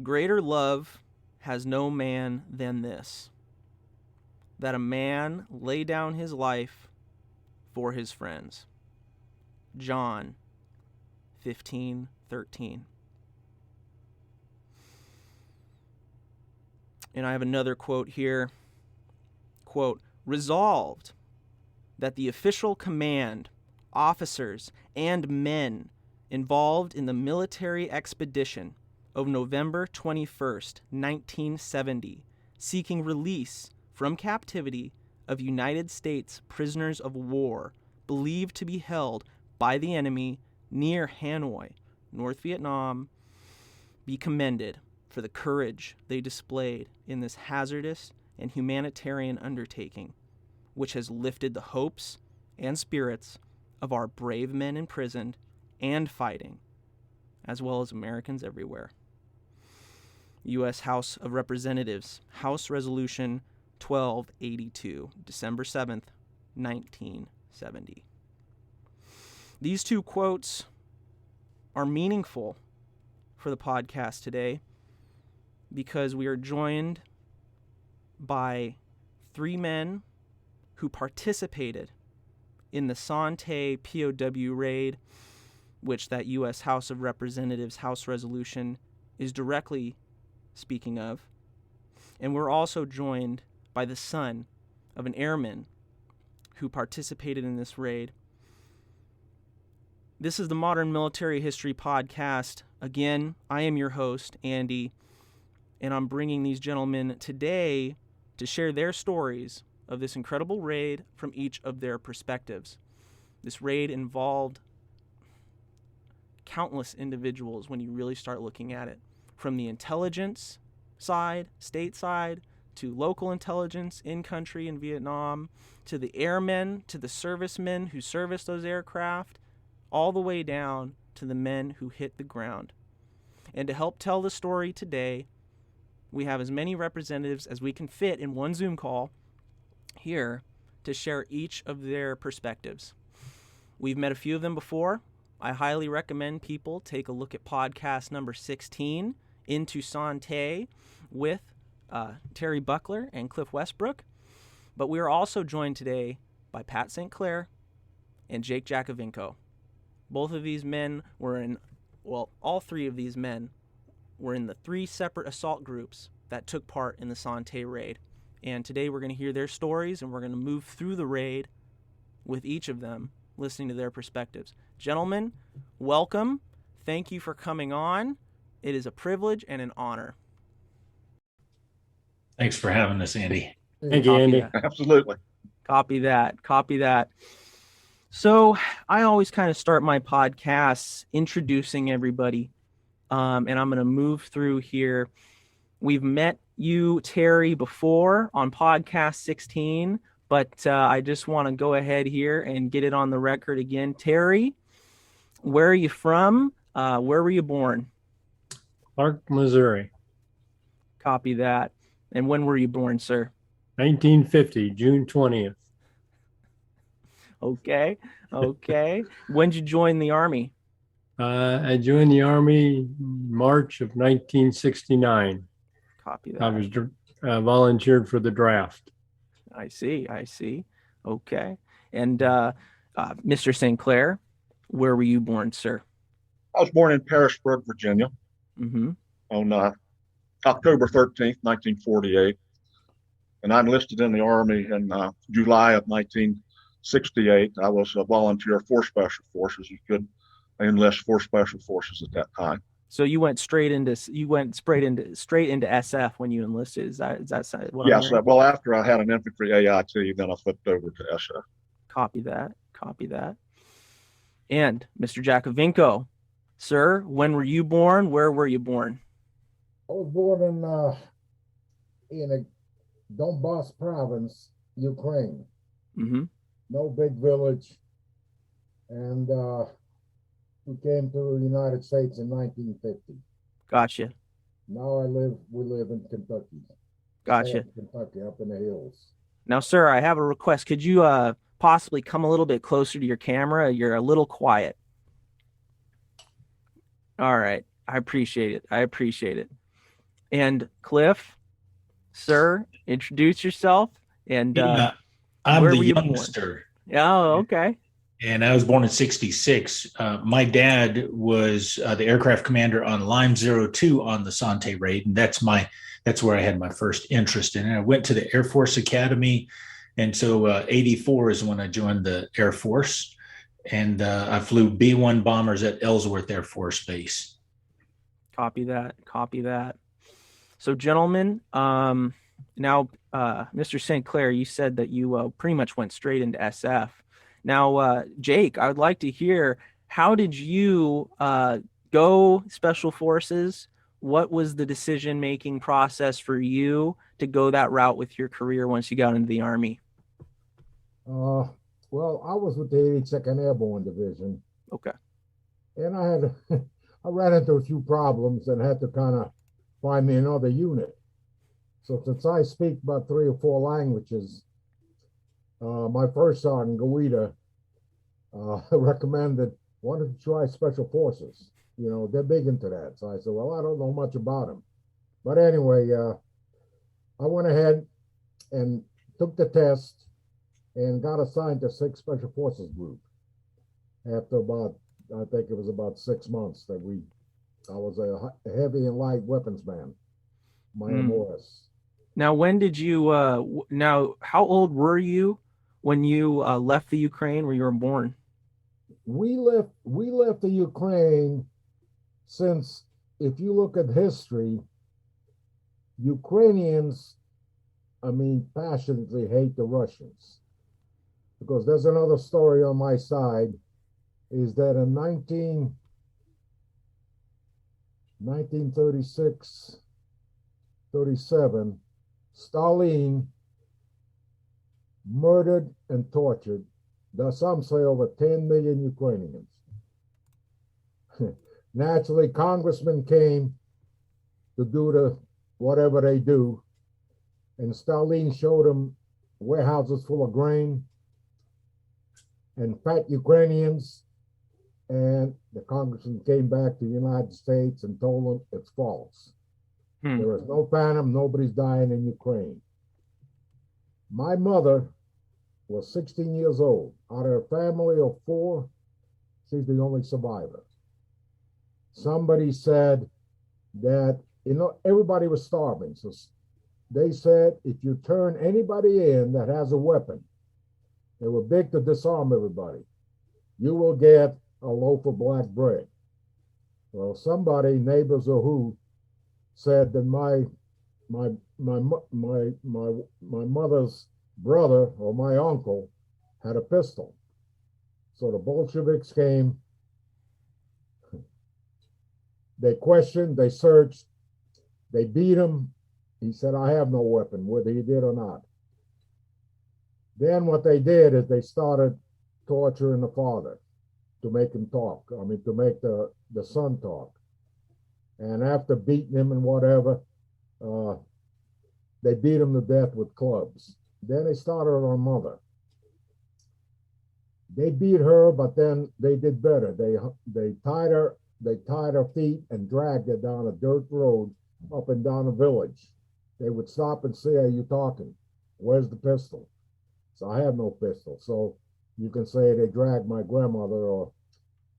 Greater love has no man than this, that a man lay down his life for his friends. John 15:13. And I have another quote here. Quote, resolved that the official command, officers, and men involved in the military expedition of November 21st, 1970, seeking release from captivity of United States prisoners of war believed to be held by the enemy near Hanoi, North Vietnam, be commended for the courage they displayed in this hazardous and humanitarian undertaking, which has lifted the hopes and spirits of our brave men imprisoned and fighting, as well as Americans everywhere. U.S. House of Representatives, House Resolution 1282, December 7th, 1970. These two quotes are meaningful for the podcast today because we are joined by three men who participated in the Son Tay POW raid, which that U.S. House of Representatives House Resolution is directly speaking of. And we're also joined by the son of an airman who participated in this raid. This is the Modern Military History Podcast. Again, I am your host, Andy, and I'm bringing these gentlemen today to share their stories of this incredible raid from each of their perspectives. This raid involved countless individuals when you really start looking at it, from the intelligence side, state side, to local intelligence in country in Vietnam, to the airmen, to the servicemen who serviced those aircraft, all the way down to the men who hit the ground. And to help tell the story today, we have as many representatives as we can fit in one Zoom call here to share each of their perspectives. We've met a few of them before. I highly recommend people take a look at podcast number 16, Into Son Tay, with Terry Buckler and Cliff Westbrook. But we are also joined today by Pat St Clair and Jake Jackovenco. Both of these men were in, well, all three of these men were in the three separate assault groups that took part in the Son Tay Raid. And today we're going to hear their stories, and we're going to move through the raid with each of them, listening to their perspectives. Gentlemen, welcome. Thank you for coming on. It is a privilege and an honor. Thanks for having us, Andy. Thank you, Andy. Absolutely. Copy that. So I always kind of start my podcasts introducing everybody, and I'm going to move through here. We've met you, Terry, before on podcast 16, but I just want to go ahead here and get it on the record again. Terry, where are you from? Where were you born? Clark, Missouri. Copy that. And when were you born, sir? 1950, June 20th. Okay. When did you join the Army? I joined the Army March of 1969. Copy that. I was volunteered for the draft. I see. Okay. And Mr. St. Clair, where were you born, sir? I was born in Harrisburg, Virginia, on October 13th, 1948. And I enlisted in the Army in July of 1968. I was a volunteer for Special Forces. You could enlist for Special Forces at that time. So you went straight into SF when you enlisted. Is that what? Yes. Well, after I had an infantry AIT, then I flipped over to SF. Copy that. And Mr. Jackovenco, sir, when were you born? Where were you born? I was born in a Donbass province, Ukraine. No big village, and we came to the United States in 1950. Gotcha. Now we live in Kentucky. Gotcha. Kentucky, up in the hills. Now, sir, I have a request. Could you possibly come a little bit closer to your camera? You're a little quiet. All right. I appreciate it. And Cliff, sir, introduce yourself. And Yeah, I'm where the were you born? youngster, Oh, okay. and I was born in '66. My dad was the aircraft commander on Line 02 on the Son Tay Raid, and that's where I had my first interest in it. I went to the Air Force Academy, and so '84 is when I joined the Air Force, and I flew B-1 bombers at Ellsworth Air Force Base. Copy that. Copy that. So, gentlemen, now, Mr. St. Clair, you said that you pretty much went straight into SF. Now, Jake, I would like to hear, how did you go Special Forces? What was the decision-making process for you to go that route with your career once you got into the Army? Well, I was with the 82nd Airborne Division. Okay. And I ran into a few problems and had to kind of find me another unit. So since I speak about 3 or 4 languages, my first sergeant, Gawita, recommended, why don't you try Special Forces? You know, they're big into that. So I said, well, I don't know much about them. But anyway, I went ahead and took the test and got assigned to 6 Special Forces group. After about, I think it was about 6 months that I was a heavy and light weapons man, my MOS. Now, when did you, how old were you when you left the Ukraine, where you were born? We left the Ukraine since, if you look at history, Ukrainians, passionately hate the Russians. Because there's another story on my side, is that in 1936, 37, Stalin murdered and tortured, some say over 10 million Ukrainians. Naturally, congressmen came to do whatever they do, and Stalin showed them warehouses full of grain and fat Ukrainians, and the congressman came back to the United States and told them it's false. There is no phantom, nobody's dying in Ukraine. My mother was 16 years old. Out of a family of 4, she's the only survivor. Somebody said that, everybody was starving. So they said, if you turn anybody in that has a weapon, they were big to disarm everybody, you will get a loaf of black bread. Well, somebody, neighbors or who, said that my mother's brother or my uncle had a pistol. So the Bolsheviks came, they questioned, they searched, they beat him. He said, I have no weapon, whether he did or not. Then what they did is they started torturing the father to make him talk. To make the son talk. And after beating him and whatever, they beat him to death with clubs. Then they started on mother. They beat her, but then they did better. They tied her feet and dragged her down a dirt road up and down a village. They would stop and say, are you talking? Where's the pistol? So I have no pistol. So you can say they dragged my grandmother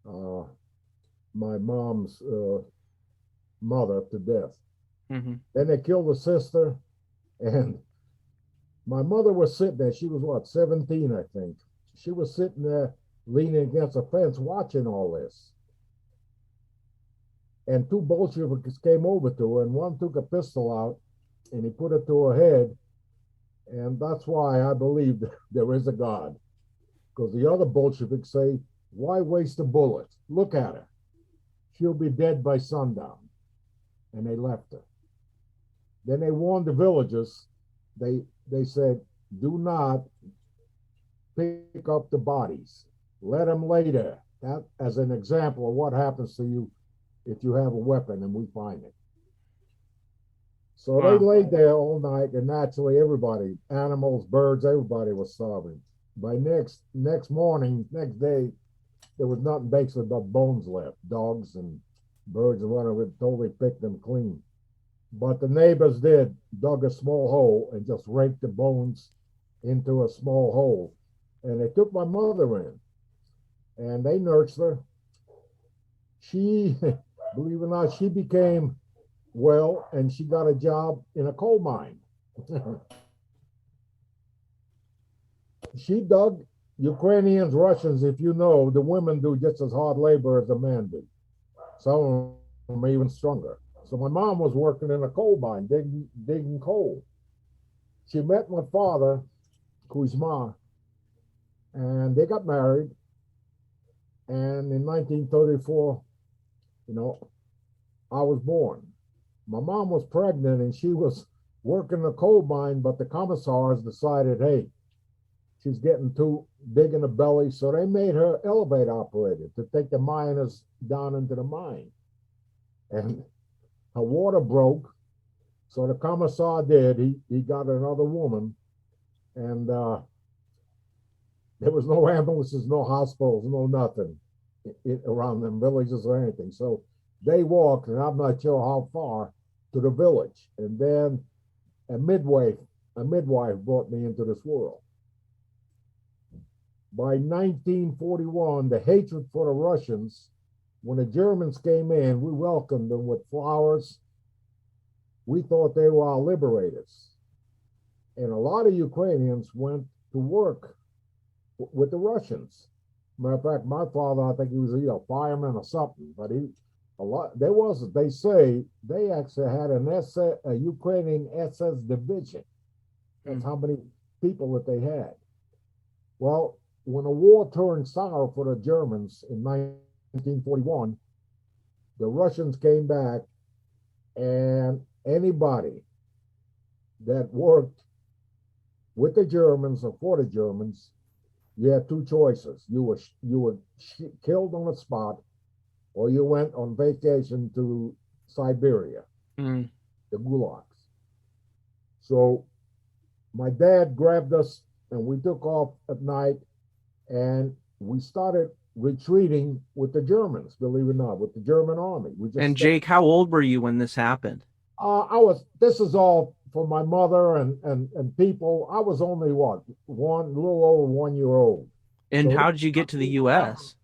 or my mom's mother to death. Then they killed the sister, and my mother was sitting there. She was 17, I think. She was sitting there leaning against a fence watching all this. And 2 Bolsheviks came over to her, and one took a pistol out and he put it to her head. And that's why I believe there is a God. Because the other Bolsheviks say, why waste a bullet? Look at her. She'll be dead by sundown. And they left her. Then they warned the villagers. They said, do not pick up the bodies. Let them lay there. That as an example of what happens to you if you have a weapon and we find it. So they laid there all night, and naturally everybody, animals, birds, everybody was starving. By next day, there was nothing basically but bones left. Dogs and birds and whatever, totally picked them clean. But the neighbors dug a small hole and just raked the bones into a small hole. And they took my mother in and they nursed her. She, believe it or not, she became well and she got a job in a coal mine. She dug. Ukrainians, Russians, if you know, the women do just as hard labor as the men do. Some of them are even stronger. So my mom was working in a coal mine, digging coal. She met my father, Kuzma, and they got married. And in 1934, I was born. My mom was pregnant and she was working in a coal mine, but the commissars decided, hey, she's getting too big in the belly, so they made her elevator operator to take the miners down into the mine. And her water broke, so the commissar he got another woman, and there was no ambulances, no hospitals, no nothing around them villages or anything. So they walked, and I'm not sure how far, to the village. And then a midwife brought me into this world. By 1941, the hatred for the Russians, when the Germans came in, we welcomed them with flowers. We thought they were our liberators. And a lot of Ukrainians went to work with the Russians. Matter of fact, my father, I think he was either a fireman or something, but they say they actually had a Ukrainian SS division. That's how many people that they had. Well, when the war turned sour for the Germans in 1941, the Russians came back, and anybody that worked with the Germans or for the Germans, you had two choices. You were killed on the spot, or you went on vacation to Siberia, the gulags. So my dad grabbed us, and we took off at night, and we started retreating with the Germans, believe it or not, with the German army. And Jake, how old were you when this happened? This is all for my mother and people. I was only a little over 1 year old. And so how did you get to the U.S.?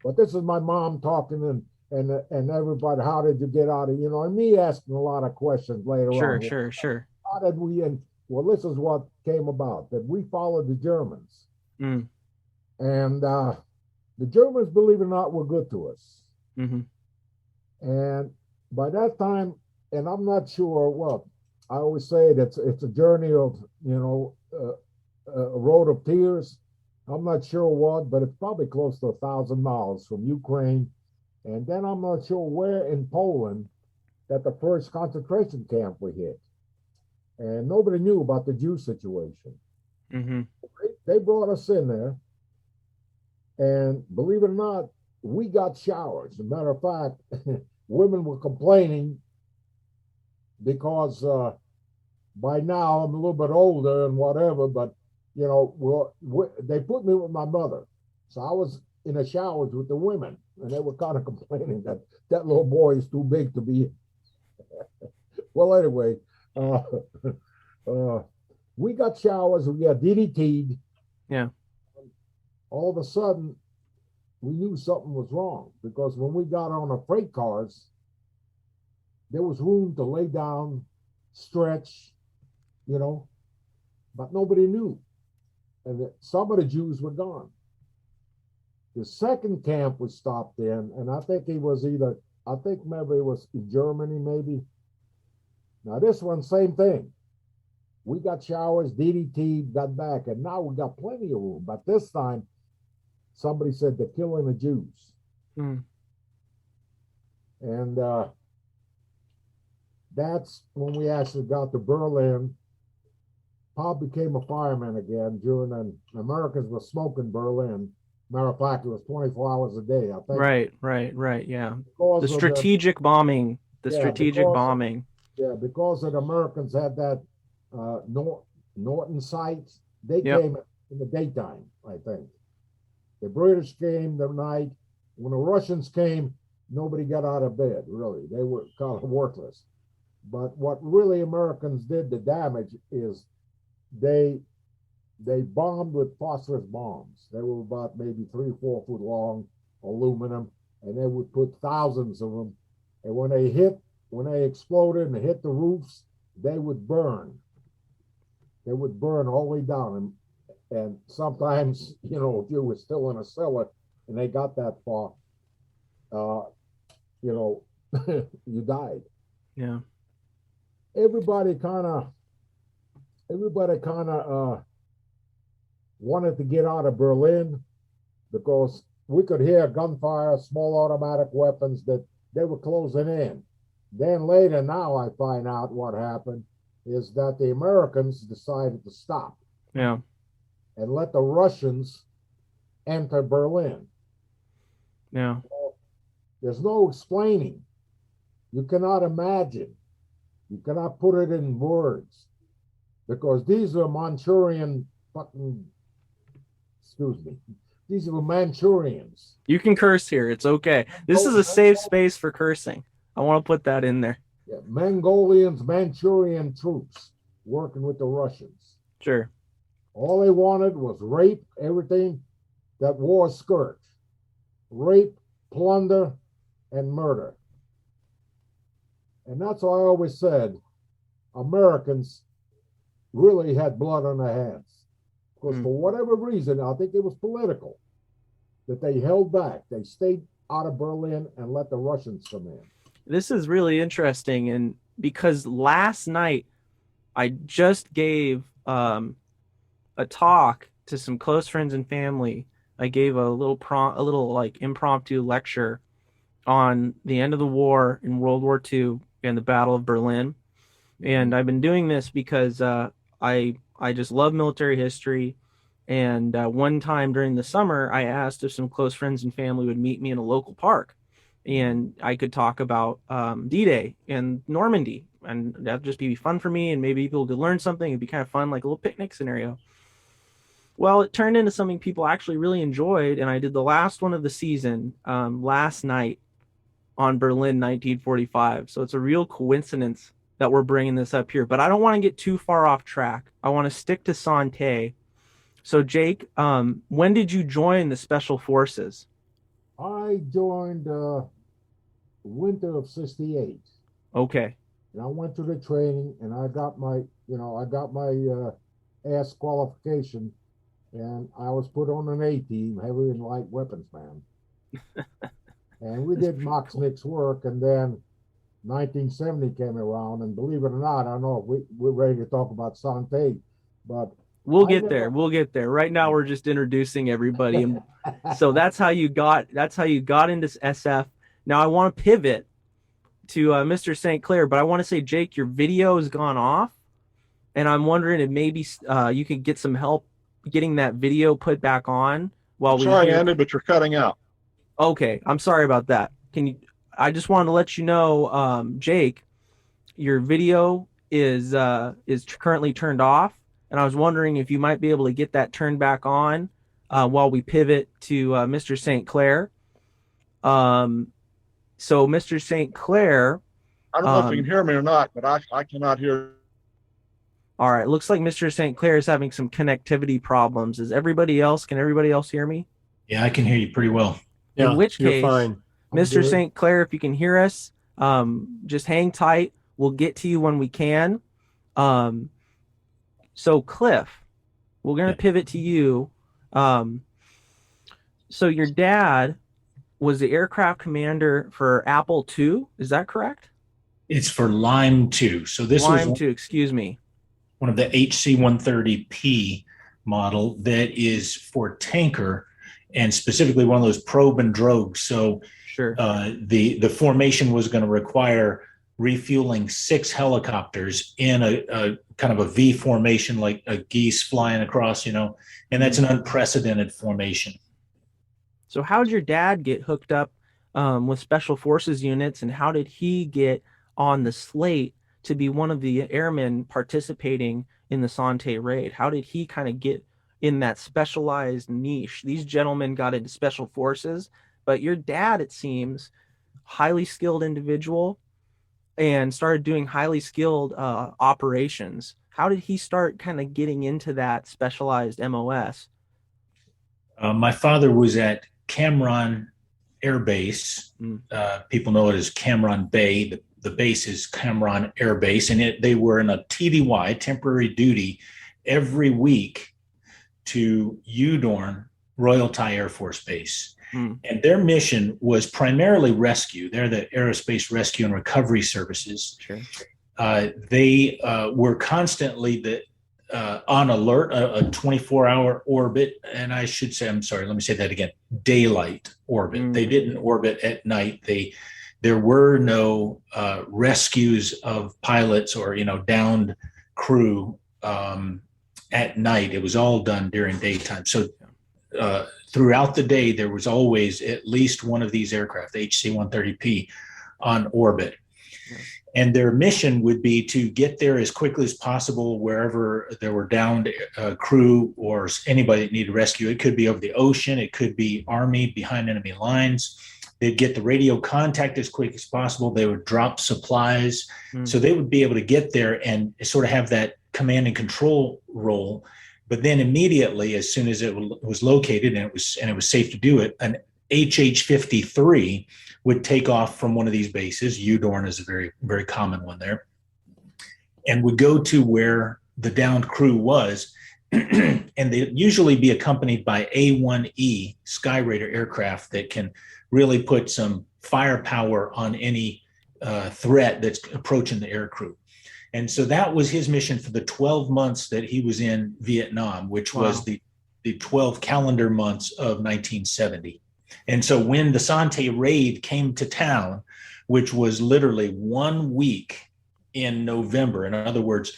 But this is my mom talking and everybody, how did you get out of, and me asking a lot of questions later on. Sure. How did we, well, this is what came about, that we followed the Germans. And the Germans, believe it or not, were good to us. And by that time, and I'm not sure what, I always say that it's a journey of, a road of tears. I'm not sure what, but it's probably close to 1,000 miles from Ukraine. And then I'm not sure where in Poland that the first concentration camp we hit. And nobody knew about the Jew situation. They brought us in there, and believe it or not, we got showers. As a matter of fact, women were complaining because by now I'm a little bit older and whatever, but they put me with my mother, so I was in the showers with the women, and they were kind of complaining that little boy is too big to be. Well, anyway, we got showers, we got DDT'd. Yeah. All of a sudden, we knew something was wrong, because when we got on the freight cars, there was room to lay down, stretch, but nobody knew. And some of the Jews were gone. The second camp was stopped in, and I think maybe it was in Germany, maybe. Now this one, same thing. We got showers, DDT, got back, and now we got plenty of room. But this time, somebody said they're killing the Jews. And that's when we actually got to Berlin. Pop became a fireman again during the Americans were smoking Berlin. Matter of fact, it was 24 hours a day, I think. Right, yeah. The strategic bombing. Yeah, because the Americans had that Norton sights, they came in the daytime, I think. The British came the night. When the Russians came, nobody got out of bed, really. They were kind of worthless. But what really Americans did the damage is they bombed with phosphorus bombs. They were about maybe 3 or 4 foot long, aluminum, and they would put thousands of them. And when they exploded and hit the roofs, they would burn. They would burn all the way down. And sometimes, if you were still in a cellar and they got that far, you died. Yeah. Everybody kind of wanted to get out of Berlin because we could hear gunfire, small automatic weapons, that they were closing in. Then later, now I find out what happened is that the Americans decided to stop. Yeah. And let the Russians enter Berlin. Yeah. So there's no explaining. You cannot imagine. You cannot put it in words. Because these are Manchurian these are Manchurians. You can curse here. It's okay. This is a safe space for cursing. I want to put that in there. Yeah, Mongolians, Manchurian troops working with the Russians. Sure. All they wanted was rape, everything that wore a skirt. Rape, plunder, and murder. And that's why I always said Americans really had blood on their hands. Because for whatever reason, I think it was political, that they held back. They stayed out of Berlin and let the Russians come in. This is really interesting. And because last night I just gave a talk to some close friends and family. I gave a little like impromptu lecture on the end of the war in World War II and the Battle of Berlin. And I've been doing this because I just love military history. And one time during the summer, I asked if some close friends and family would meet me in a local park. And I could talk about D-Day and Normandy. And that'd just be fun for me. And maybe people could learn something. It'd be kind of fun, like a little picnic scenario. Well, it turned into something people actually really enjoyed. And I did the last one of the season last night on Berlin 1945. So it's a real coincidence that we're bringing this up here. But I don't want to get too far off track. I want to stick to Son Tay. So, Jake, when did you join the Special Forces? I joined winter of '68. Okay. And I went to the training, and I got my AS qualification, and I was put on an A team, heavy and light weapons man. And we did Moxnick's work, and then 1970 came around, and believe it or not, I don't know if we're ready to talk about Son Tay, but we'll get there. Right now, we're just introducing everybody, and so that's how you got into SF. Now, I want to pivot to Mr. St. Clair, but I want to say, Jake, your video has gone off, and I'm wondering if maybe you could get some help getting that video put back on while Sorry, Andy, but you're cutting out. Okay, I'm sorry about that. I just wanted to let you know, Jake, your video is currently turned off, and I was wondering if you might be able to get that turned back on while we pivot to Mr. St. Clair. So, Mr. St. Clair, I don't know if you can hear me or not, but I cannot hear. All right, looks like Mr. St. Clair is having some connectivity problems. Can everybody else hear me? Yeah, I can hear you pretty well. In which case, fine. Mr. St. Clair, if you can hear us, just hang tight. We'll get to you when we can. So, Cliff, we're going to pivot to you. So your dad was the aircraft commander for Apple II. Is that correct? It's for Lime 2. So this Lime was 2, excuse me. one of the HC-130P model that is for tanker, and specifically one of those probe and drogue. So sure. The formation was going to require refueling 6 helicopters in a kind of a V formation, like a geese flying across, and that's an unprecedented formation. So how did your dad get hooked up with Special Forces units, and how did he get on the slate to be one of the airmen participating in the Son Tay Raid? How did he kind of get in that specialized niche? These gentlemen got into Special Forces, but your dad, it seems, highly skilled individual, and started doing highly skilled operations. How did he start kind of getting into that specialized MOS? My father was at Cameron Air Base. People know it as Cameron Bay. The base is Cameron Air Base, and they were in a TDY, temporary duty, every week to Udorn, Royal Thai Air Force Base. And their mission was primarily rescue. They're the Aerospace Rescue and Recovery Services. Sure. They were constantly on alert, a 24-hour orbit. And I should say, I'm sorry, let me say that again, daylight orbit. They didn't orbit at night. There were no rescues of pilots or, downed crew at night. It was all done during daytime. So throughout the day, there was always at least one of these aircraft, HC-130P, on orbit. And their mission would be to get there as quickly as possible wherever there were downed crew or anybody that needed rescue. It could be over the ocean. It could be Army behind enemy lines. They'd get the radio contact as quick as possible. They would drop supplies. So they would be able to get there and sort of have that command and control role. But then immediately, as soon as it was located and it was safe to do it, an HH-53 would take off from one of these bases. Udorn is a very, very common one there, and would go to where the downed crew was. And they'd usually be accompanied by A-1E Sky Raider aircraft that can really put some firepower on any threat that's approaching the air crew. And so that was his mission for the 12 months that he was in Vietnam, which was the 12 calendar months of 1970. And so when the Son Tay Raid came to town, which was literally 1 week in November, in other words,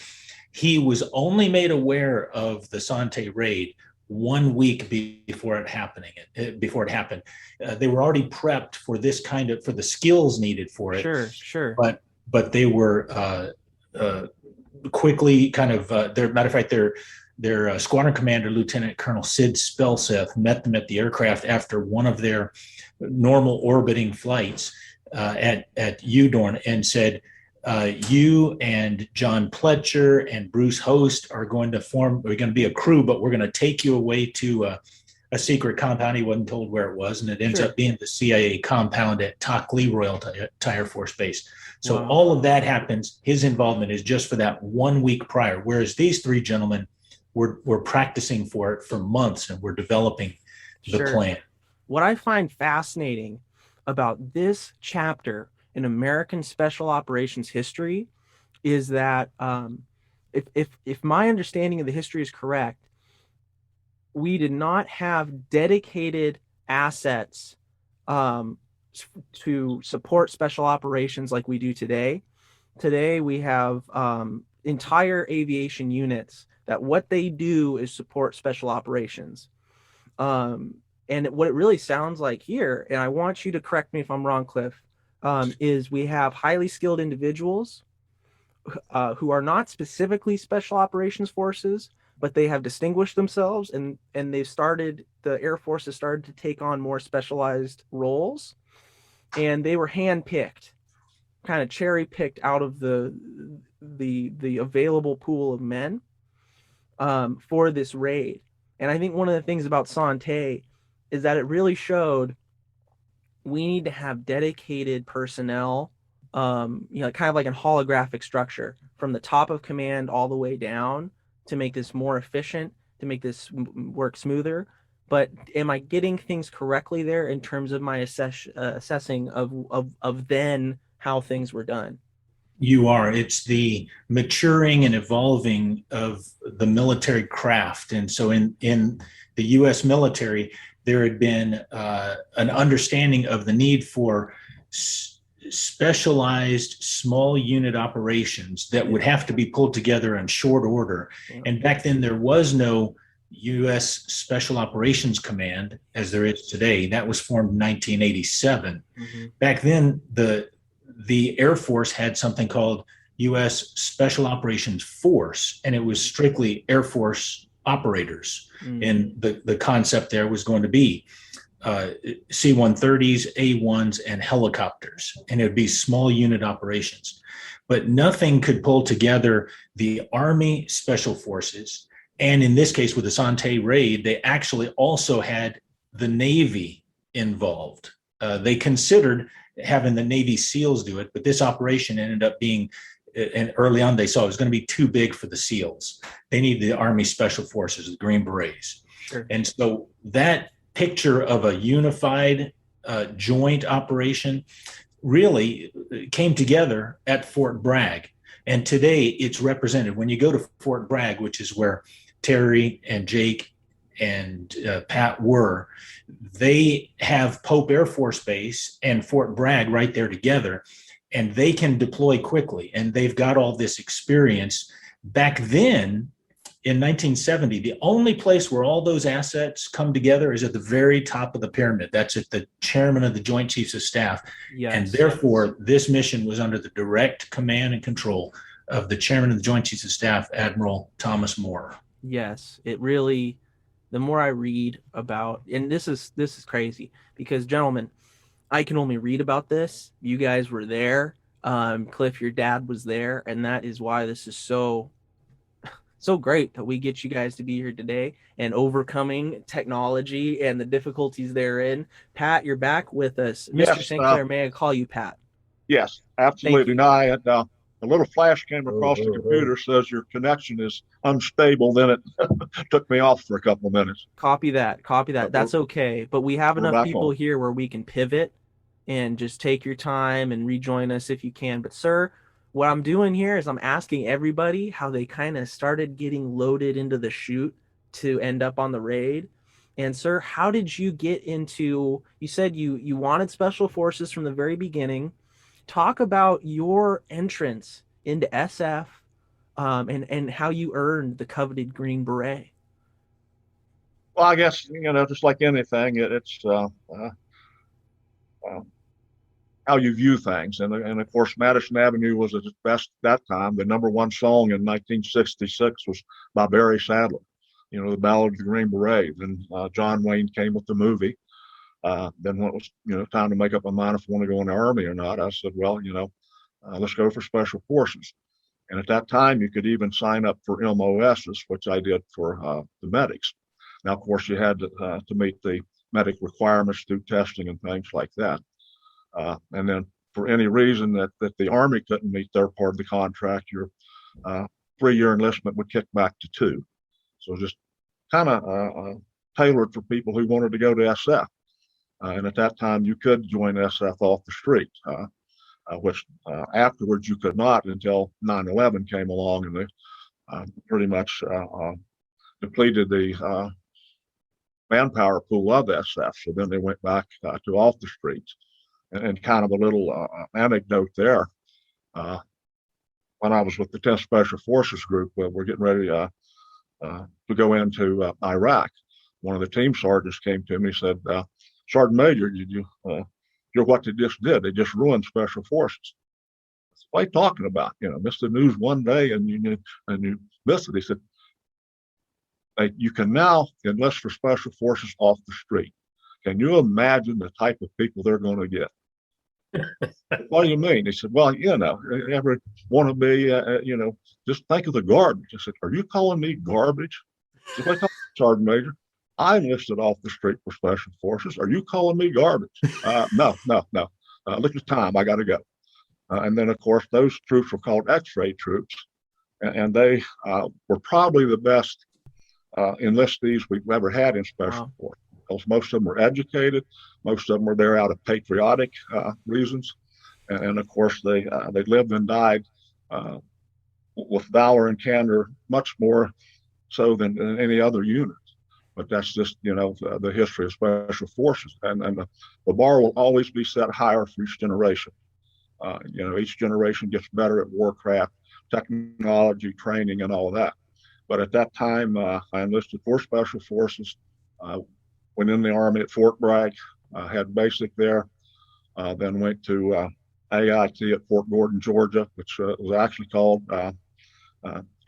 he was only made aware of the Son Tay Raid 1 week before it happened. They were already prepped for this for the skills needed for it. Sure. But they were quickly their squadron commander, Lieutenant Colonel Sid Spelseth, met them at the aircraft after one of their normal orbiting flights at Udorn and said, you and John Pletcher and Bruce Host we're going to be a crew, but we're going to take you away to a secret compound. He wasn't told where it was, and it ends up being the CIA compound at Tak Lee Royal Thai Air Force Base. So all of that happens. His involvement is just for that 1 week prior, whereas these three gentlemen were practicing for it for months and were developing the plan. What I find fascinating about this chapter in American Special Operations history is that if my understanding of the history is correct, we did not have dedicated assets to support special operations like we do today. Today we have entire aviation units that what they do is support special operations. And what it really sounds like here, and I want you to correct me if I'm wrong, Cliff, is we have highly skilled individuals who are not specifically special operations forces, but they have distinguished themselves and the Air Force has started to take on more specialized roles. And they were handpicked, kind of cherry picked out of the available pool of men for this raid. And I think one of the things about Son Tay is that it really showed we need to have dedicated personnel, kind of like a holographic structure from the top of command all the way down to make this more efficient, to make this work smoother. But am I getting things correctly there in terms of my assessing of then how things were done? You are. It's the maturing and evolving of the military craft. And so in the U.S. military, there had been an understanding of the need for specialized small unit operations that would have to be pulled together in short order. And back then there was no U.S. Special Operations Command as there is today. That was formed in 1987. Back then, the Air Force had something called U.S. Special Operations Force, and it was strictly Air Force operators. And the concept there was going to be C-130s, A-1s, and helicopters, and it would be small unit operations. But nothing could pull together the Army Special Forces. And in this case, with the Son Tay Raid, they actually also had the Navy involved. They considered having the Navy SEALs do it, but this operation ended up being, and early on they saw it was going to be too big for the SEALs. They needed the Army Special Forces, the Green Berets. Sure. And so that picture of a unified joint operation really came together at Fort Bragg. And today it's represented when you go to Fort Bragg, which is where Terry and Jake and Pat were. They have Pope Air Force Base and Fort Bragg right there together, and they can deploy quickly. And they've got all this experience. Back then, in 1970, the only place where all those assets come together is at the very top of the pyramid. That's at the chairman of the Joint Chiefs of Staff. Yes. And therefore, this mission was under the direct command and control of the chairman of the Joint Chiefs of Staff, Admiral Thomas Moore. Yes, it really, the more I read about, and this is crazy because, gentlemen, I can only read about this. You guys were there. Cliff, your dad was there. And that is why this is so great that we get you guys to be here today and overcoming technology and the difficulties therein. Pat, you're back with us. Mr. Yes, St. Clair, may I call you Pat? Yes, absolutely. Now, I had a little flash came across the computer, says your connection is unstable. Then it took me off for a couple of minutes. Copy that. That's okay. But we have enough people here where we can pivot and just take your time and rejoin us if you can. But, sir, what I'm doing here is I'm asking everybody how they kind of started getting loaded into the chute to end up on the raid. And sir, how did you get into, you said you wanted special forces from the very beginning. Talk about your entrance into SF and how you earned the coveted Green Beret. Well, I guess, just like anything, it's how you view things. And of course, Madison Avenue was at its best at that time. The number one song in 1966 was by Barry Sadler, the Ballad of the Green Beret. And John Wayne came with the movie. Then when it was, time to make up my mind if I want to go in the Army or not, I said, well, let's go for Special Forces. And at that time, you could even sign up for MOSs, which I did for the medics. Now, of course, you had to meet the medic requirements through testing and things like that. And then for any reason that the Army couldn't meet their part of the contract, your 3-year enlistment would kick back to 2. So just kind of tailored for people who wanted to go to SF. And at that time, you could join SF off the street, which afterwards you could not until 9/11 came along and they pretty much depleted the manpower pool of SF. So then they went back to off the streets. And kind of a little anecdote there. When I was with the 10th Special Forces Group, we're getting ready to go into Iraq. One of the team sergeants came to me and said, Sergeant Major, you're what they just did. They just ruined Special Forces. What are you talking about? Missed the news one day and you missed it. He said, hey, you can now enlist for Special Forces off the street. Can you imagine the type of people they're going to get? What do you mean? He said, well, you ever want to be, just think of the garbage. I said, are you calling me garbage? I said, Sergeant Major, I enlisted off the street for Special Forces. Are you calling me garbage? No. Look at the time. I got to go. And then, of course, those troops were called X-ray troops. And they were probably the best enlistees we've ever had in Special Forces. Because most of them were educated, most of them were there out of patriotic reasons, and of course they lived and died with valor and candor, much more so than any other unit. But that's just the history of Special Forces, and the bar will always be set higher for each generation. Each generation gets better at warcraft, technology, training, and all of that. But at that time, I enlisted for Special Forces. Went in the Army at Fort Bragg, had basic there, then went to AIT at Fort Gordon, Georgia, which was actually called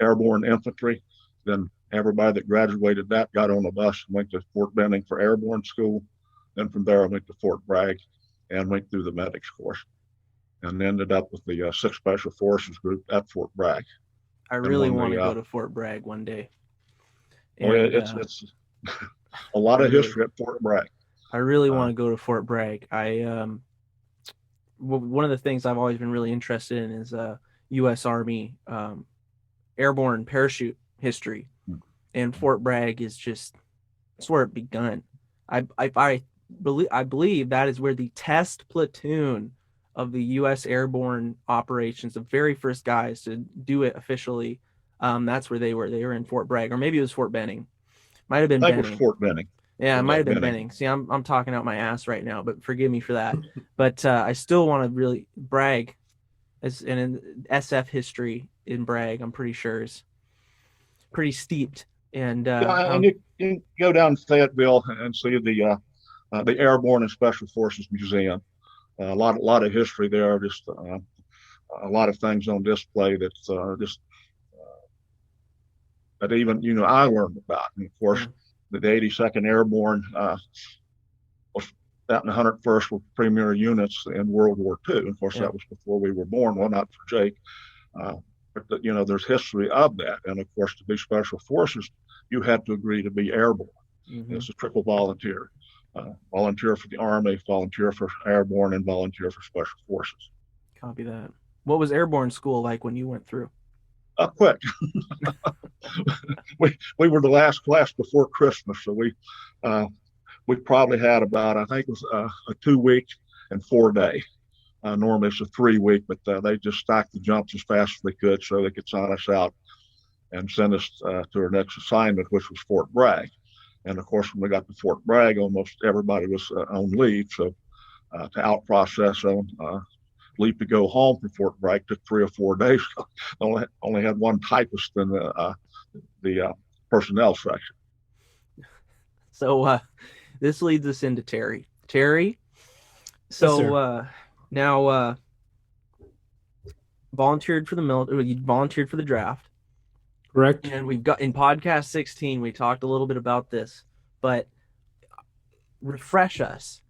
Airborne Infantry. Then everybody that graduated that got on a bus and went to Fort Benning for Airborne School. Then from there, I went to Fort Bragg and went through the medics course and ended up with the 6th Special Forces Group at Fort Bragg. I really want to go to Fort Bragg one day. And, it's a lot of history at Fort Bragg. I really want to go to Fort Bragg. One of the things I've always been really interested in is U.S. Army airborne parachute history, and Fort Bragg is just that's where it begun. I believe that is where the test platoon of the U.S. airborne operations, the very first guys to do it officially, that's where they were. They were in Fort Bragg, or maybe it was Fort Benning. Might have been Benning. It was Fort Benning. Yeah, it might have been Benning. See, I'm talking out my ass right now, but forgive me for that. But I still want to really brag as in SF history in Bragg. I'm pretty sure is pretty steeped. And and you can go down to Fayetteville and see the Airborne and Special Forces Museum. A lot of history there. Just a lot of things on display that's that even I learned about. And of course, the 82nd Airborne was that, and the 101st were premier units in World War II. Of course, that was before we were born. Well, not for Jake, but there's history of that. And of course, to be Special Forces, you had to agree to be airborne. It's a triple volunteer. Volunteer for the Army, volunteer for Airborne, and volunteer for Special Forces. Copy that. What was Airborne school like when you went through? Quick. we were the last class before Christmas, so we probably had about, I think it was a 2-week and 4-day. Normally it's a 3-week, but they just stacked the jumps as fast as they could so they could sign us out and send us to our next assignment, which was Fort Bragg. And of course, when we got to Fort Bragg, almost everybody was on leave. So to out process them, leave to go home from Fort Bragg took 3 or 4 days. only had one typist in the personnel section. So this leads us into Terry. Terry, so Yes, now volunteered for the military. You volunteered for the draft. Correct. And we've got in podcast 16, we talked a little bit about this, but refresh us.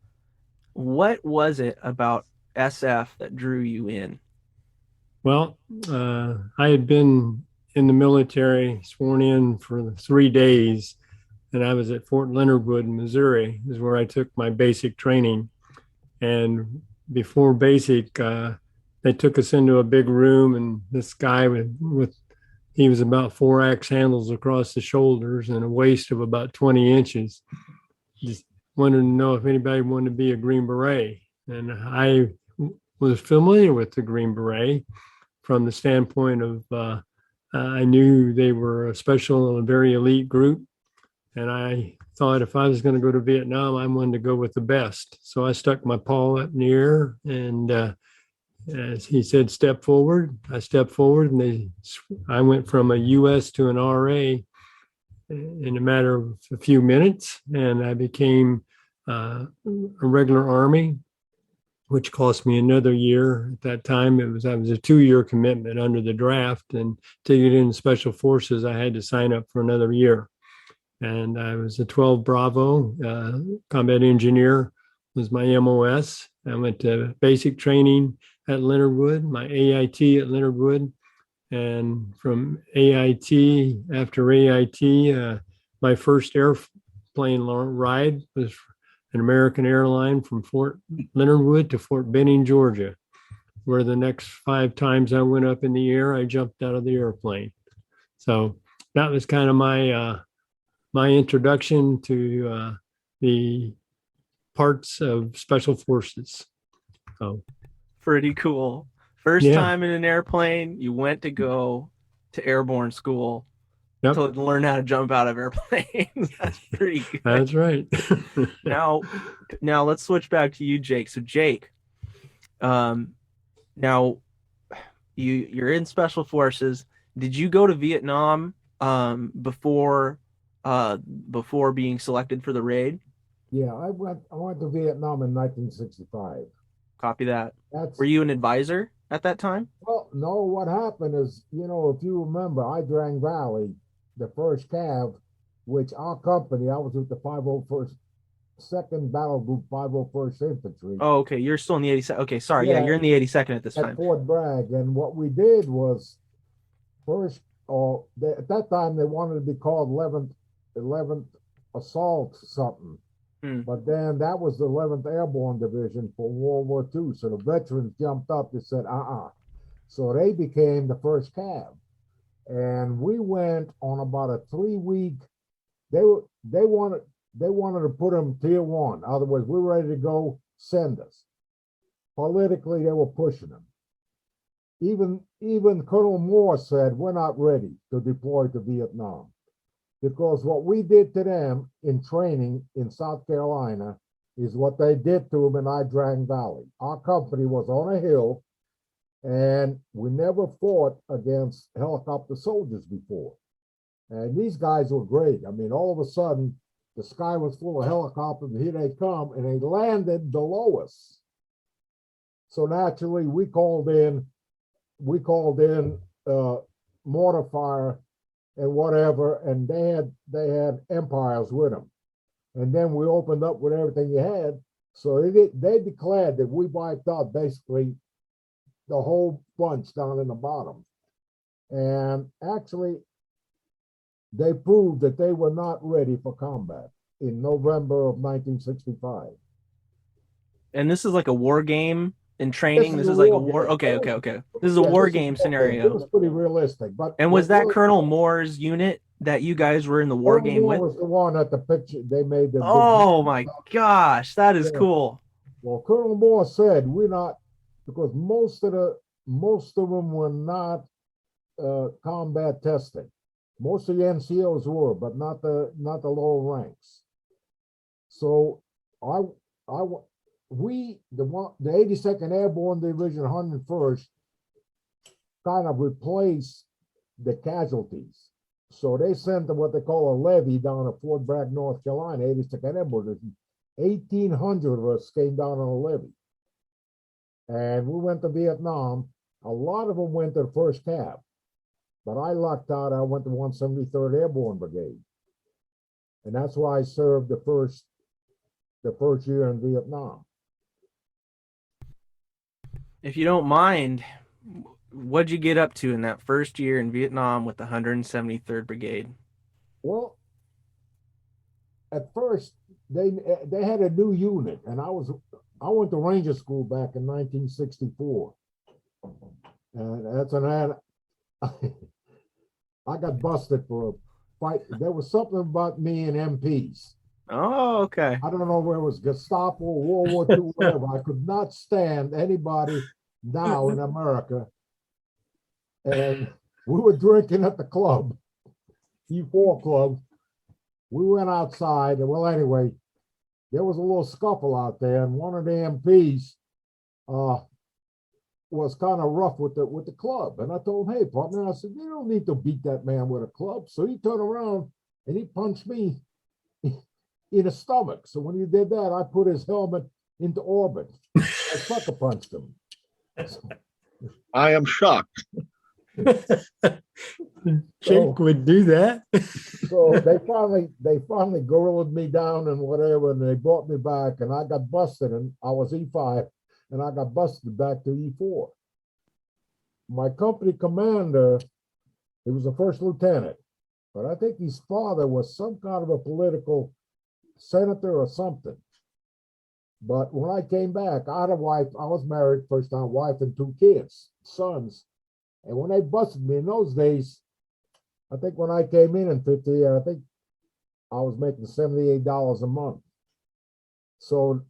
What was it about SF that drew you in? Well, I had been in the military, sworn in for 3 days, and I was at Fort Leonard Wood, Missouri, is where I took my basic training. And before basic, they took us into a big room, and this guy he was about 4 axe handles across the shoulders and a waist of about 20 inches. Just wanted to know if anybody wanted to be a Green Beret. And I was familiar with the Green Beret from the standpoint of I knew they were a special and a very elite group. And I thought if I was going to go to Vietnam, I wanted to go with the best. So I stuck my paw up in the air, and as he said, step forward. I stepped forward, and I went from a US to an RA in a matter of a few minutes, and I became a regular Army, which cost me another year. At that time, I was a 2-year commitment under the draft, and to get in Special Forces, I had to sign up for another year. And I was a 12 Bravo combat engineer was my MOS. I went to basic training at Leonard Wood, my AIT at Leonard Wood. And from AIT, after AIT, my first airplane ride was an American airline from Fort Leonard Wood to Fort Benning, Georgia, where the next 5 times I went up in the air, I jumped out of the airplane. So that was kind of my introduction to the parts of Special Forces. So pretty cool. First time in an airplane, you went to go to airborne school to learn how to jump out of airplanes. That's pretty good. That's right. Now let's switch back to you, Jake. So Jake, now you're in Special Forces. Did you go to Vietnam before being selected for the raid? Yeah, I went to Vietnam in 1965. Copy that. Were you an advisor at that time? Well, no, what happened is, if you remember, Drang Valley, the first Cav, which our company, I was with the 501st 2nd Battle Group 501st Infantry. Oh, okay. You're still in the 82nd. Okay, sorry. Yeah, Yeah, you're in the 82nd at this at time. Fort Bragg. And what we did was first, at that time they wanted to be called 11th Assault something. But then that was the 11th Airborne Division for World War II. So the veterans jumped up and said, So they became the 1st Cav. And we went on about a 3-week. They wanted to put them tier 1. Otherwise, we were ready to go. Send us. Politically, they were pushing them. Even Colonel Moore said, we're not ready to deploy to Vietnam. Because what we did to them in training in South Carolina is what they did to them in Ia Drang Valley. Our company was on a hill, and we never fought against helicopter soldiers before. And these guys were great. I mean, all of a sudden, the sky was full of helicopters, and here they come, and they landed below us. So naturally, we called in mortar fire and whatever, and they had Empires with them. And then we opened up with everything you had. So they declared that we wiped out basically the whole bunch down in the bottom. And actually, they proved that they were not ready for combat in November of 1965. And this is like a war game in training. This is like a war. Okay. This is a war game scenario. It was pretty realistic. And was that Colonel Moore's unit that you guys were in the war game with? Was the one at the picture they made. Oh my gosh, that is cool. Well, Colonel Moore said we're not, because most of them were not combat testing. Most of the NCOs were, but not the lower ranks. So the 82nd Airborne Division 101st kind of replaced the casualties. So they sent what they call a levy down at Fort Bragg, North Carolina, 82nd Airborne Division. 1,800 of us came down on a levy. And we went to Vietnam. A lot of them went to the 1st Cav. But I lucked out. I went to 173rd Airborne Brigade. And that's why I served the first year in Vietnam. If you don't mind, what'd you get up to in that first year in Vietnam with the 173rd Brigade? Well, at first they had a new unit, and I went to Ranger School back in 1964, and that's an I got busted for a fight. There was something about me and MPs. Oh, okay. I don't know where it was Gestapo, World War II, whatever. I could not stand anybody now in America. And we were drinking at the club, E4 club. We went outside, and well, anyway, there was a little scuffle out there, and one of the MPs was kind of rough with the club. And I told him, hey, partner, I said, you don't need to beat that man with a club. So he turned around and he punched me in the stomach. So when he did that, I put his helmet into orbit. I sucker punched him. I am shocked. Jake would do that. So they finally gorillaed me down and whatever, and they brought me back, and I got busted, and I was E5, and I got busted back to E4. My company commander, he was a first lieutenant, but I think his father was some kind of a political senator or something. But when I came back, I had a wife. I was married, first time wife, and 2 kids, sons. And when they busted me in those days, I think when I came in 50, I think I was making $78 a month. So,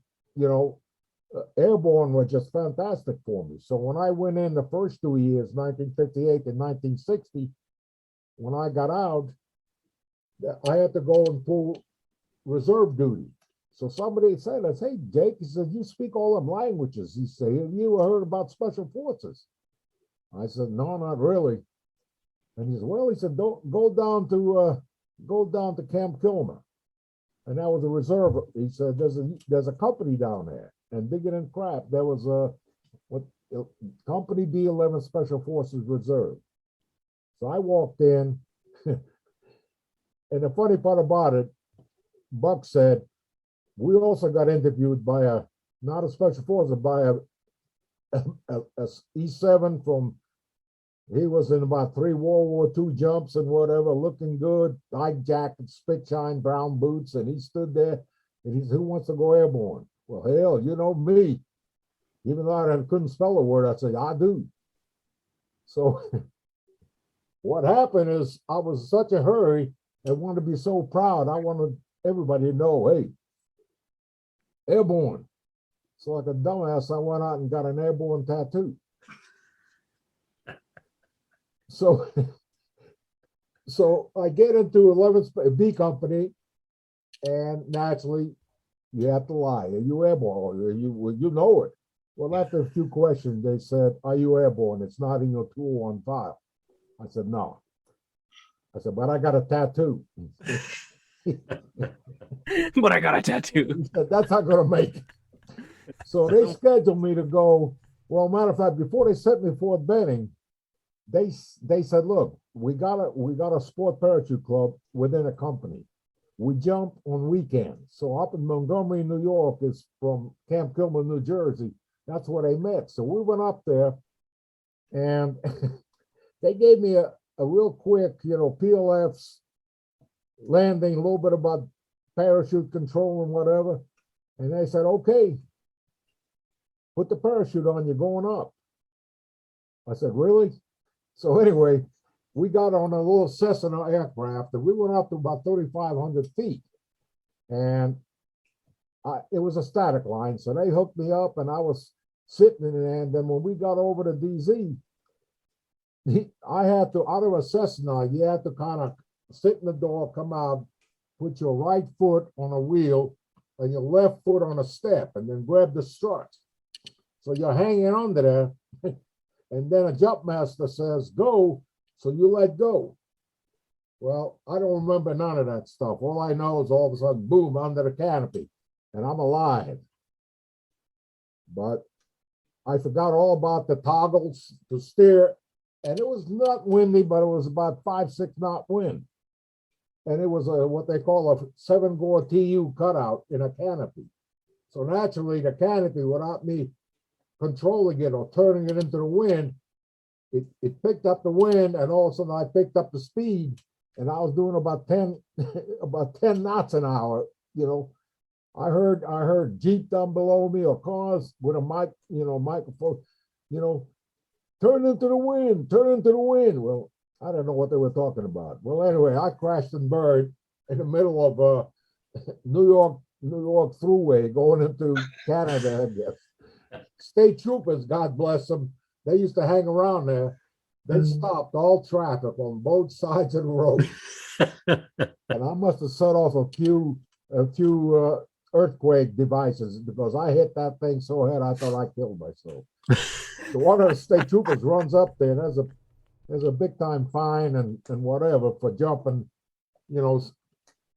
airborne was just fantastic for me. So when I went in the first 2 years, 1958 and 1960, when I got out, I had to go and pull reserve duty. So somebody said, hey, Jake, he said, you speak all them languages. He said, have you heard about special forces? I said, no, not really. And he said, well, he said, don't go down to Camp Kilmer. And that was a reserve. He said, there's a company down there. And bigger than crap, there was Company B-11 Special Forces Reserve. So I walked in, and the funny part about it, Buck said, we also got interviewed by not a special forces, by a E7 from, he was in about 3 World War II jumps and whatever, looking good, high jacket, spit shine, brown boots, and he stood there and he said, who wants to go airborne? Well, hell, you know me. Even though I couldn't spell a word, I said, I do. So what happened is I was in such a hurry and wanted to be so proud. I wanted everybody to know, hey, airborne. So like a dumbass, I went out and got an airborne tattoo. So I get into 11th B Company, and naturally, you have to lie. Are you airborne? You know it. Well, after a few questions, they said, are you airborne? It's not in your 201 file. I said, no. I said, but I got a tattoo. But I got a tattoo. He said, that's not going to make it. So they scheduled me to go. Well, matter of fact, before they sent me to Fort Benning, they said, look, we got a sport parachute club within a company. We jump on weekends. So up in Montgomery, New York is from Camp Kilmer, New Jersey. That's where they met. So we went up there, and they gave me a real quick, PLF's landing, a little bit about parachute control and whatever. And they said, okay, put the parachute on, you're going up. I said, really? So anyway, we got on a little Cessna aircraft, and we went up to about 3,500 feet. And it was a static line, so they hooked me up, and I was sitting in there. And then when we got over to DZ, I had to, out of a Cessna, you had to kind of sit in the door, come out, put your right foot on a wheel and your left foot on a step, and then grab the strut. So you're hanging under there, and then a jump master says, go, so you let go. Well, I don't remember none of that stuff. All I know is all of a sudden, boom, under the canopy, and I'm alive. But I forgot all about the toggles to steer, and it was not windy, but it was about 5-6 knot wind. And it was what they call a 7-gore TU cutout in a canopy. So naturally, the canopy, without me controlling it or turning it into the wind, it picked up the wind, and all of a sudden I picked up the speed, and I was doing about 10 knots an hour. I heard Jeep down below me, or cars with a microphone, turn into the wind, turn into the wind. Well, I don't know what they were talking about. Well, anyway, I crashed and burned in the middle of New York thruway going into Canada, I guess. State troopers, God bless them, they used to hang around there. They stopped all traffic on both sides of the road. And I must have set off a few earthquake devices, because I hit that thing so hard I thought I killed myself. So one of the state troopers runs up there, and there's a big time fine and whatever for jumping,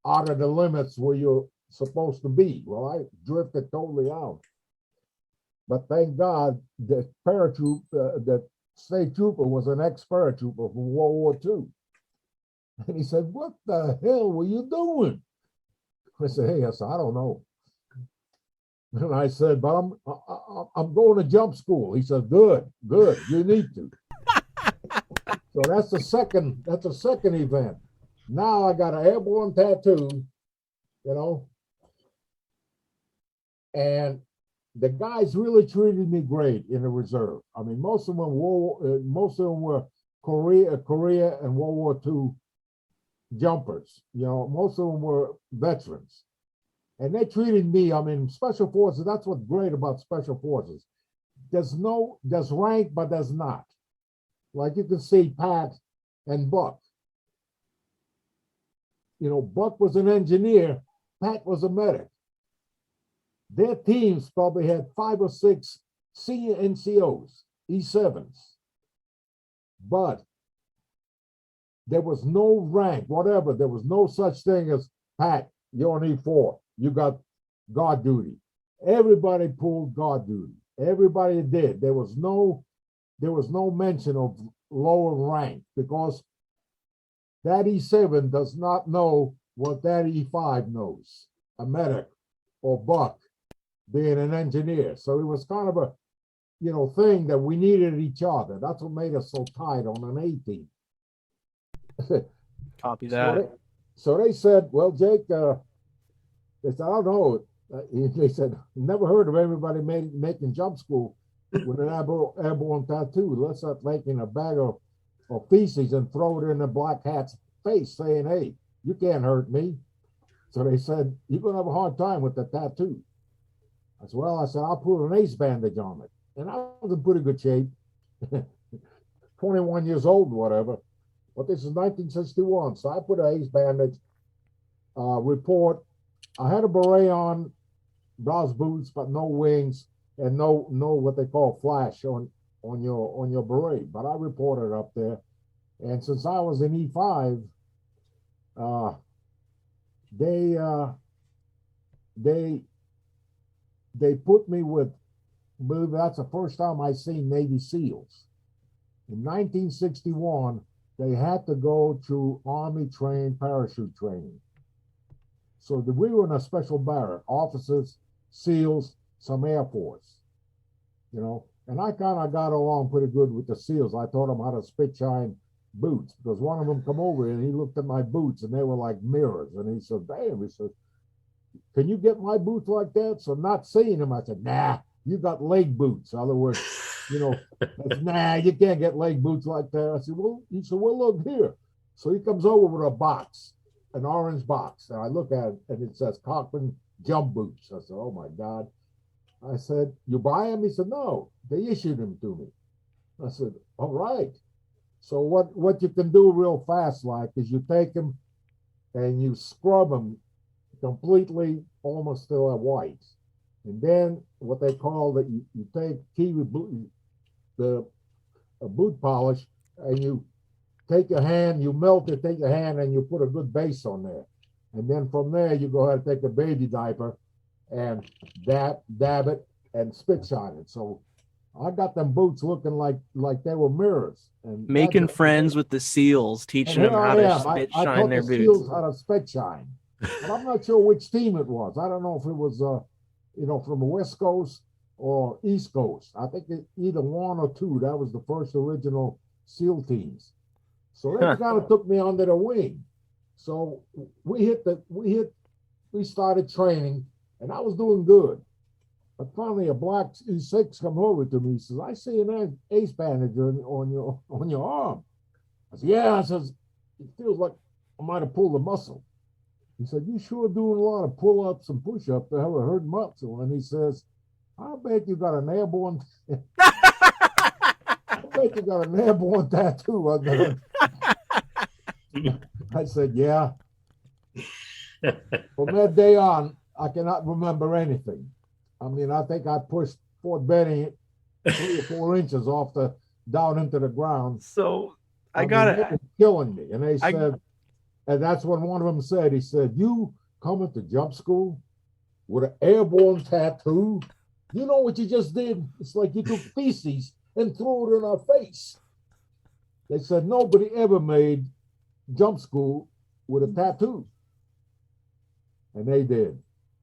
out of the limits where you're supposed to be. Well, I drifted totally out. But thank God the state trooper was an ex-paratrooper from World War II. And he said, what the hell were you doing? I said, I don't know. And I said, but I'm going to jump school. He said, good, you need to. So that's the second event. Now I got an airborne tattoo, and the guys really treated me great in the reserve. I mean, most of them were Korea and World War II jumpers. Most of them were veterans, and they treated me. I mean, Special Forces. That's what's great about Special Forces. There's rank, but there's not. Like you can see Pat and Buck. Buck was an engineer, Pat was a medic. Their teams probably had 5 or 6 senior NCOs, E7s. But there was no rank, whatever. There was no such thing as, Pat, you're on E4. You got guard duty. Everybody pulled guard duty. Everybody did. There was no mention of lower rank, because that E7 does not know what that E5 knows, a medic or Buck being an engineer. So it was kind of a, thing that we needed each other. That's what made us so tight on an A team. Copy that. So they said, well, Jake, they said, I don't know. They said, never heard of everybody making jump school with an airborne tattoo. Let's start making a bag of feces and throw it in the black hat's face saying, hey, you can't hurt me. So they said, you're going to have a hard time with the tattoo. I said, I'll put an ace bandage on it. And I was in pretty good shape, 21 years old, whatever. But this is 1961. So I put an ace bandage, report. I had a beret on, blouse boots, but no wings and no what they call flash on your beret. But I reported up there. And since I was in E5, they put me with, believe that's the first time I seen Navy SEALs. In 1961, they had to go to Army trained parachute training. So we were in a special barrack, officers, SEALs, some Air Force, and I kind of got along pretty good with the SEALs. I taught them how to spit shine boots because one of them come over and he looked at my boots and they were like mirrors. And he said, damn, he said, can you get my boots like that? So not seeing him, I said, nah, you got leg boots. In other words, nah, you can't get leg boots like that. I said, he said, well, look here. So he comes over with a box, an orange box. And I look at it and it says Cochran jump boots. I said, oh my God. I said, you buy them? He said, no, they issued them to me. I said, all right. So what you can do real fast is you take them and you scrub them completely almost till they're white. And then what they call that you take kiwi blue, the boot polish, and you take your hand, you melt it, take your hand, and you put a good base on there. And then from there, you go ahead and take a baby diaper and dab it and spit shine it. So I got them boots looking like they were mirrors. And making friends with the SEALs, teaching them how to spit shine their boots. SEALs how to spit shine. But I'm not sure which team it was. I don't know if it was, from the West Coast or East Coast. I think either one or two. That was the first original SEAL teams. So they kind of took me under the wing. So we started training, and I was doing good. But finally, a black E6 come over to me. He says, I see an ace bandage on your arm. I said, yeah. I says, it feels like I might have pulled a muscle. He said, you sure doing a lot of pull-ups and push-ups to have a hurt muscle. And he says, I bet you got an airborne tattoo under it. I said, yeah. From that day on, I cannot remember anything. I mean, I think I pushed Fort Benning 3 or 4 inches down into the ground. So I got it. They were killing me. And they said, and that's when one of them said, he said, you coming to jump school with an airborne tattoo? You know what you just did? It's like you took feces and threw it in our face. They said, nobody ever made jump school with a tattoo. And they did.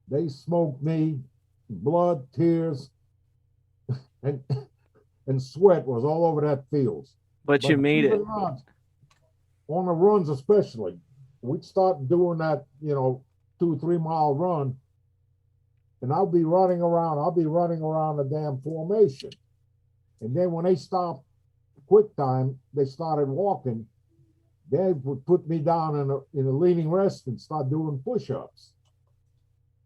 They smoked me, blood, tears, and sweat was all over that field. But you made it. On the runs especially, we'd start doing that, 2-3 mile run, and I'll be running around the damn formation. And then when they stopped quick time, they started walking. They would put me down in a leaning rest and start doing push-ups.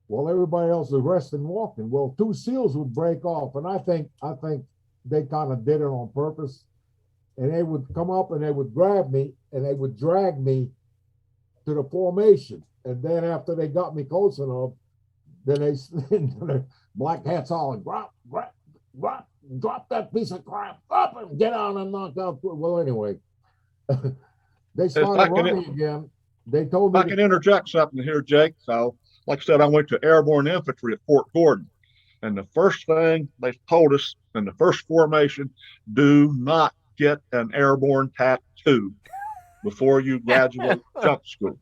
While everybody else was resting walking. Well, 2 SEALs would break off, and I think they kind of did it on purpose. And they would come up and they would grab me and they would drag me to the formation. And then after they got me close enough, then they black hats all and drop that piece of crap up and get on and knock out. Well, anyway, they started running again. They told me. I can interject something here, Jake. So, like I said, I went to Airborne Infantry at Fort Gordon. And the first thing they told us in the first formation, do not get an airborne tattoo before you graduate jump school.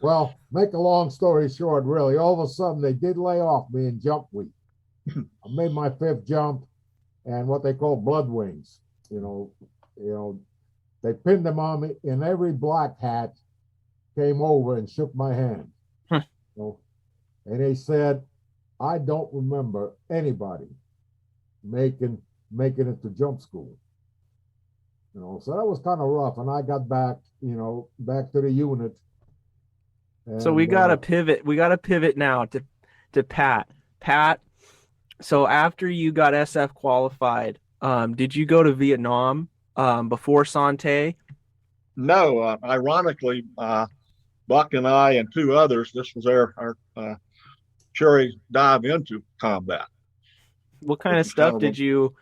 Well, make a long story short, really, all of a sudden they did lay off me in jump week. I made my 5th jump and what they call blood wings. They pinned them on me, and every black hat came over and shook my hand. And they said, I don't remember anybody making it to jump school. So that was kind of rough. And I got back to the unit. And, so we got to pivot. We got to pivot now to Pat. Pat, so after you got SF qualified, did you go to Vietnam before Son Tay? No, ironically, Buck and I and 2 others, this was our cherry dive into combat. What kind of stuff did you,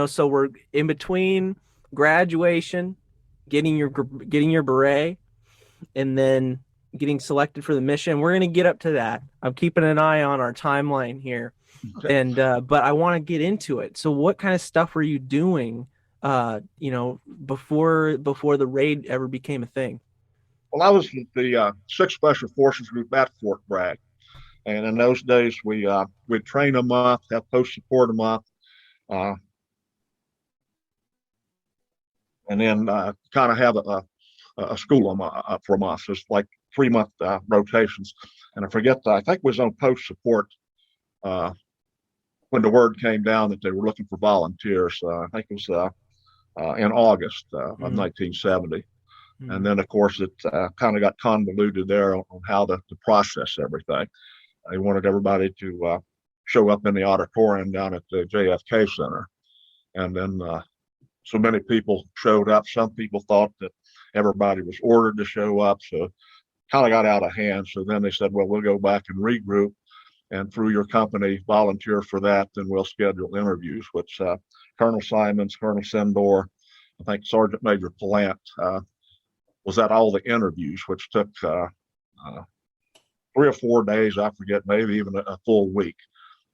so we're in between graduation, getting your beret, and then getting selected for the mission. We're going to get up to that. I'm keeping an eye on our timeline here. Okay. And, but I want to get into it. So what kind of stuff were you doing, before the raid ever became a thing? Well, I was with the 6th Special Forces Group at Fort Bragg. And in those days, we'd train a month, have post support a month, and then kind of have a school for a month. So it's like 3-month rotations. And I forget, I think it was on post support when the word came down that they were looking for volunteers. I think it was in August of 1970. And then, of course, it kind of got convoluted there on how to process everything. They wanted everybody to show up in the auditorium down at the JFK Center. And then so many people showed up. Some people thought that everybody was ordered to show up. So kind of got out of hand. So then they said, well, we'll go back and regroup. And through your company, volunteer for that. Then we'll schedule interviews, which Colonel Simons, Colonel Sendor, I think Sergeant Major Plant was at all the interviews, which took 3 or 4 days, I forget, maybe even a full week.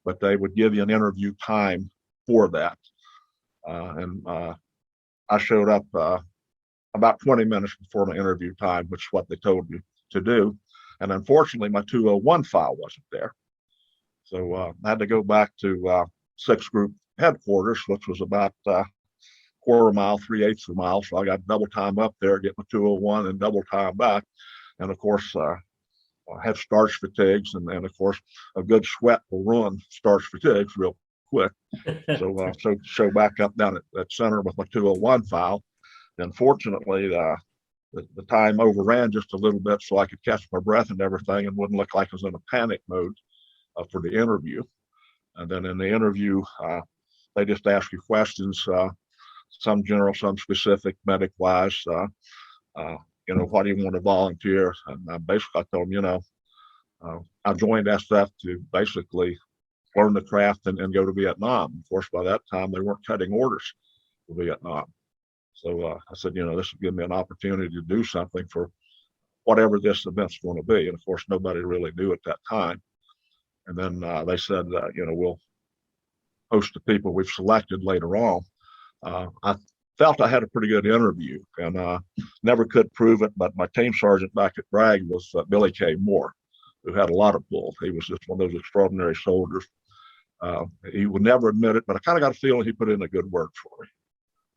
But they would give you an interview time for that. And I showed up about 20 minutes before my interview time, which is what they told me to do. And unfortunately, my 201 file wasn't there. So I had to go back to 6th Group headquarters, which was about quarter mile, 3/8 of a mile. So I got double time up there, get my 201 and double time back. And of course, I had starch fatigues, and of course, a good sweat will ruin starch fatigues real quick. So show back up down at center with my 201 file. And fortunately, the time overran just a little bit so I could catch my breath and everything and wouldn't look like I was in a panic mode for the interview. And then in the interview, they just ask you questions, some general, some specific, medic-wise. Why do you want to volunteer? And basically, I told them, I joined SF to basically learn the craft and go to Vietnam. Of course, by that time, they weren't cutting orders for Vietnam. So I said, this will give me an opportunity to do something for whatever this event's going to be. And of course, nobody really knew at that time. And then they said, we'll host the people we've selected later on. I felt I had a pretty good interview, and never could prove it, but my team sergeant back at Bragg was Billy K. Moore, who had a lot of pull. He was just one of those extraordinary soldiers. He would never admit it, but I kind of got a feeling he put in a good word for me.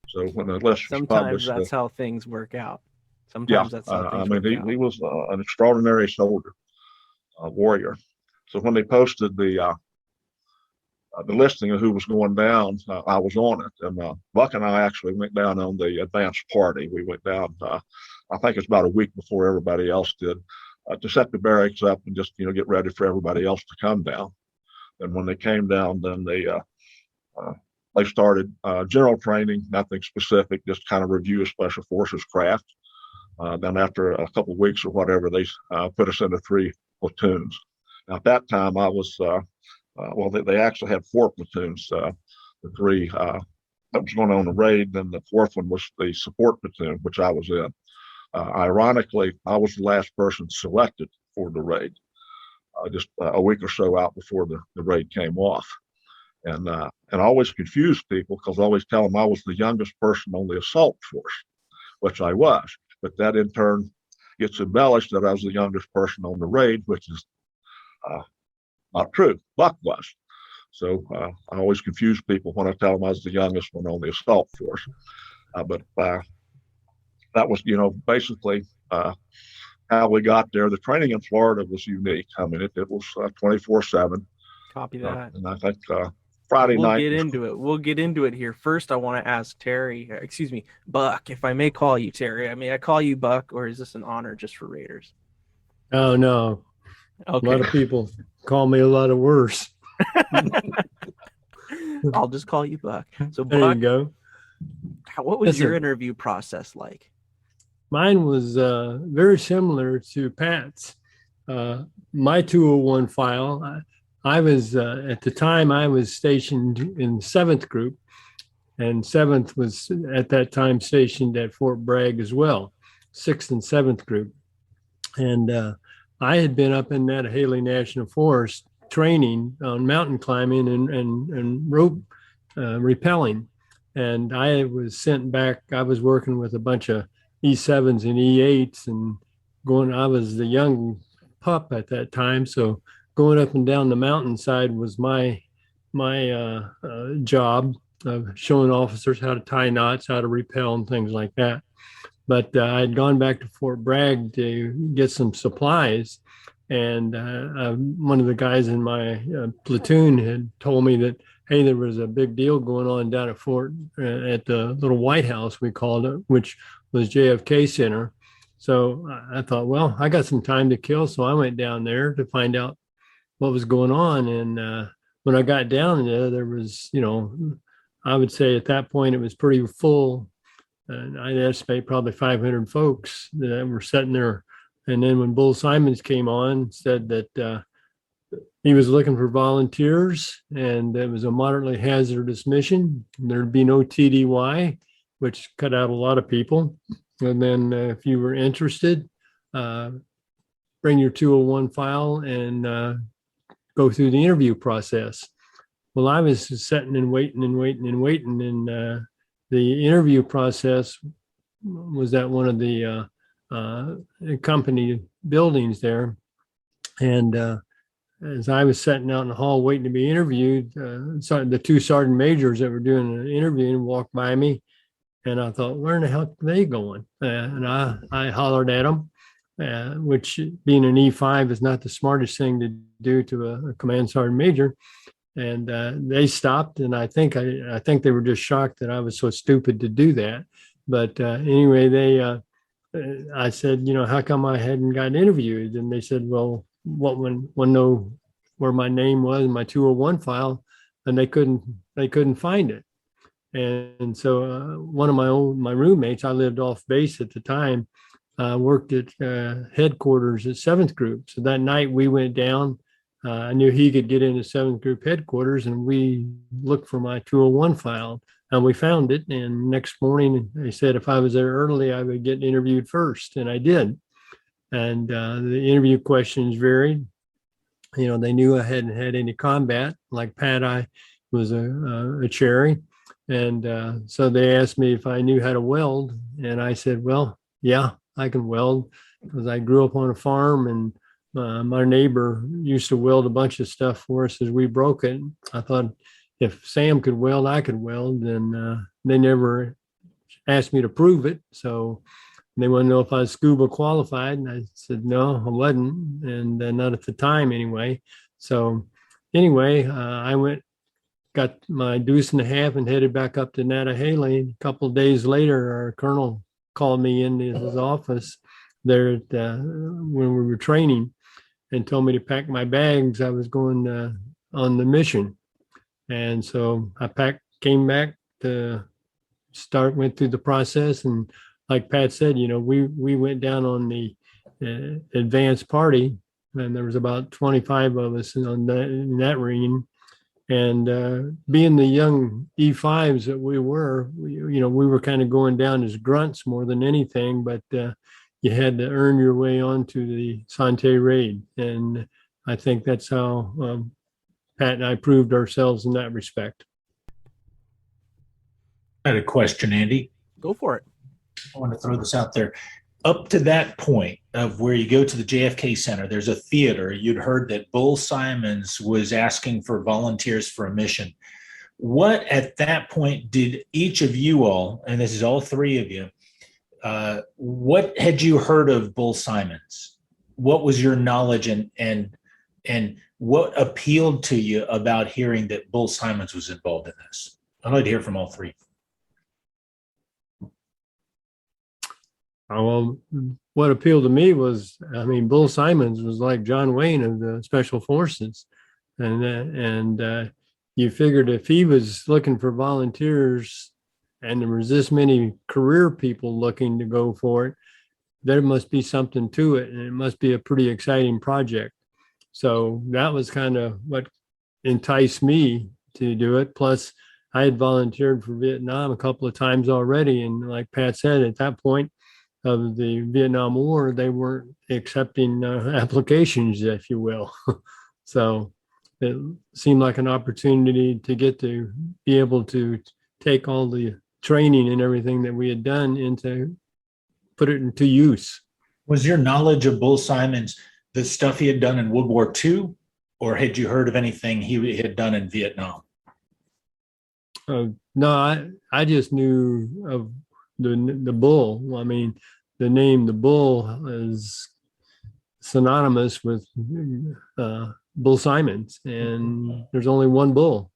So when the list was published, that's how things work out. Sometimes that's how things work out. He was an extraordinary soldier, warrior. So when they posted the listing of who was going down, I was on it. And Buck and I actually went down on the advance party. We went down, I think it's about a week before everybody else did, to set the barracks up and just, get ready for everybody else to come down. And when they came down, then they started general training, nothing specific, just kind of review of Special Forces craft. Then after a couple of weeks or whatever, they put us into 3 platoons. Now, at that time, I was, they actually had 4 platoons. The 3 that was going on the raid, then the 4th one was the support platoon, which I was in. Ironically, I was the last person selected for the raid, just a week or so out before the raid came off. And I always confused people because I always tell them I was the youngest person on the assault force, which I was. But that in turn, gets embellished that I was the youngest person on the raid, which is not true. Buck was. So I always confuse people when I tell them I was the youngest one on the assault force. But that was, basically how we got there. The training in Florida was unique. I mean, it was 24/7. Copy that. And I think Friday night. We'll get into it here. First, I want to ask Terry, Buck, if I may call you Terry. I mean, I call you Buck, or is this an honor just for Raiders? Oh, no. Okay. A lot of people call me a lot of worse. I'll just call you Buck. So, there Buck, you go. What was your interview process like? Mine was very similar to Pat's. My 201 file, I was, at the time, I was stationed in the 7th Group, and 7th was at that time stationed at Fort Bragg as well, 6th and 7th Group. And I had been up in that Haley National Forest training on mountain climbing and rope rappelling. And I was sent back. I was working with a bunch of E7s and E8s and I was the young pup at that time. So going up and down the mountainside was my job of showing officers how to tie knots, how to rappel and things like that. But I had gone back to Fort Bragg to get some supplies. And one of the guys in my platoon had told me that, hey, there was a big deal going on down at Fort, at the little White House, we called it, which was JFK Center. So I thought, well, I got some time to kill. So I went down there to find out what was going on. And when I got down there was, I would say at that point it was pretty full. And I'd estimate probably 500 folks that were sitting there. And then when Bull Simons came on, said that he was looking for volunteers and it was a moderately hazardous mission. There'd be no TDY, which cut out a lot of people. And then if you were interested, bring your 201 file and go through the interview process. Well, I was sitting and waiting. And the interview process was at one of the company buildings there. And as I was sitting out in the hall waiting to be interviewed, the 2 sergeant majors that were doing the interviewing walked by me. And I thought, where in the hell are they going? And I hollered at them, which being an E5 is not the smartest thing to do to a command sergeant major. And they stopped. And I think they were just shocked that I was so stupid to do that. But anyway, I said, how come I hadn't gotten interviewed? And they said, well, one know where my name was in my 201 file, and they couldn't find it. And so one of my roommates, I lived off base at the time, worked at headquarters at 7th Group. So that night we went down. I knew he could get into 7th Group headquarters, and we looked for my 201 file. And we found it. And next morning, they said if I was there early, I would get interviewed first. And I did. And the interview questions varied. They knew I hadn't had any combat. Like Pat, I was a cherry. And so they asked me if I knew how to weld. And I said, well, yeah, I can weld because I grew up on a farm. And my neighbor used to weld a bunch of stuff for us as we broke it. I thought, if Sam could weld, I could weld. And they never asked me to prove it. So they wanted to know if I was scuba qualified. And I said, no, I wasn't. And not at the time anyway. So anyway, I got my deuce and a half and headed back up to Natahaley. A couple of days later, our colonel called me into his office there at, when we were training and told me to pack my bags. I was going on the mission. And so I came back to went through the process. And like Pat said, we went down on the advanced party, and there was about 25 of us in that ring. And being the young E5s that we were, we were kind of going down as grunts more than anything, but you had to earn your way onto the Son Tay Raid. And I think that's how Pat and I proved ourselves in that respect. I had a question, Andy. Go for it. I want to throw this out there. up to that point of where you go to the JFK Center, there's a theater. You'd heard that Bull Simons was asking for volunteers for a mission. What at that point did each of you all, and this is all three of you, what had you heard of Bull Simons? What was your knowledge and what appealed to you about hearing that Bull Simons was involved in this? I'd like to hear from all three. Well, what appealed to me was, I mean, Bull Simons was like John Wayne of the Special Forces. And you figured if he was looking for volunteers and there was this many career people looking to go for it, there must be something to it, and it must be a pretty exciting project. So that was kind of what enticed me to do it. Plus, I had volunteered for Vietnam a couple of times already. And like Pat said, at that point of the Vietnam War, they weren't accepting applications, if you will. So it seemed like an opportunity to get to be able to take all the training and everything that we had done into, put it into use. Was your knowledge of Bull Simons the stuff he had done in World War II, or had you heard of anything he had done in Vietnam? No, I just knew of the bull. I mean, the name the bull is synonymous with Bull Simons, and there's only one bull.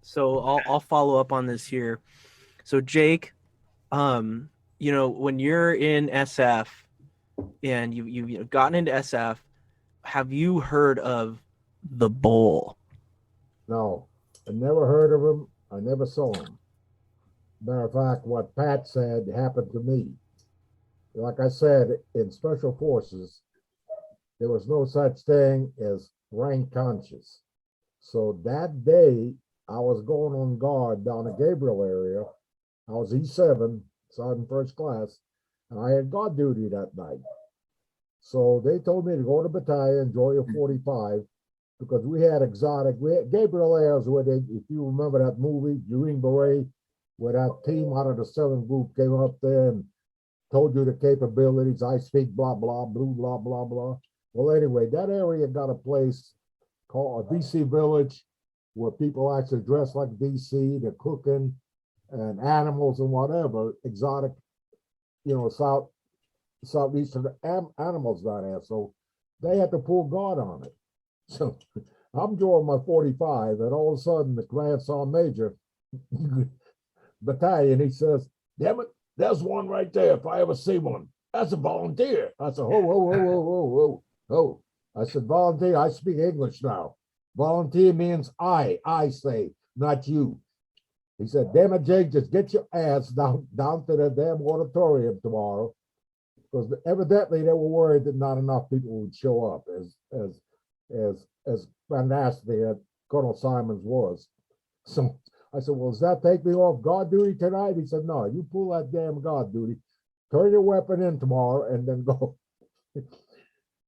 So I'll follow up on this here. So Jake, you know, when you're in SF and you've gotten into SF, have you heard of the bull? No, I never heard of him. I never saw him. Matter of fact, what Pat said happened to me. Like I said, in Special Forces, there was no such thing as rank conscious. So that day, I was going on guard down the Gabriel area. I was E7, Sergeant First Class, and I had guard duty that night. So they told me to go to battalion, Joya 45, because we had Gabriel Airs, where they, if you remember that movie, Green Beret, where that team out of the 7th group came up there and told you the capabilities, I speak blah, blah, blue, blah, blah, blah. Well, anyway, that area got a place called a DC Village, where people actually dress like DC, they're cooking, and animals and whatever, exotic, southeastern animals down there. So they had to pull guard on it. So I'm drawing my 45, and all of a sudden the Command Sergeant Major battalion, he says, "Damn it, there's one right there. If I ever see one, that's a volunteer." I said, "Oh." I said, "Volunteer, I speak English now. Volunteer means I say, not you." He said, "Damn it, Jake, just get your ass down to the damn auditorium tomorrow." Because evidently they were worried that not enough people would show up, as fantastic as Colonel Simons was. So I said, "Well, does that take me off guard duty tonight?" He said, "No, you pull that damn guard duty, turn your weapon in tomorrow, and then go."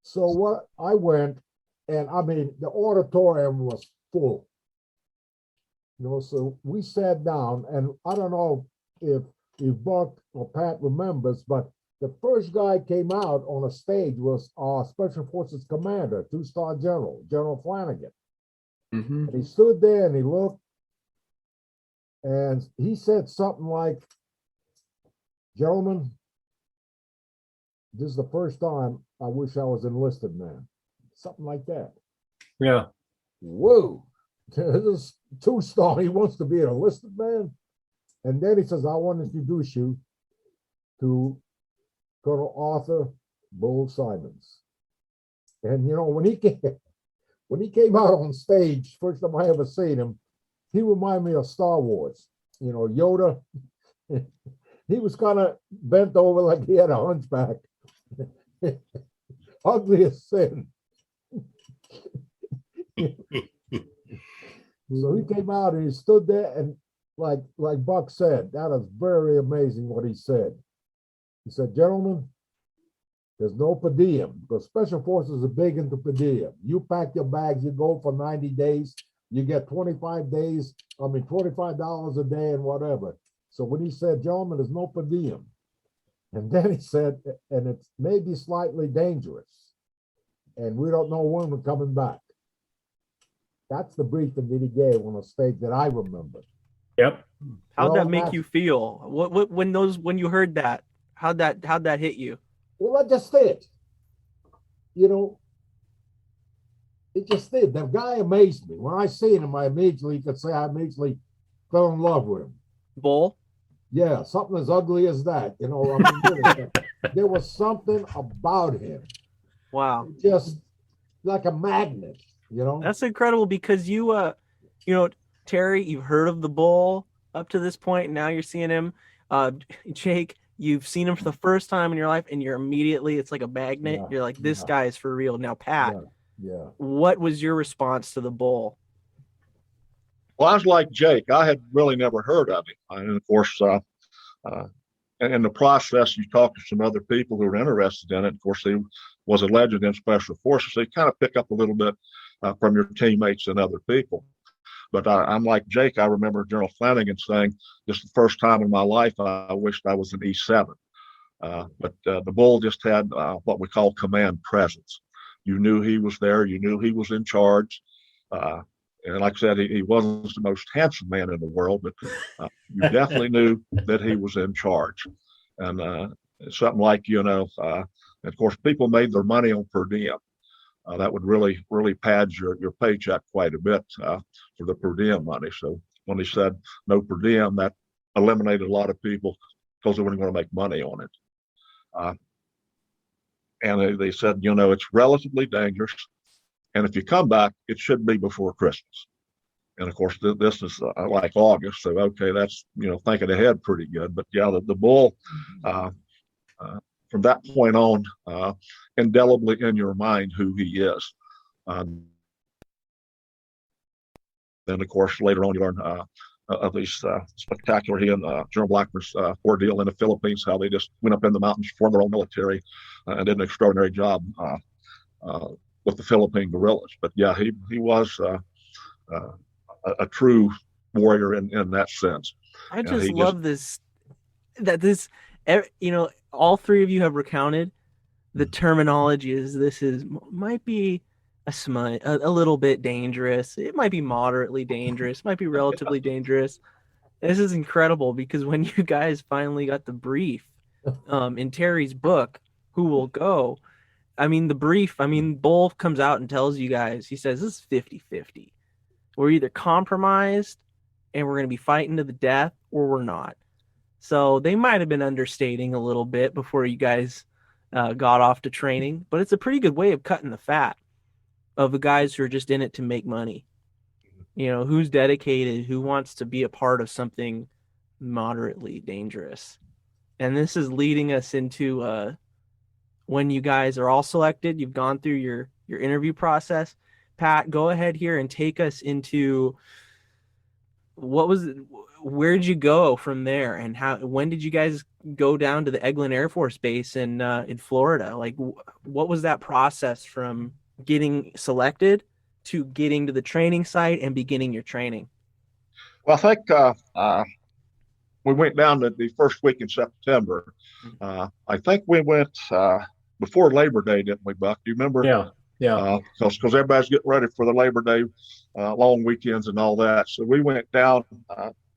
So I went, and I mean, the auditorium was full. So we sat down, and I don't know if Buck or Pat remembers, but the first guy came out on a stage was our Special Forces commander, 2-star General Flanagan. Mm-hmm. And he stood there and he looked, and he said something like, "Gentlemen, this is the first time I wish I was enlisted, man." Something like that. Yeah. Whoa. This is 2-star. He wants to be an enlisted man. And then he says, "I want to introduce you to Colonel Arthur Bull Simons." And when he came out on stage, first time I ever seen him, he reminded me of Star Wars. Yoda. He was kind of bent over like he had a hunchback. Ugly as sin. So he came out and he stood there, and like Buck said, that is very amazing what he said. He said, "Gentlemen, there's no per diem, because Special Forces are big into per diem. You pack your bags, you go for 90 days, you get $25 a day and whatever. So when he said, gentlemen, there's no per diem. And then he said, and it may be slightly dangerous. And we don't know when we're coming back. That's the briefing that he gave on a stage that I remember. Yep. How'd that make you feel? What when you heard that? How'd that hit you? Well, I just did. You know, it just did. The guy amazed me. When I seen him, I immediately fell in love with him. Bull? Yeah, something as ugly as that. You know, I mean, really, there was something about him. Wow. Just like a magnet, you know? That's incredible because you know, Terry, you've heard of the Bull up to this point. And now you're seeing him. Jake, you've seen him for the first time in your life and you're immediately, it's like a magnet. You're like, this guy is for real. Now, Pat, what was your response to the Bull? Well, I was like Jake. I had really never heard of him. And of course, in the process, you talk to some other people who were interested in it. Of course, he was a legend in Special Forces. So you kind of pick up a little bit from your teammates and other people. But I'm like Jake. I remember General Flanagan saying, "This is the first time in my life I wished I was an E7." But the Bull just had what we call command presence. You knew he was there. You knew he was in charge. And like I said, he wasn't the most handsome man in the world, but you definitely knew that he was in charge. And something like, you know, of course, people made their money on per diem. That would really, really pad your paycheck quite a bit for the per diem money. So when he said no per diem, that eliminated a lot of people because they weren't going to make money on it. And they said, you know, it's relatively dangerous. And if you come back, it should be before Christmas. And of course, this is like August. So, okay, that's, you know, thinking ahead pretty good. But yeah, the Bull, from that point on, indelibly in your mind who he is. Then, of course, later on, you learn of these spectacular, he and General Blackmer's ordeal in the Philippines, how they just went up in the mountains, formed their own military, and did an extraordinary job with the Philippine guerrillas. But yeah, he was a true warrior in that sense. I just love this, you know, all three of you have recounted the terminology might be a little bit dangerous. It might be moderately dangerous, might be relatively dangerous. This is incredible because when you guys finally got the brief in Terry's book, Who Will Go? I mean, Bull comes out and tells you guys, he says, this is 50-50. We're either compromised and we're going to be fighting to the death or we're not. So they might have been understating a little bit before you guys got off to training, but it's a pretty good way of cutting the fat of the guys who are just in it to make money. You know, who's dedicated, who wants to be a part of something moderately dangerous. And this is leading us into when you guys are all selected, you've gone through your interview process. Pat, go ahead here and take us into where'd you go from there, and when did you guys go down to the Eglin Air Force Base in Florida? Like, what was that process from getting selected to getting to the training site and beginning your training? Well, I think we went down to the first week in September. I think we went before Labor Day, didn't we, Buck? Do you remember? Yeah. Because everybody's getting ready for the Labor Day long weekends and all that. So we went down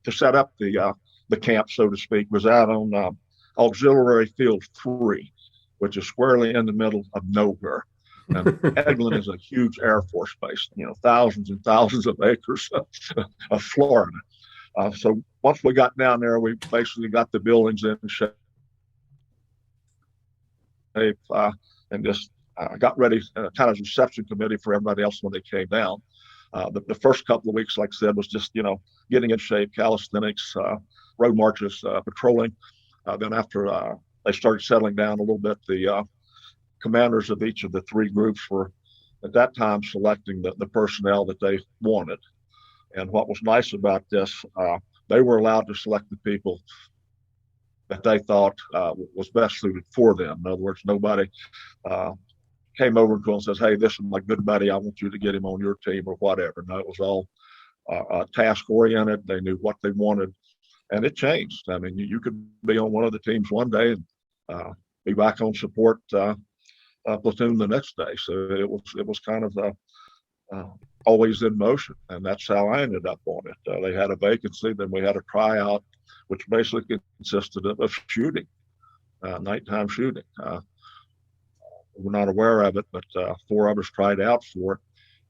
to set up the camp, so to speak, was out on Auxiliary Field 3, which is squarely in the middle of nowhere. And Eglin is a huge Air Force base, you know, thousands and thousands of acres of Florida. So once we got down there, we basically got the buildings in shape and just got ready, kind of reception committee for everybody else when they came down. The first couple of weeks, like I said, was just, you know, getting in shape, calisthenics, road marches, patrolling. Then after they started settling down a little bit, the commanders of each of the three groups were at that time selecting the personnel that they wanted. And what was nice about this, they were allowed to select the people that they thought was best suited for them. In other words, nobody came over to them and says, hey, this is my good buddy, I want you to get him on your team or whatever. No, it was all task oriented. They knew what they wanted and it changed. I mean, you could be on one of the teams one day and be back on support platoon the next day. So it was kind of always in motion, and that's how I ended up on it. They had a vacancy, then we had a tryout, which basically consisted of shooting, nighttime shooting. We're not aware of it, but 4 of us tried out for it,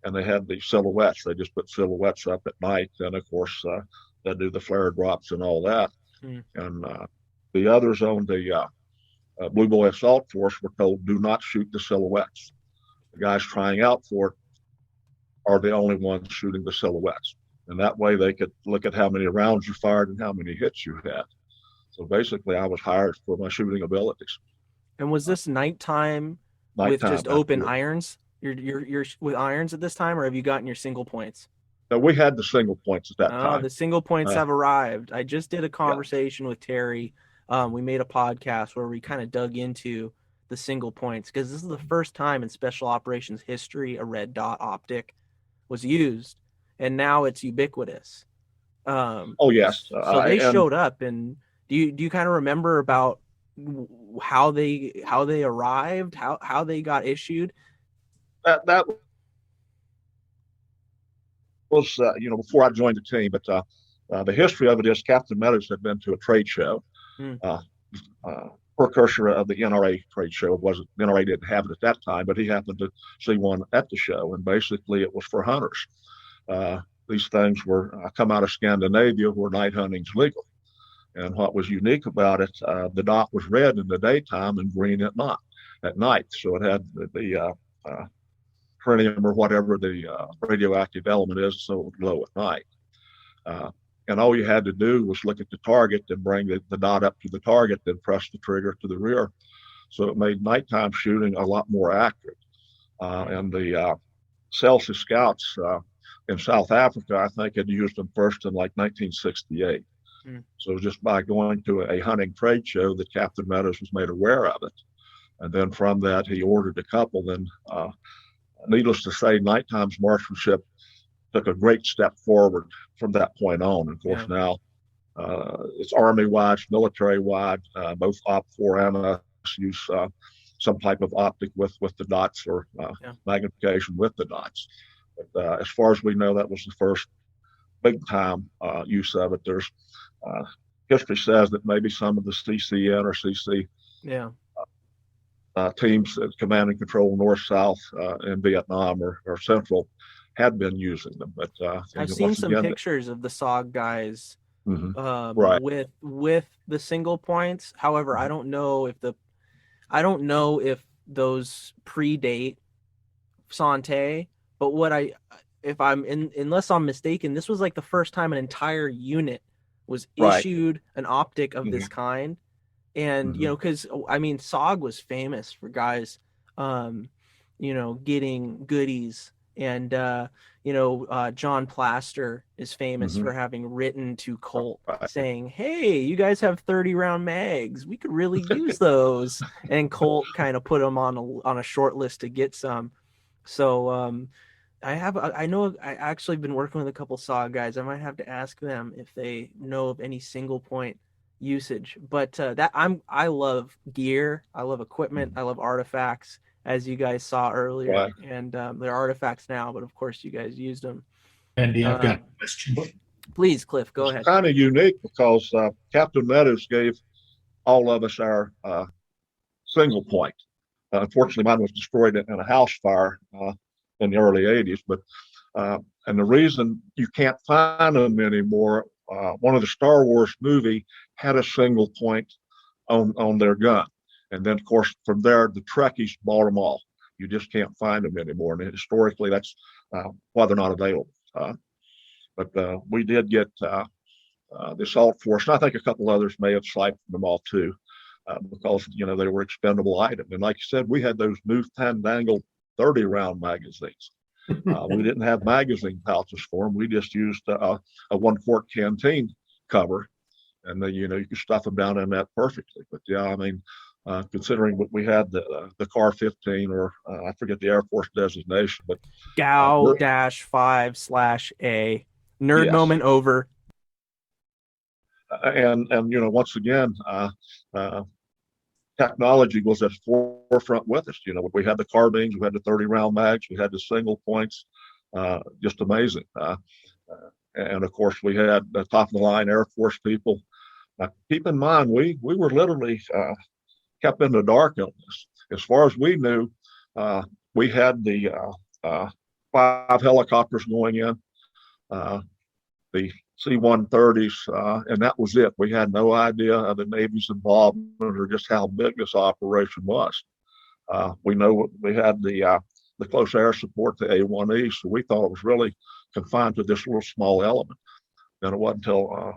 and they had the silhouettes. They just put silhouettes up at night, and of course they do the flare drops and all that. And the others on the Blue Boy Assault Force were told, do not shoot the silhouettes. The guys trying out for it are the only ones shooting the silhouettes. And that way they could look at how many rounds you fired and how many hits you had. So basically I was hired for my shooting abilities. And was this nighttime with just open irons? You're with irons at this time, or have you gotten your single points? No, we had the single points at that time. The single points have arrived. I just did a conversation with Terry. We made a podcast where we kind of dug into the single points, because this is the first time in special operations history a red dot optic was used, and now it's ubiquitous. Oh yes. So they showed up, and do you kind of remember about how they arrived, how they got issued? That was before I joined the team, but the history of it is Captain Meadows had been to a trade show, precursor of the NRA trade show. NRA didn't have it at that time, but he happened to see one at the show, and basically it was for hunters. These things were come out of Scandinavia, where night hunting's legal. And what was unique about it, the dot was red in the daytime and green at night. So it had the tritium or whatever the radioactive element is, so it would glow at night. And all you had to do was look at the target and bring the dot up to the target, then press the trigger to the rear. So it made nighttime shooting a lot more accurate. And the Celsius Scouts in South Africa, I think, had used them first in like 1968. So just by going to a hunting trade show that Captain Meadows was made aware of it. And then from that, he ordered a couple. Then needless to say, nighttime's marksmanship took a great step forward from that point on. Of course, now it's Army-wide, military-wide, both OPT-4 and us use some type of optic with the dots, or magnification with the dots. But as far as we know, that was the first big-time use of it. There's history says that maybe some of the CCN or CC teams that command and control north-south in Vietnam or Central had been using them. But I've seen some pictures of the SOG guys with the single points. However, I don't know if those predate Son Tay, but unless I'm mistaken, this was like the first time an entire unit was issued an optic of this kind. And because I mean, SOG was famous for guys getting goodies, and John Plaster is famous for having written to Colt saying, hey, you guys have 30 round mags, we could really use those. And Colt kind of put them on a short list to get some. So I know I actually been working with a couple SOG guys. I might have to ask them if they know of any single point usage. But I love gear, I love equipment, I love artifacts, as you guys saw earlier. And they're artifacts now, but of course you guys used them. Andy, I've got a question. Please, Cliff, go ahead. It's kind of unique because Captain Meadows gave all of us our single point. Unfortunately, mine was destroyed in a house fire in the early 80s, but and the reason you can't find them anymore, one of the Star Wars movie had a single point on their gun, and then of course from there the Trekkies bought them all. You just can't find them anymore, and historically that's why they're not available. But we did get the assault force, and I think a couple others may have siphoned them all too, because they were expendable items. And like you said, we had those new fandangled 30 round magazines. We didn't have magazine pouches for them. We just used a 1-quart canteen cover, and then you could stuff them down in that perfectly. But yeah, I mean, considering what we had, the Car 15, or I forget the Air Force designation, but GAU-5/A. Nerd moment over. and once again, technology was at forefront with us. We had the carbines, we had the 30-round mags, we had the single points, just amazing. And of course, we had the top of the line Air Force people. Keep in mind, we were literally kept in the dark on this. As far as we knew, we had the 5 helicopters going in, the C-130s, and that was it. We had no idea of the Navy's involvement or just how big this operation was. We know we had the close air support, the A-1E, so we thought it was really confined to this little small element. And it wasn't until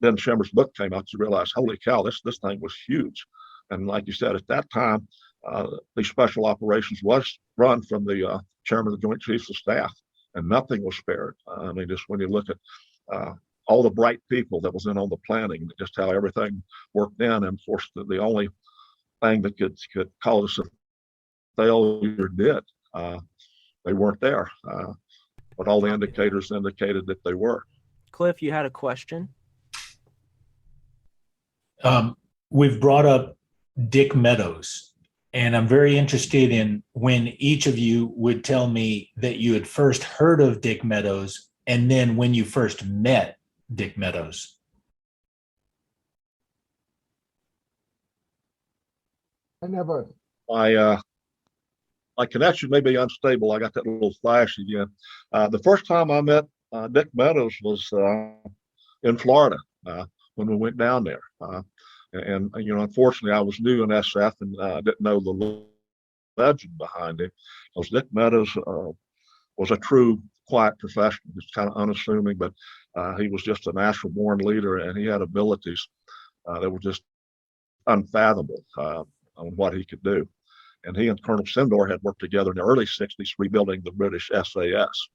Ben Schimmer's book came out to realize, holy cow, this thing was huge. And like you said, at that time, the special operations was run from the chairman of the Joint Chiefs of Staff, and nothing was spared. I mean, just when you look at all the bright people that was in on the planning, just how everything worked in, and of course, the only thing that could cause us a failure did. They weren't there, but all the indicators indicated that they were. Cliff, you had a question? We've brought up Dick Meadows, and I'm very interested in when each of you would tell me that you had first heard of Dick Meadows and then when you first met Dick Meadows. My connection may be unstable. I got that little flash again. The first time I met Dick Meadows was in Florida when we went down there. And unfortunately, I was new in SF and didn't know the legend behind him. Because Dick Meadows was a true quiet professional. He's kind of unassuming, but he was just a natural-born leader, and he had abilities that were just unfathomable on what he could do. And he and Colonel Sindor had worked together in the early 60s rebuilding the British SAS.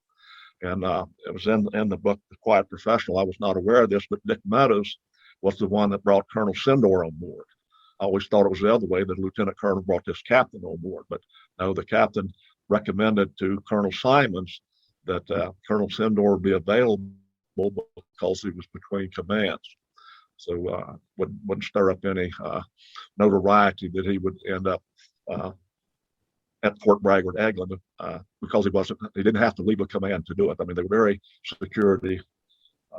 And it was in the book, The Quiet Professional. I was not aware of this, but Dick Meadows was the one that brought Colonel Sindor on board. I always thought it was the other way, that Lieutenant Colonel brought this captain on board. But no, the captain recommended to Colonel Simons that Colonel Sindor be available because he was between commands. So wouldn't stir up any notoriety that he would end up at Fort Bragg or Eglin because he didn't have to leave a command to do it. I mean, they were very security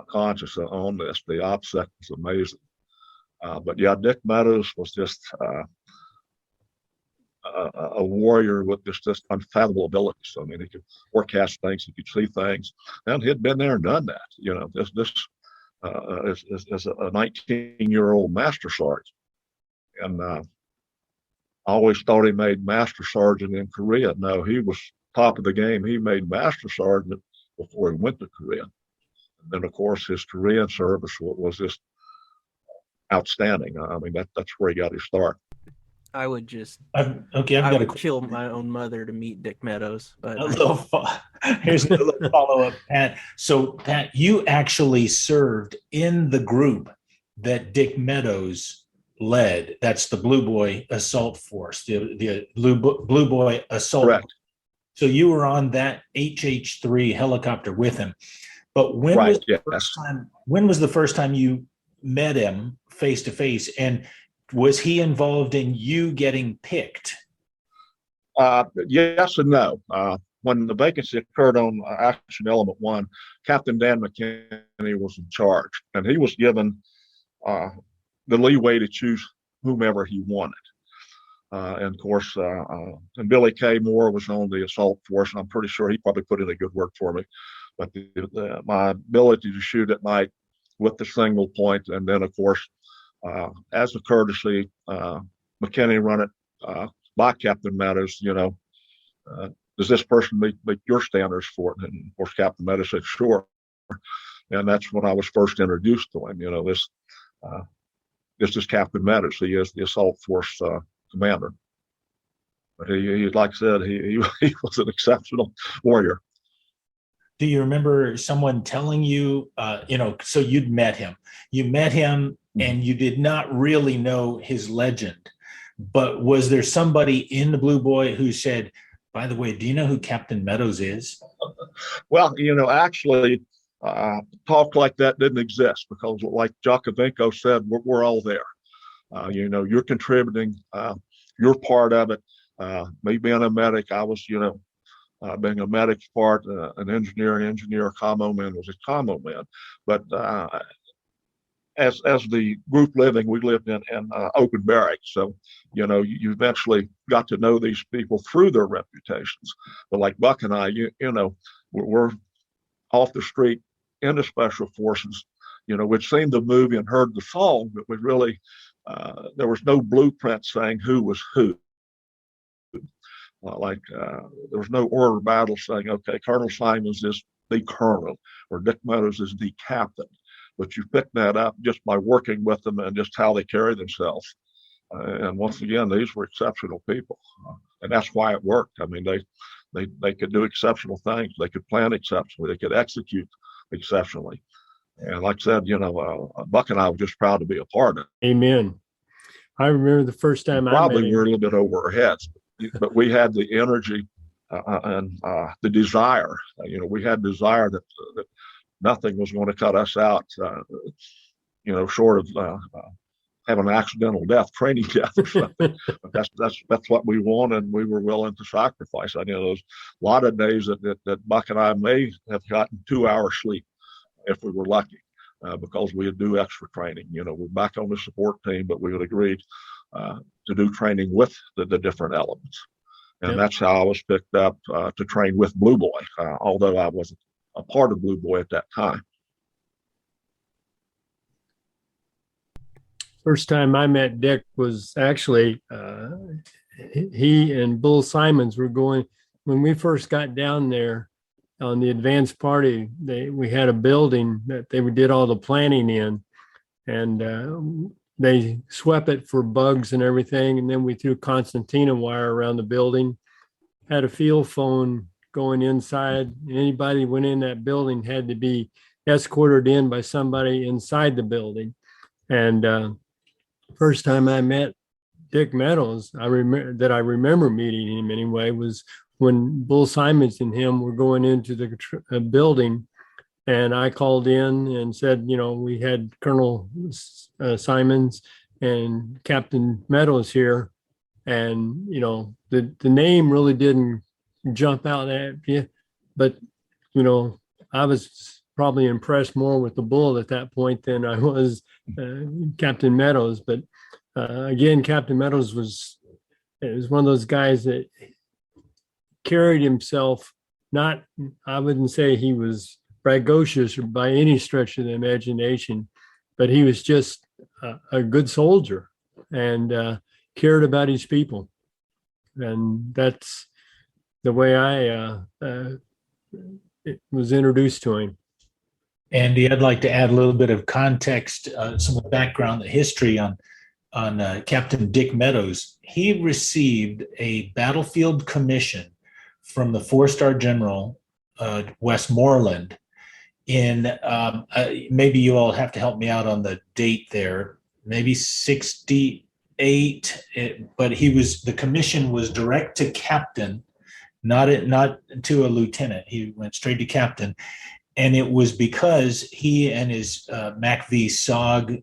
conscious on this. The OPSEC was amazing. But yeah, Dick Meadows was just a warrior with just unfathomable abilities. I mean, he could forecast things, he could see things, and he'd been there and done that. This is a 19-year-old master sergeant. And I always thought he made master sergeant in Korea. No, he was top of the game. He made master sergeant before he went to Korea. And then, of course, his Korean service was just outstanding. I mean, that's where he got his start. I would just kill my own mother to meet Dick Meadows. But here's a little follow-up, Pat. So, Pat, you actually served in the group that Dick Meadows led. That's the Blue Boy Assault Force, the Blue Boy Assault. Correct. Force. So you were on that HH-3 helicopter with him. But when was the first time you met him face to face, and was he involved in you getting picked? Yes and no. When the vacancy occurred on Action Element 1, Captain Dan McKinney was in charge, and he was given the leeway to choose whomever he wanted. And of course, and Billy K. Moore was on the assault force, and I'm pretty sure he probably put in a good work for me. But my ability to shoot at night with the single point, and then of course, as a courtesy, McKinney run it by Captain Meadows. Does this person meet your standards for it? And of course, Captain Meadows said, sure. And that's when I was first introduced to him. This is Captain Meadows. He is the assault force commander. But he, like I said, he was an exceptional warrior. Do you remember someone telling you, so you met him and you did not really know his legend, but was there somebody in the Blue Boy who said, by the way, do you know who Captain Meadows is? Well, actually, talk like that didn't exist, because like Jackovenco said, we're all there. You're contributing, you're part of it. Me being a medic, I was, being a medic's part, an engineer, commo man was a commo man. But as the group living, we lived in open barracks. So, you eventually got to know these people through their reputations. But like Buck and I, we're off the street into special forces. We'd seen the movie and heard the song, but we really, there was no blueprint saying who was who. There was no order of battle saying, okay, Colonel Simons is the colonel or Dick Meadows is the captain. But you pick that up just by working with them and just how they carry themselves. And once again, these were exceptional people. And that's why it worked. I mean, they could do exceptional things. They could plan exceptionally. They could execute exceptionally. And like I said, Buck and I were just proud to be a part of it. Amen. I remember the first time Probably we were a little bit over our heads, but we had the energy and the desire. We had desire that nothing was going to cut us out, short of having an accidental death, training death or something. But that's what we wanted, and we were willing to sacrifice. I know there's a lot of days that Buck and I may have gotten 2 hours sleep if we were lucky, because we would do extra training. We're back on the support team, but we would agree to do training with the different elements. And that's how I was picked up to train with Blue Boy, although I wasn't a part of Blue Boy at that time. First time I met Dick was actually he and Bull Simons were going, when we first got down there on the advanced party, we had a building that they did all the planning in, and they swept it for bugs and everything. And then we threw concertina wire around the building, had a field phone going inside. Anybody who went in that building had to be escorted in by somebody inside the building. And first time I met Dick Meadows, I remember meeting him anyway, was when Bull Simons and him were going into the building, and I called in and said, we had Colonel Simons and Captain Meadows here, and the name really didn't jump out at you, but I was probably impressed more with the Bull at that point than I was Captain Meadows. But again, Captain Meadows was one of those guys that carried himself, I wouldn't say he was braggadocious or by any stretch of the imagination, but he was just a good soldier and cared about his people. And that's the way I was introduced to him. Andy, I'd like to add a little bit of context, some of the background, the history on Captain Dick Meadows. He received a battlefield commission from the 4-star General Westmoreland in, maybe you all have to help me out on the date there, maybe 68, but the commission was direct to captain, not to a lieutenant. He went straight to captain. And it was because he and his MACV SOG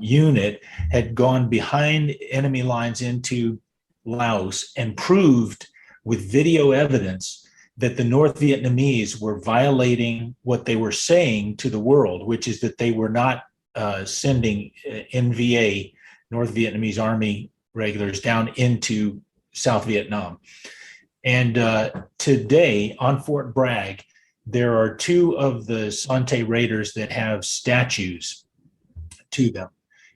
unit had gone behind enemy lines into Laos and proved with video evidence that the North Vietnamese were violating what they were saying to the world, which is that they were not sending NVA, North Vietnamese Army regulars, down into South Vietnam. And today on Fort Bragg, there are 2 of the Son Tay Raiders that have statues to them.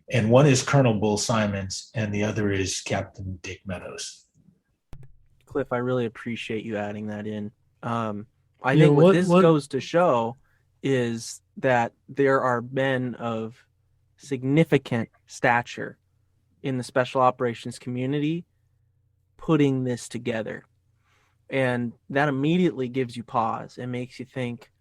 And one is Colonel Bull Simons, and the other is Captain Dick Meadows. Cliff, I really appreciate you adding that in. I think what this goes to show is that there are men of significant stature in the special operations community putting this together. And that immediately gives you pause and makes you think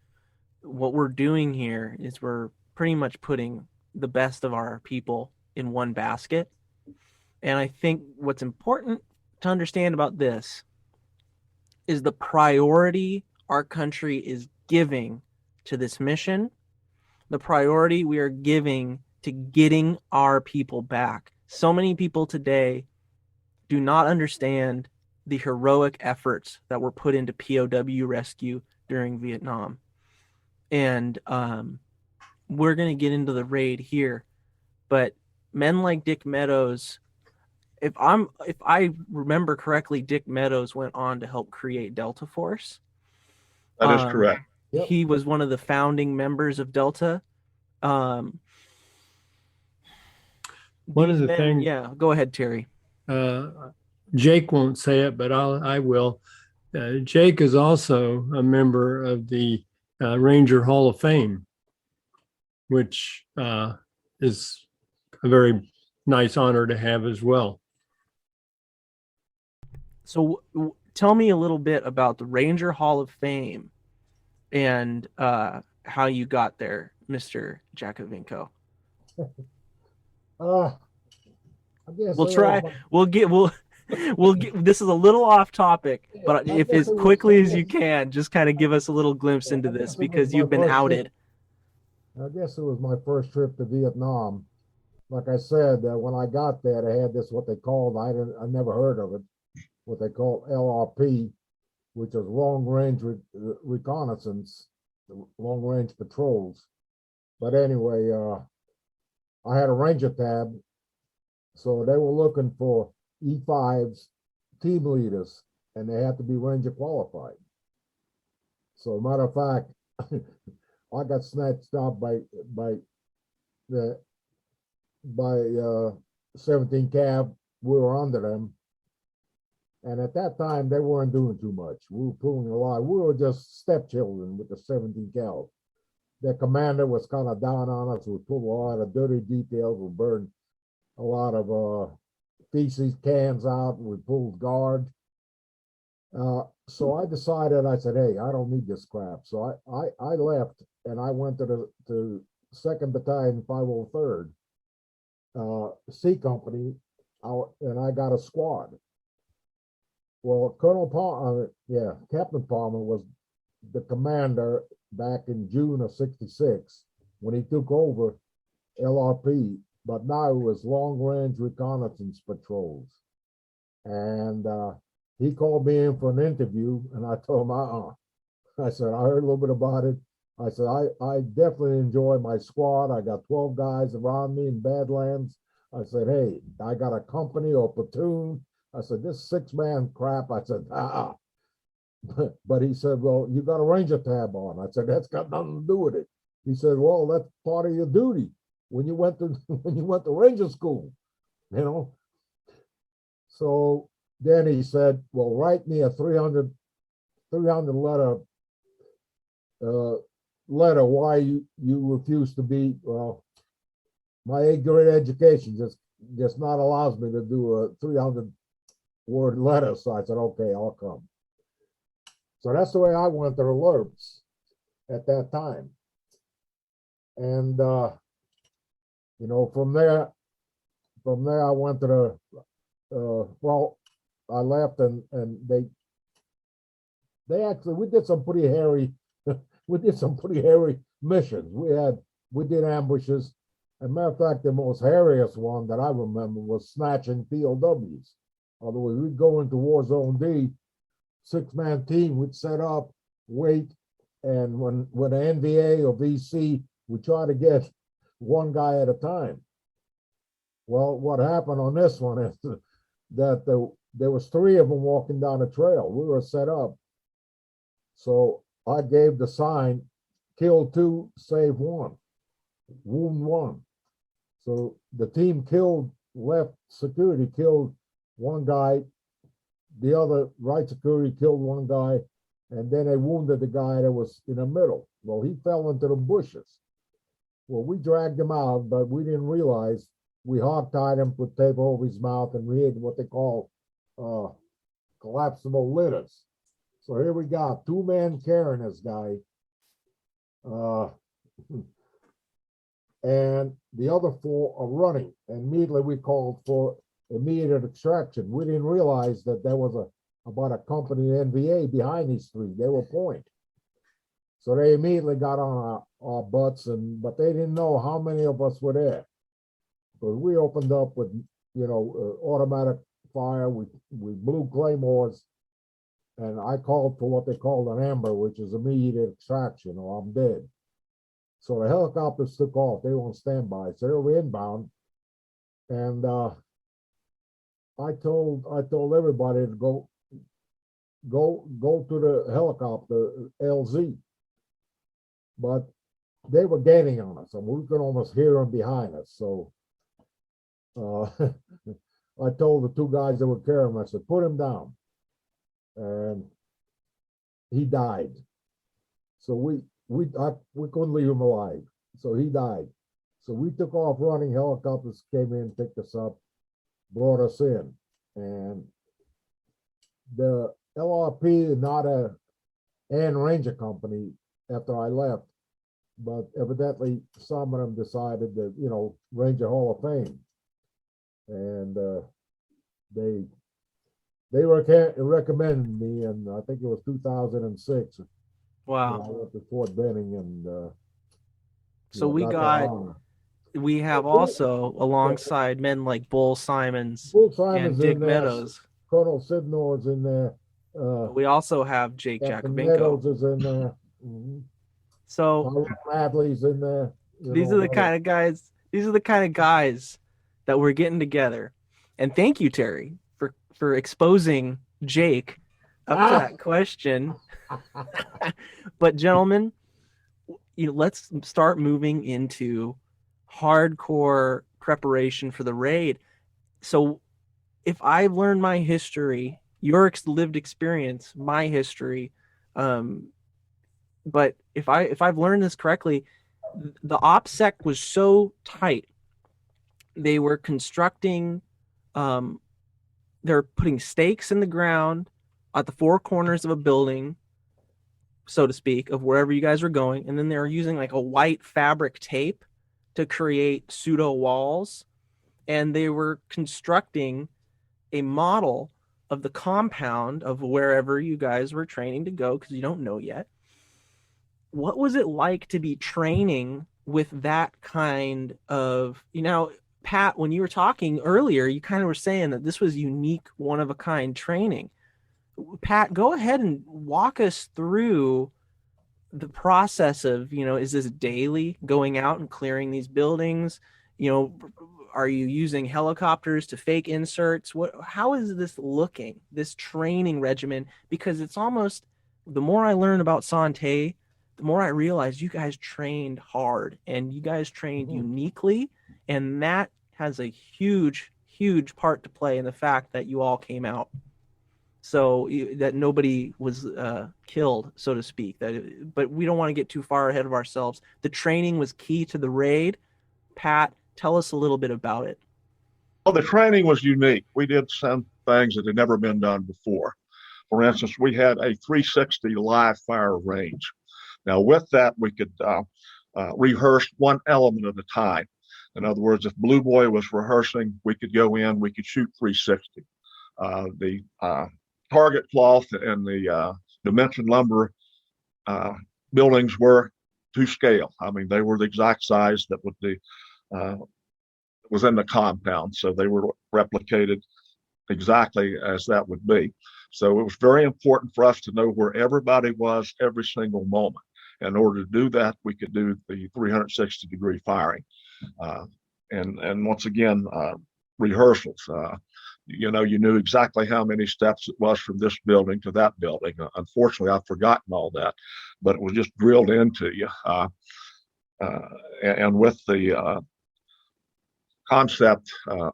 what we're doing here is we're pretty much putting the best of our people in one basket. And I think what's important to understand about this is the priority our country is giving to this mission, the priority we are giving to getting our people back. So many people today do not understand the heroic efforts that were put into POW rescue during Vietnam. And we're going to get into the raid here, but men like Dick Meadows, if I remember correctly, Dick Meadows went on to help create Delta Force. That is correct. Yep. He was one of the founding members of Delta. One of the things. Yeah, go ahead, Terry. Jake won't say it, but I will. Jake is also a member of the Ranger Hall of Fame, which is a very nice honor to have as well. So tell me a little bit about the Ranger Hall of Fame and how you got there, Mr. Jackovenco. I guess We'll try. We'll get. This is a little off topic, but if as quickly as you can, just kind of give us a little glimpse into this because you've been outed. I guess it was my first trip to Vietnam. Like I said, when I got there, they had this what they called, I never heard of it, what they call LRP, which is long range reconnaissance, long range patrols. But anyway, I had a Ranger tab, so they were looking for E5s, team leaders, and they had to be Ranger qualified. So, matter of fact, I got snatched up by 17 Cav. We were under them, and at that time they weren't doing too much. We were pulling a lot. We were just stepchildren with the 17 Cav. Their commander was kind of down on us. We pulled a lot of dirty details. We burned a lot of feces cans out. We pulled guard. So I decided, I said, hey, I don't need this crap. So I left and I went to the 2nd Battalion, 503rd C Company, and I got a squad. Well, Captain Palmer was the commander back in June of '66 when he took over LRP, but now it was long range reconnaissance patrols. And he called me in for an interview, and I told him, I said, I heard a little bit about it. I said, I definitely enjoy my squad. I got 12 guys around me in Badlands. I said, hey, I got a company or platoon. I said, this 6-man crap. I said, But he said, well, you got a Ranger tab on. I said, that's got nothing to do with it. He said, well, that's part of your duty when you went to Ranger school, you know. So then he said, well, write me a 300 letter why you refuse to be, well, my 8th grade education just not allows me to do a 300-word letter. So I said, okay, I'll come. So that's the way I went to the LRPs at that time. And, from there I went to the, I left and they actually, we did some pretty hairy missions. We did ambushes. As a matter of fact, the most hairiest one that I remember was snatching POWs. Otherwise, we'd go into War Zone D, 6-man team, we'd set up, wait, and when the NVA or VC, we try to get one guy at a time. Well, what happened on this one is that there was 3 of them walking down the trail. We were set up. So I gave the sign, kill 2, save 1, wound 1. So the team left security killed one guy, the other right security killed one guy, and then they wounded the guy that was in the middle. Well, he fell into the bushes. Well, we dragged him out, but we didn't realize we hog-tied him, put tape over his mouth, and we had what they call collapsible litters. So here we got 2 men carrying this guy. And the other 4 are running. And immediately we called for immediate extraction. We didn't realize that there was about a company NVA behind these 3. They were point. So they immediately got on our butts, but they didn't know how many of us were there. Because we opened up with, automatic fire. We blew claymores, and I called for what they called an amber, which is immediate extraction, or I'm dead. So the helicopters took off. They were on standby, so they were inbound. And I told everybody to go to the helicopter LZ, but they were gaining on us, and we could almost hear them behind us. So I told the two guys that were carrying him, I said, put him down. And he died. So we couldn't leave him alive. So he died. So we took off running. Helicopters came in, picked us up, brought us in. And the LRP, not a Ranger company after I left, but evidently some of them decided that, Ranger Hall of Fame. And they recommended me, and I think it was 2006. Wow. I went to Fort Benning, and so we have also alongside men like Bull Simons and Dick Meadows. Colonel Sidnor's in there. We also have Jake Jackovenco. Meadows is in there. Mm-hmm. So Madley's in there. These are the kind of guys. These are the kind of guys that we're getting together. And thank you, Terry, for exposing Jake up to that question. But gentlemen, let's start moving into hardcore preparation for the raid. So if I've learned my history, your lived experience, my history, but if I've learned this correctly, the OPSEC was so tight. They were constructing, they're putting stakes in the ground at the four corners of a building, so to speak, of wherever you guys were going. And then they were using like a white fabric tape to create pseudo walls. And they were constructing a model of the compound of wherever you guys were training to go, because you don't know yet. What was it like to be training with that kind of, Pat, when you were talking earlier, you kind of were saying that this was unique, one-of-a-kind training. Pat, go ahead and walk us through the process of, is this daily going out and clearing these buildings? Are you using helicopters to fake inserts? How is this looking, this training regimen? Because it's almost, the more I learn about Son Tay, the more I realize you guys trained hard and you guys trained uniquely. And that has a huge, huge part to play in the fact that you all came out. So that nobody was killed, so to speak. But we don't want to get too far ahead of ourselves. The training was key to the raid. Pat, tell us a little bit about it. Well, the training was unique. We did some things that had never been done before. For instance, we had a 360 live fire range. Now, with that, we could rehearse one element at a time. In other words, if Blue Boy was rehearsing, we could go in, we could shoot 360. The target cloth and the dimension lumber buildings were to scale. I mean, they were the exact size that would be was in the compound, so they were replicated exactly as that would be. So it was very important for us to know where everybody was every single moment. In order to do that, we could do the 360-degree firing. And once again, rehearsals. You knew exactly how many steps it was from this building to that building. Unfortunately, I've forgotten all that, but it was just drilled into you. And with the concept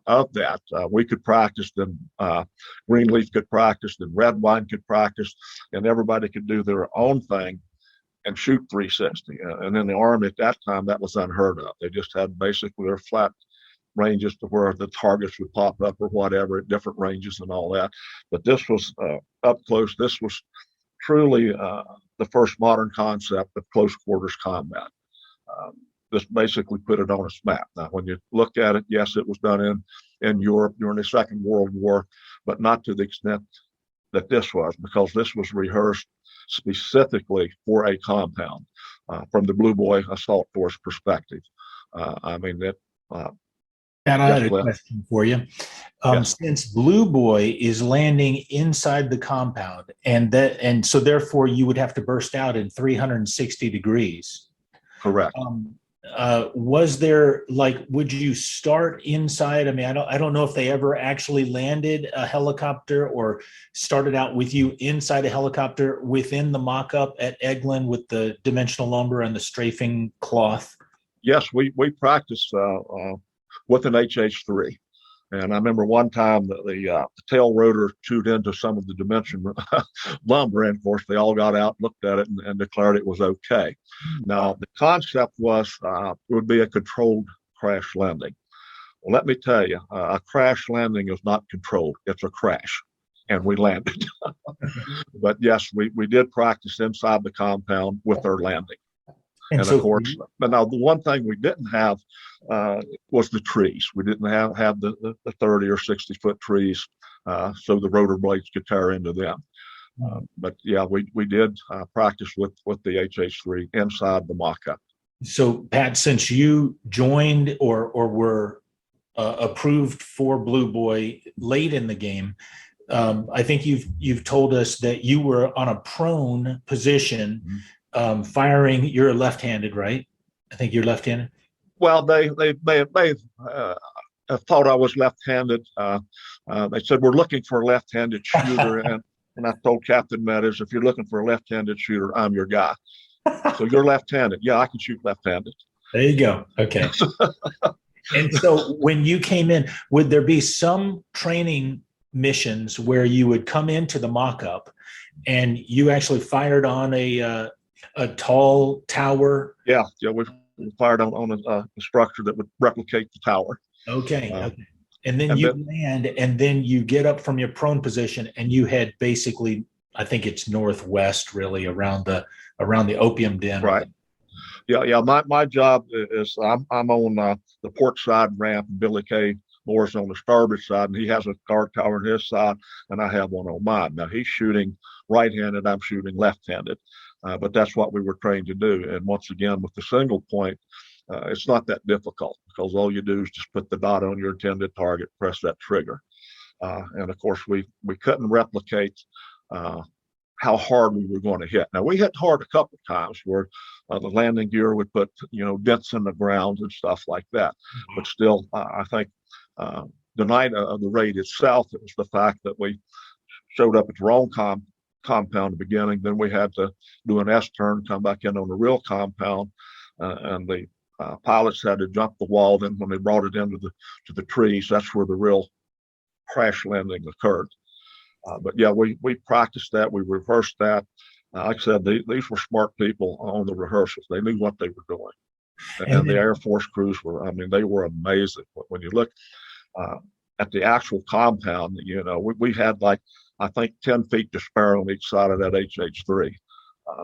of that, we could practice, then Greenleaf could practice, then Red Wine could practice, and everybody could do their own thing and shoot 360. And in the Army at that time, that was unheard of. They just had basically their flat ranges to where the targets would pop up or whatever at different ranges and all that. But this was up close. This was truly the first modern concept of close quarters combat. This basically put it on its map. Now, when you look at it, yes, it was done in Europe during the Second World War, but not to the extent that this was, because this was rehearsed specifically for a compound from the Blue Boy Assault Force perspective. I mean, that. Pat, I had a question for you. Yes. Since Blue Boy is landing inside the compound, and so therefore you would have to burst out in 360 degrees. Correct. Was there, like, would you start inside? I mean, I don't know if they ever actually landed a helicopter or started out with you inside a helicopter within the mock-up at Eglin with the dimensional lumber and the strafing cloth. Yes, we practiced with an HH3. And I remember one time that the tail rotor chewed into some of the dimension lumber, and of course they all got out, looked at it, and declared it was okay. Now the concept was it would be a controlled crash landing. Well, let me tell you, a crash landing is not controlled; it's a crash, and we landed. But yes, we did practice inside the compound with our landing. And so, of course, but now the one thing we didn't have was the trees. We didn't have the 30 or 60 foot trees, so the rotor blades could tear into them. But yeah, we did practice with the HH3 inside the mock-up. So Pat, since you joined or were approved for Blue Boy late in the game, I think you've told us that you were on a prone position. Mm-hmm. Firing, you're left-handed, right? I think you're left-handed. Well, they thought I was left-handed. They said, we're looking for a left-handed shooter. and I told Captain Meadows, if you're looking for a left-handed shooter, I'm your guy. So you're left-handed. Yeah, I can shoot left-handed. There you go. Okay. And so when you came in, would there be some training missions where you would come into the mock-up and you actually fired on a tall tower? Yeah, we fired on a structure that would replicate the tower. Okay. And then you land, and then you get up from your prone position, and you head basically, I think it's northwest, really, around the opium den. Right. Yeah. My job is I'm on the port side ramp, and Billy K. Moore's on the starboard side, and he has a guard tower on his side, and I have one on mine. Now he's shooting right-handed, I'm shooting left-handed. But that's what we were trained to do. And once again, with the single point, it's not that difficult, because all you do is just put the dot on your intended target, press that trigger. And of course, we couldn't replicate how hard we were going to hit. Now, we hit hard a couple of times where the landing gear would put, dents in the ground and stuff like that. Mm-hmm. But still, I think the night of the raid itself, it was the fact that we showed up at the wrong compound at the beginning. Then we had to do an S-turn, come back in on the real compound, and the pilots had to jump the wall. Then when they brought it into the trees, that's where the real crash landing occurred. But yeah, we practiced that. We rehearsed that. Like I said, these were smart people on the rehearsals. They knew what they were doing. And the Air Force crews they were amazing. When you look at the actual compound, we had I think 10 feet to spare on each side of that HH3.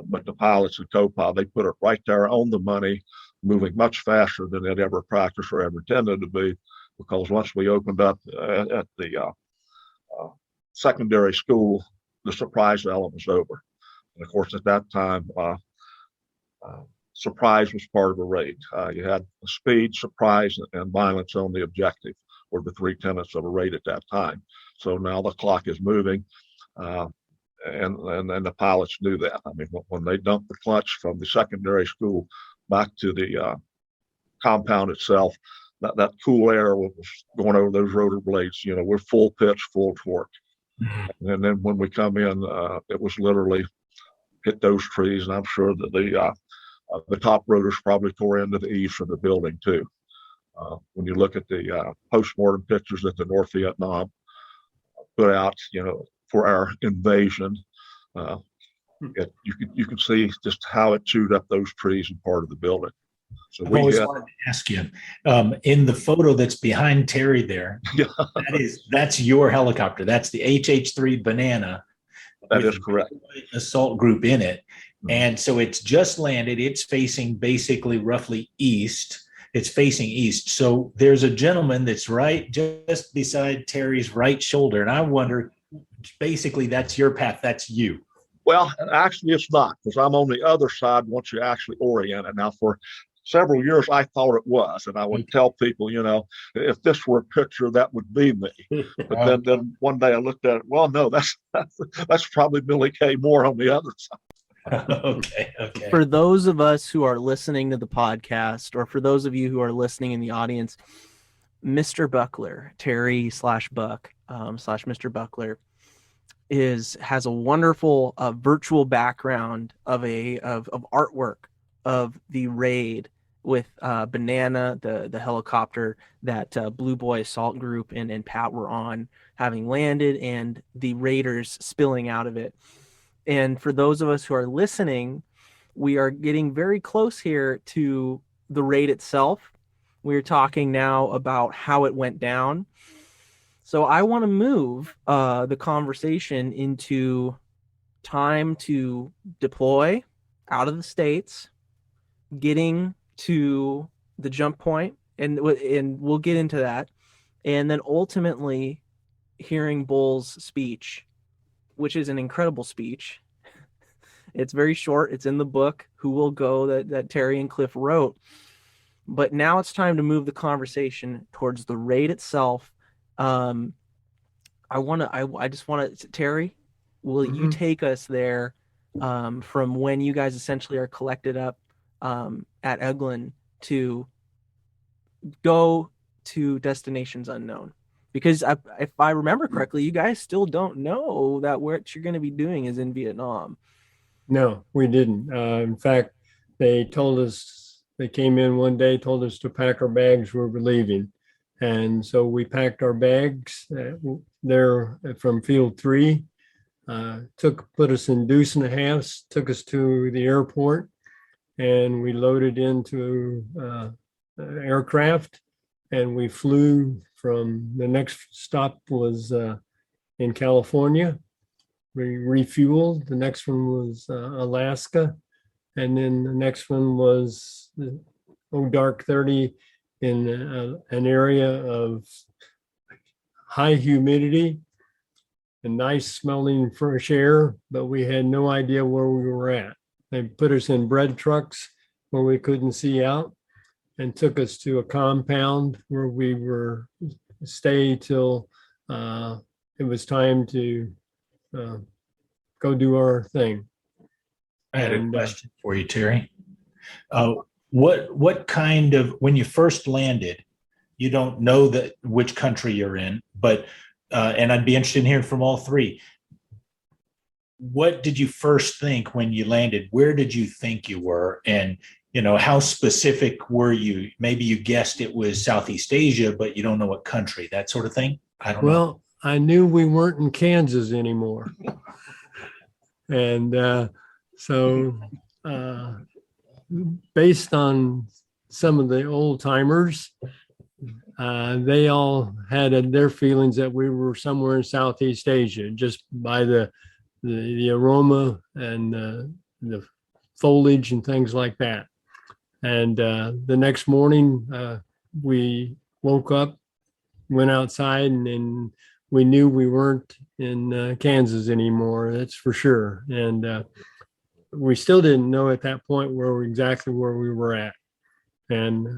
But the pilots and co-pilot, they put it right there on the money, moving much faster than they'd ever practiced or ever intended to be, because once we opened up at the secondary school, the surprise element was over. And of course, at that time, surprise was part of a raid. You had speed, surprise, and violence on the objective were the three tenets of a raid at that time. So now the clock is moving, and the pilots knew that. I mean, when they dumped the clutch from the secondary school back to the compound itself, that cool air was going over those rotor blades. We're full pitch, full torque. Mm-hmm. And then when we come in, it was literally hit those trees, and I'm sure that the top rotors probably tore into the eaves of the building too. When you look at the post-mortem pictures that the North Vietnam put out, for our invasion, you can see just how it chewed up those trees and part of the building. So I always wanted to ask you, in the photo that's behind Terry there, yeah. that's your helicopter. That's the HH3 Banana. That is correct. Assault group in it. Mm-hmm. And so it's just landed. It's facing basically roughly east. It's facing east. So there's a gentleman that's right just beside Terry's right shoulder. And I wonder, basically, that's your path. That's you. Well, actually, it's not, because I'm on the other side once you actually orient it. Now, for several years, I thought it was, and I would tell people, if this were a picture, that would be me. But then one day I looked at it. Well, no, that's probably Billy K. Moore on the other side. Okay. For those of us who are listening to the podcast, or for those of you who are listening in the audience, Mr. Buckler, Terry /Buck / Mr. Buckler, has a wonderful virtual background of artwork of the raid with Banana, the helicopter that Blue Boy Assault Group and Pat were on, having landed, and the Raiders spilling out of it. And for those of us who are listening, we are getting very close here to the raid itself. We're talking now about how it went down. So I want to move the conversation into time to deploy out of the States, getting to the jump point, and we'll get into that. And then ultimately hearing Bull's speech, which is an incredible speech. It's very short. It's in the book, Who Will Go, that Terry and Cliff wrote. But now it's time to move the conversation towards the raid itself. I just want to, Terry, will you take us there from when you guys essentially are collected up at Eglin to go to destinations unknown? Because if I remember correctly, you guys still don't know that what you're going to be doing is in Vietnam. No, we didn't. In fact, they told us, they came in one day, told us to pack our bags, we were leaving. And so we packed our bags there from Field 3, put us in deuce and a halves, took us to the airport, and we loaded into aircraft, and we flew from, the next stop was in California. We refueled. The next one was Alaska. And then the next one was Dark 30 in an area of high humidity and nice smelling fresh air, but we had no idea where we were at. They put us in bread trucks where we couldn't see out and took us to a compound where we were stay till it was time to go do our thing. I had a question for you, Terry. What kind of, when you first landed, you don't know which country you're in, but and I'd be interested in hearing from all three. What did you first think when you landed? Where did you think you were? And how specific were you? Maybe you guessed it was Southeast Asia, but you don't know what country, that sort of thing. I don't know. Well, I knew we weren't in Kansas anymore. And so based on some of the old timers, they all had their feelings that we were somewhere in Southeast Asia, just by the aroma and the foliage and things like that. And the next morning, we woke up, went outside, and we knew we weren't in Kansas anymore. That's for sure. And we still didn't know at that point exactly where we were at. And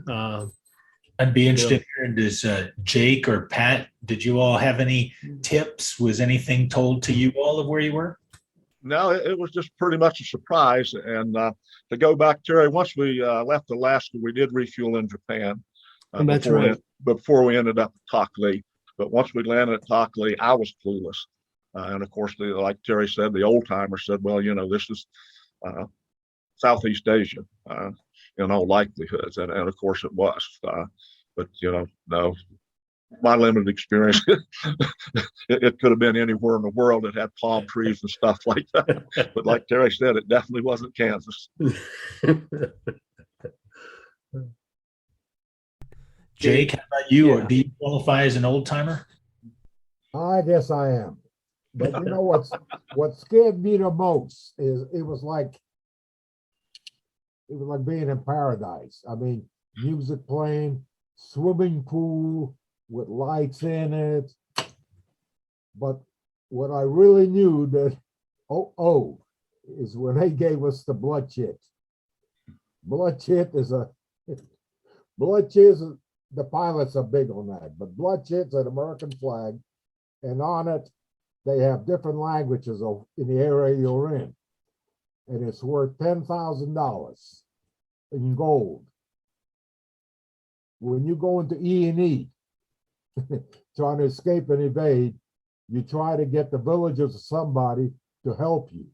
I'd be interested in hearing, does Jake or Pat, did you all have any tips? Was anything told to you all of where you were? No, it was just pretty much a surprise. And to go back, Terry, once we left Alaska, we did refuel in Japan. That's right. Before we ended up at Takli. But once we landed at Takli, I was clueless. And of course, like Terry said, the old timer said, well, this is Southeast Asia, in all likelihoods. And of course it was. But, no, my limited experience, it could have been anywhere in the world that had palm trees and stuff like that. But like Terry said, it definitely wasn't Kansas. Jake, how about you? Yeah. Do you qualify as an old timer? I guess I am. But what scared me the most is it was like being in paradise. I mean, music playing, swimming pool with lights in it. But what I really knew that, is when they gave us the blood chit. Blood chit is the pilots are big on that, but blood chit's an American flag, and on it they have different languages in the area you're in, and it's worth $10,000 in gold. When you go into E&E trying to escape and evade, you try to get the villagers or somebody to help you.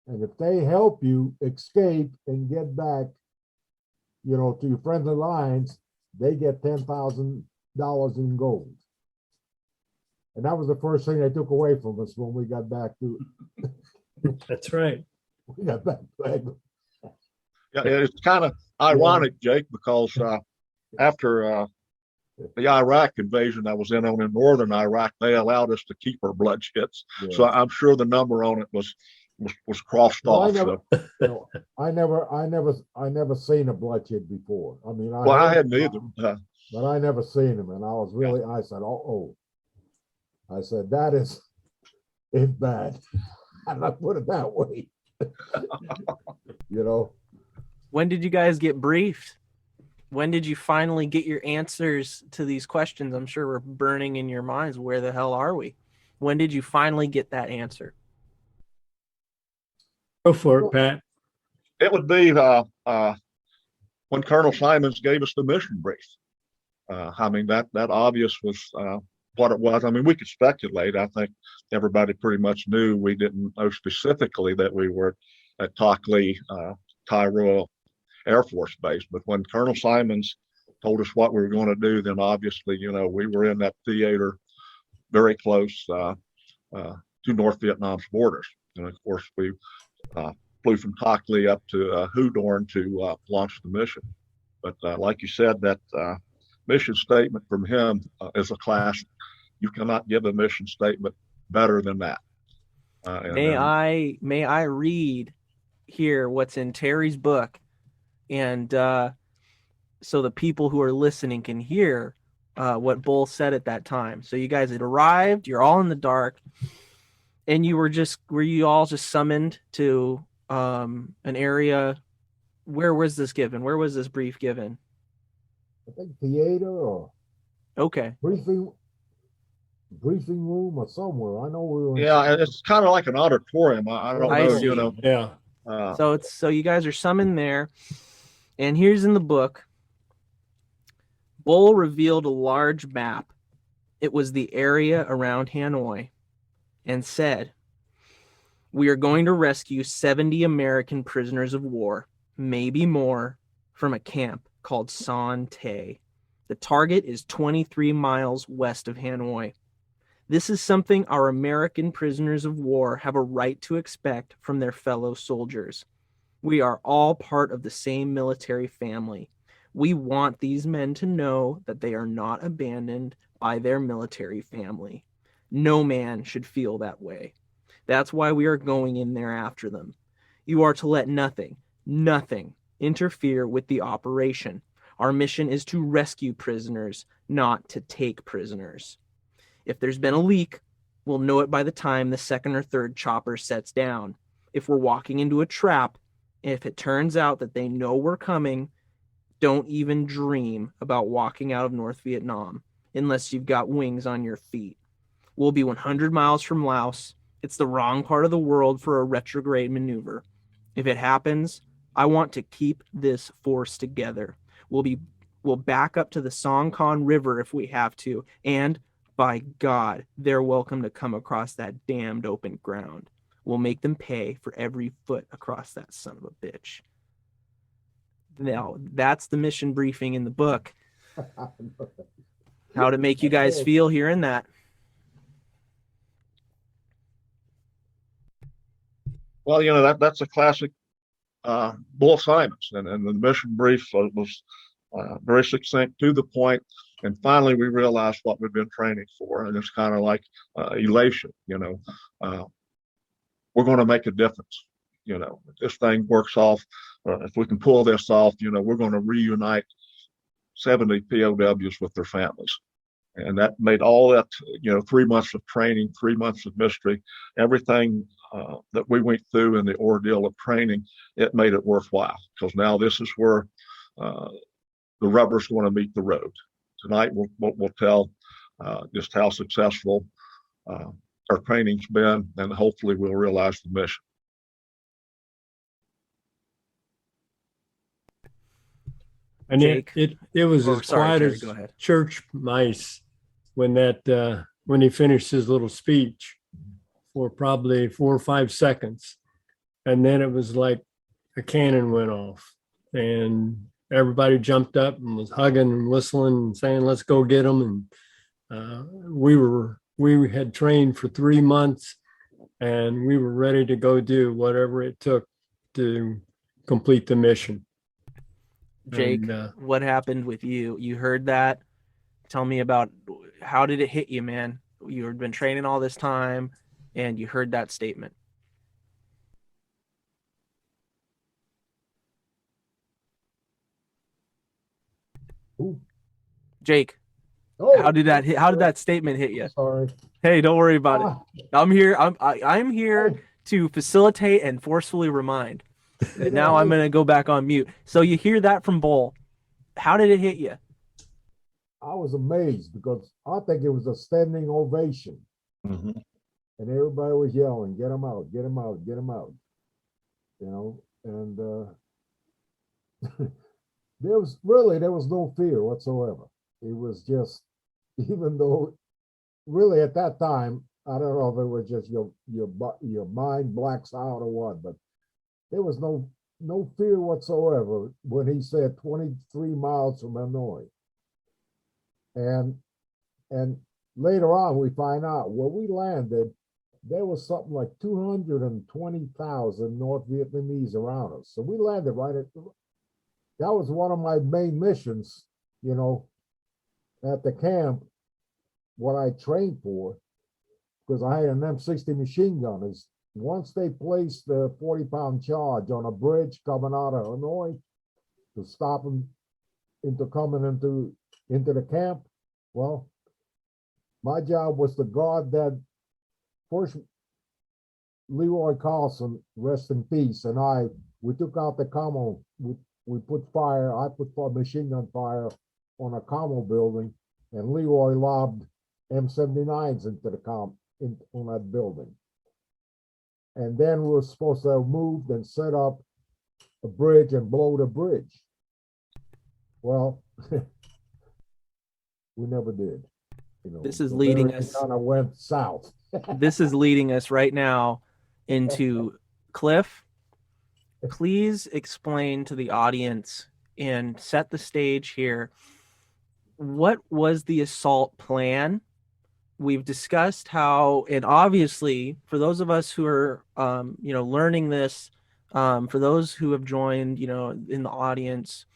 And if they help you escape and get back, to your friendly lines, they get $10,000 in gold. And that was the first thing they took away from us when we got back to. That's right. We got back to England. Yeah, it's kind of ironic, Jake, because after the Iraq invasion I was in northern Iraq, they allowed us to keep our blood chits. Yeah. So I'm sure the number on it was crossed off. I never seen a blood chit before. I mean, I hadn't either. But I never seen them, and I said, I said, that is bad. And I put it that way. When did you guys get briefed? When did you finally get your answers to these questions? I'm sure we're burning in your minds. Where the hell are we? When did you finally get that answer? Go for it, Pat. It would be when Colonel Simons gave us the mission brief. I mean, that obvious was what it was. I mean, we could speculate. I think everybody pretty much knew. We didn't know specifically that we were at Tockley, Thai Royal Air Force Base. But when Colonel Simons told us what we were going to do, then obviously, we were in that theater very close to North Vietnam's borders. And of course, we flew from Tockley up to Hudorn to launch the mission. But like you said, that mission statement from him is a classic. You cannot give a mission statement better than that. May I read here what's in Terry's book, and so the people who are listening can hear what Bull said at that time. So you guys had arrived, you're all in the dark, and were you all just summoned to an area? Where was this given? Where was this brief given? I think theater or briefing room or somewhere. I know we were. Yeah, it's kind of like an auditorium. I don't know. Yeah. So you guys are summoned there, and here's in the book. Bull revealed a large map. It was the area around Hanoi, and said, "We are going to rescue 70 American prisoners of war, maybe more, from a camp called Son Tay. The target is 23 miles west of Hanoi. This is something our American prisoners of war have a right to expect from their fellow soldiers. We are all part of the same military family. We want these men to know that they are not abandoned by their military family. No man should feel that way. That's why we are going in there after them. You are to let nothing interfere with the operation. Our mission is to rescue prisoners, not to take prisoners. If there's been a leak, we'll know it by the time the second or third chopper sets down. If we're walking into a trap, if it turns out that they know we're coming, don't even dream about walking out of North Vietnam unless you've got wings on your feet. We'll be 100 miles from Laos. It's the wrong part of the world for a retrograde maneuver. If it happens, I want to keep this force together. We'll back up to the Songkhon River if we have to, and by God, they're welcome to come across that damned open ground. We'll make them pay for every foot across that son of a bitch." Now, that's the mission briefing in the book. How'd it make you guys feel hearing that? Well, that's a classic Bull Simons, and the mission brief was very succinct, to the point, and finally we realized what we've been training for, and it's kind of like elation. We're going to make a difference. If this thing works off, if we can pull this off, we're going to reunite 70 POWs with their families. And that made all that, 3 months of training, 3 months of mystery, everything that we went through in the ordeal of training, it made it worthwhile, because now this is where the rubber's going to meet the road. Tonight we'll tell just how successful our training's been, and hopefully we'll realize the mission. And it was as quiet Terry, as church mice when he finished his little speech for probably 4 or 5 seconds. And then it was like a cannon went off, and everybody jumped up and was hugging and whistling and saying, let's go get them. And we had trained for 3 months, and we were ready to go do whatever it took to complete the mission. Jake, what happened with you? You heard that? Tell me about, how did it hit you, man? You had been training all this time, and you heard that statement. Ooh. Jake, how did that statement hit you? Sorry. Hey, don't worry about it. I'm here. I'm here to facilitate and forcefully remind. And now I'm going to go back on mute. So you hear that from Bull. How did it hit you? I was amazed, because I think it was a standing ovation. Mm-hmm. And everybody was yelling, get him out, get him out, get him out. You know, and there was no fear whatsoever. It was just, even though really at that time, I don't know if it was just your mind blacks out or what, but there was no fear whatsoever when he said 23 miles from Hanoi. And later on, we find out where we landed, there was something like 220,000 North Vietnamese around us. So we landed right at, that was one of my main missions, you know, at the camp, what I trained for, because I had an M60 machine gun. Is once they placed the 40-pound charge on a bridge coming out of Hanoi to stop them into coming into the camp, well, my job was to guard that. First, Leroy Carlson, rest in peace, and we took out the commo. We put fire. I put machine gun fire on a commo building, and Leroy lobbed M79s into the on that building. And then we were supposed to have moved and set up a bridge and blow the bridge. Well, we never did. You know, this is leading us. Kind of went south. This is leading us right now into Cliff. Please explain to the audience and set the stage here. What was the assault plan? We've discussed how, and obviously for those of us who are, learning this, for those who have joined, in the audience,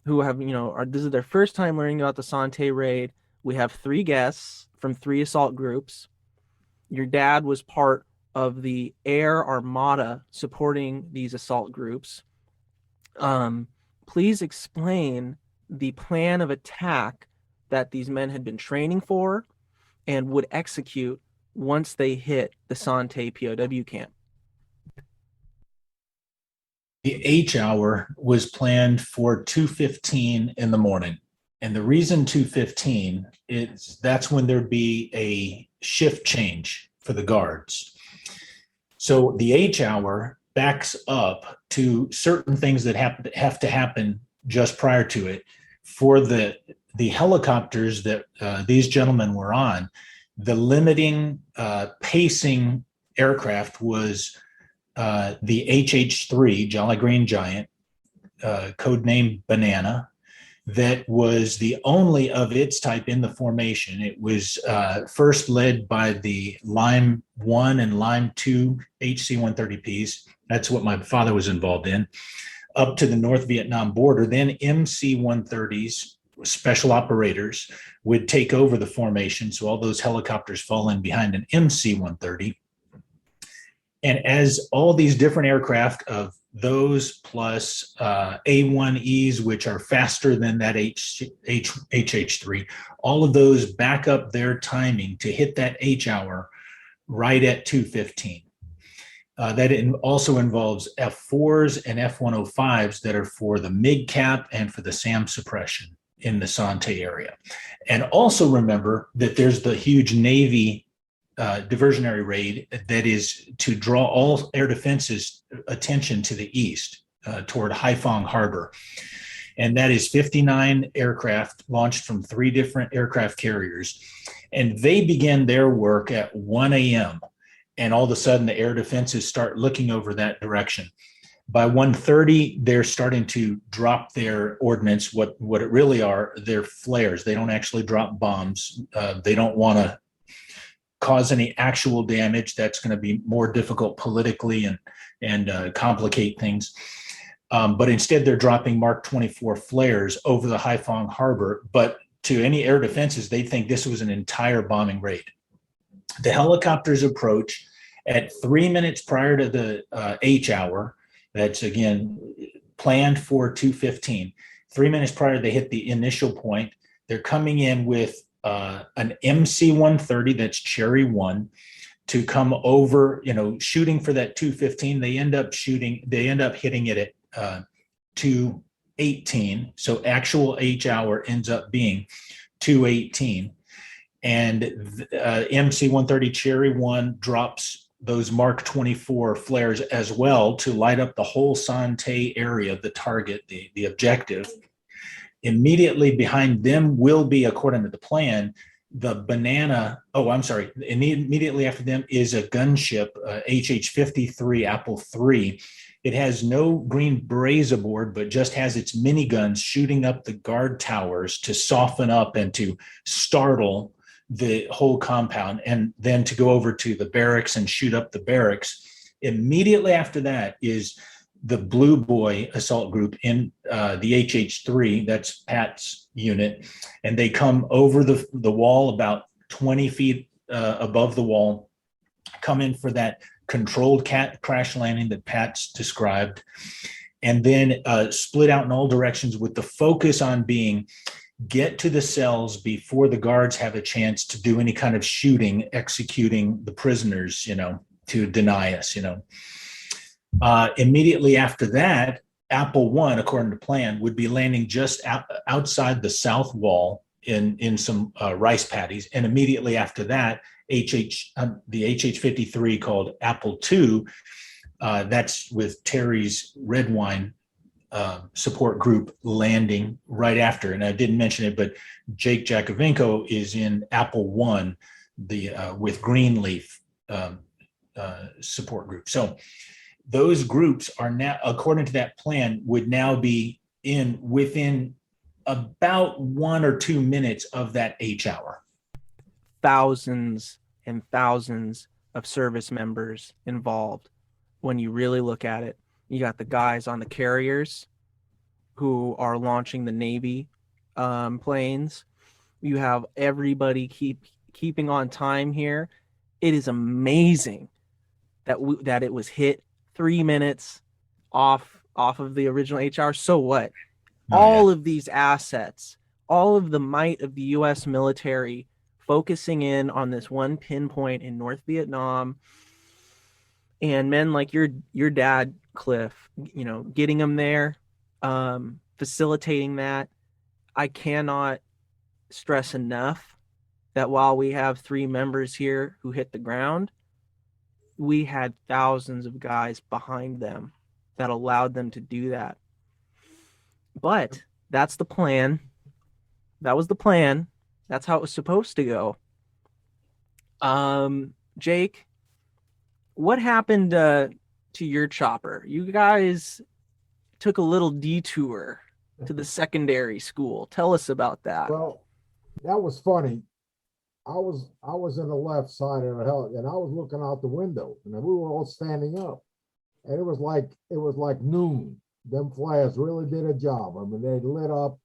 who have, this is their first time learning about the Son Tay Raid. We have 3 guests from 3 assault groups. Your dad was part of the air armada supporting these assault groups. Please explain the plan of attack that these men had been training for and would execute once they hit the Son Tay POW camp. The H hour was planned for 2:15 in the morning. And the reason 2:15 is that's when there'd be a shift change for the guards. So the H hour backs up to certain things that have to happen just prior to it. For the helicopters that these gentlemen were on, the limiting pacing aircraft was the HH-3 Jolly Green Giant, codenamed Banana, that was the only of its type in the formation. It was first led by the Lime 1 and Lime 2 HC-130Ps. That's what my father was involved in, up to the North Vietnam border. Then MC-130s, special operators, would take over the formation. So all those helicopters fall in behind an MC-130. And as all these different aircraft of those plus A1Es, which are faster than that HH-3, all of those back up their timing to hit that H hour right at 2:15. also involves F4s and F105s that are for the MIG cap and for the SAM suppression in the Son Tay area. And also remember that there's the huge Navy diversionary raid that is to draw all air defense's attention to the east toward Haiphong Harbor. And that is 59 aircraft launched from 3 different aircraft carriers. And they begin their work at 1 a.m. And all of a sudden, the air defenses start looking over that direction. By 1:30, they're starting to drop their ordnance. What it really are, they're flares. They don't actually drop bombs. They don't want to cause any actual damage. That's going to be more difficult politically and complicate things. But instead, they're dropping Mark 24 flares over the Haiphong Harbor. But to any air defenses, they think this was an entire bombing raid. The helicopters approach at 3 minutes prior to the H hour. That's, again, planned for 2:15. 3 minutes prior, they hit the initial point. They're coming in with an MC-130, that's Cherry 1, to come over, shooting for that 2:15. They end up hitting it at 2:18. So actual H hour ends up being 2:18. And MC-130 Cherry 1 drops those Mark 24 flares as well to light up the whole Son Tay area, the target, the objective. Immediately behind them will be, according to the plan, the banana. Oh, I'm sorry. Immediately after them is a gunship, HH-53 Apple III. It has no green berets aboard, but just has its miniguns shooting up the guard towers to soften up and to startle the whole compound, and then to go over to the barracks and shoot up the barracks. Immediately after that is the Blue Boy assault group in the HH-3, that's Pat's unit, and they come over the wall about 20 feet above the wall, come in for that controlled crash landing that Pat's described, and then split out in all directions with the focus on being get to the cells before the guards have a chance to do any kind of shooting, executing the prisoners, to deny us, Immediately after that, Apple I, according to plan, would be landing just outside the south wall in some rice paddies. And immediately after that, the HH-53 called Apple II, that's with Terry's Red Wine support group landing right after. And I didn't mention it, but Jake Jackovenco is in Apple I, with Greenleaf support group. So those groups are now, according to that plan, would now be within about 1 or 2 minutes of that H hour. Thousands and thousands of service members involved. When you really look at it, you got the guys on the carriers who are launching the Navy planes. You have everybody keeping on time here. It is amazing that it was hit 3 minutes off of the original HR. So what? All of these assets, all of the might of the U.S. military focusing in on this one pinpoint in North Vietnam, and men like your dad, Cliff, getting them there, facilitating that. I cannot stress enough that while we have 3 members here who hit the ground, we had thousands of guys behind them that allowed them to do that. But that's the plan. That was the plan. That's how it was supposed to go. Jake, what happened to your chopper? You guys took a little detour to the secondary school. Tell us about that. Well, that was funny. I was in the left side of the hell, and I was looking out the window, and we were all standing up, and it was like noon. Them flares really did a job. I mean, they lit up,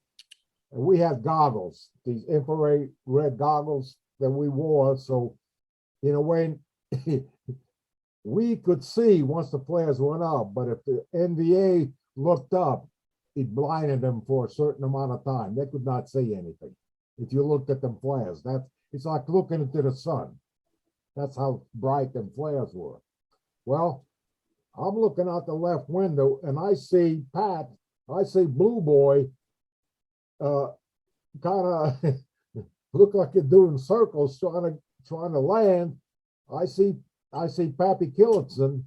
and we had goggles, these infrared red goggles that we wore. So, when we could see once the flares went up, but if the NVA looked up, it blinded them for a certain amount of time. They could not see anything. If you looked at them flares, it's like looking into the sun. That's how bright them flares were. Well, I'm looking out the left window and I see Blue Boy kind of look like you're doing circles trying to land. I see Pappy Killitzen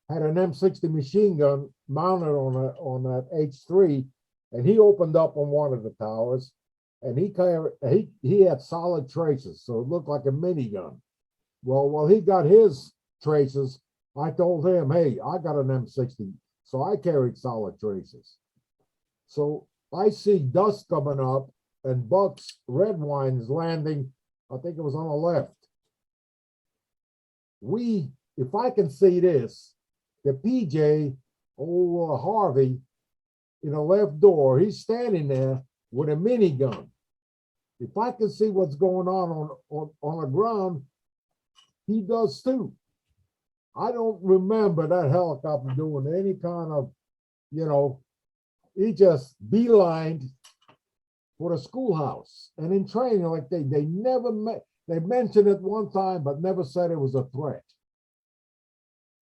had an M60 machine gun mounted on that H3, and he opened up on one of the towers, and he had solid traces, so it looked like a minigun. Well, while he got his traces, I told him, hey, I got an M60, so I carried solid traces. So I see dust coming up and Buck's red wine is landing. I think it was on the left. If I can see this, the PJ, Harvey, in the left door, he's standing there with a minigun. If I can see what's going on the ground, he does too. I don't remember that helicopter doing any kind of, he just beelined for the schoolhouse. And in training, like they never met, they mentioned it one time, but never said it was a threat.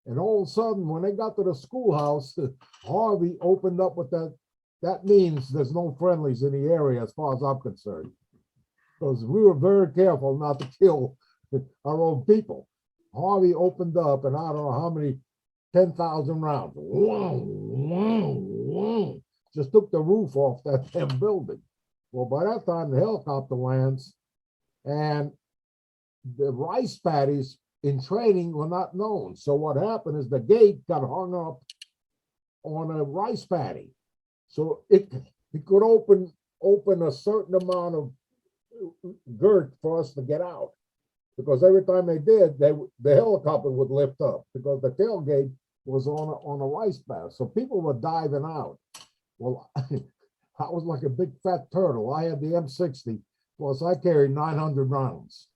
And all of a sudden, when they got to the schoolhouse, Harvey opened up with that. That means there's no friendlies in the area as far as I'm concerned. Because we were very careful not to kill our own people. Harvey opened up, and I don't know how many 10,000 rounds. Just took the roof off that damn building. Well, by that time, the helicopter lands, and the rice paddies in training were not known. So what happened is the gate got hung up on a rice paddy. So it could open a certain amount of girth for us to get out. Because every time they did, the helicopter would lift up because the tailgate was on a rice paddy. So people were diving out. Well, I was like a big fat turtle. I had the M60, plus I carried 900 rounds.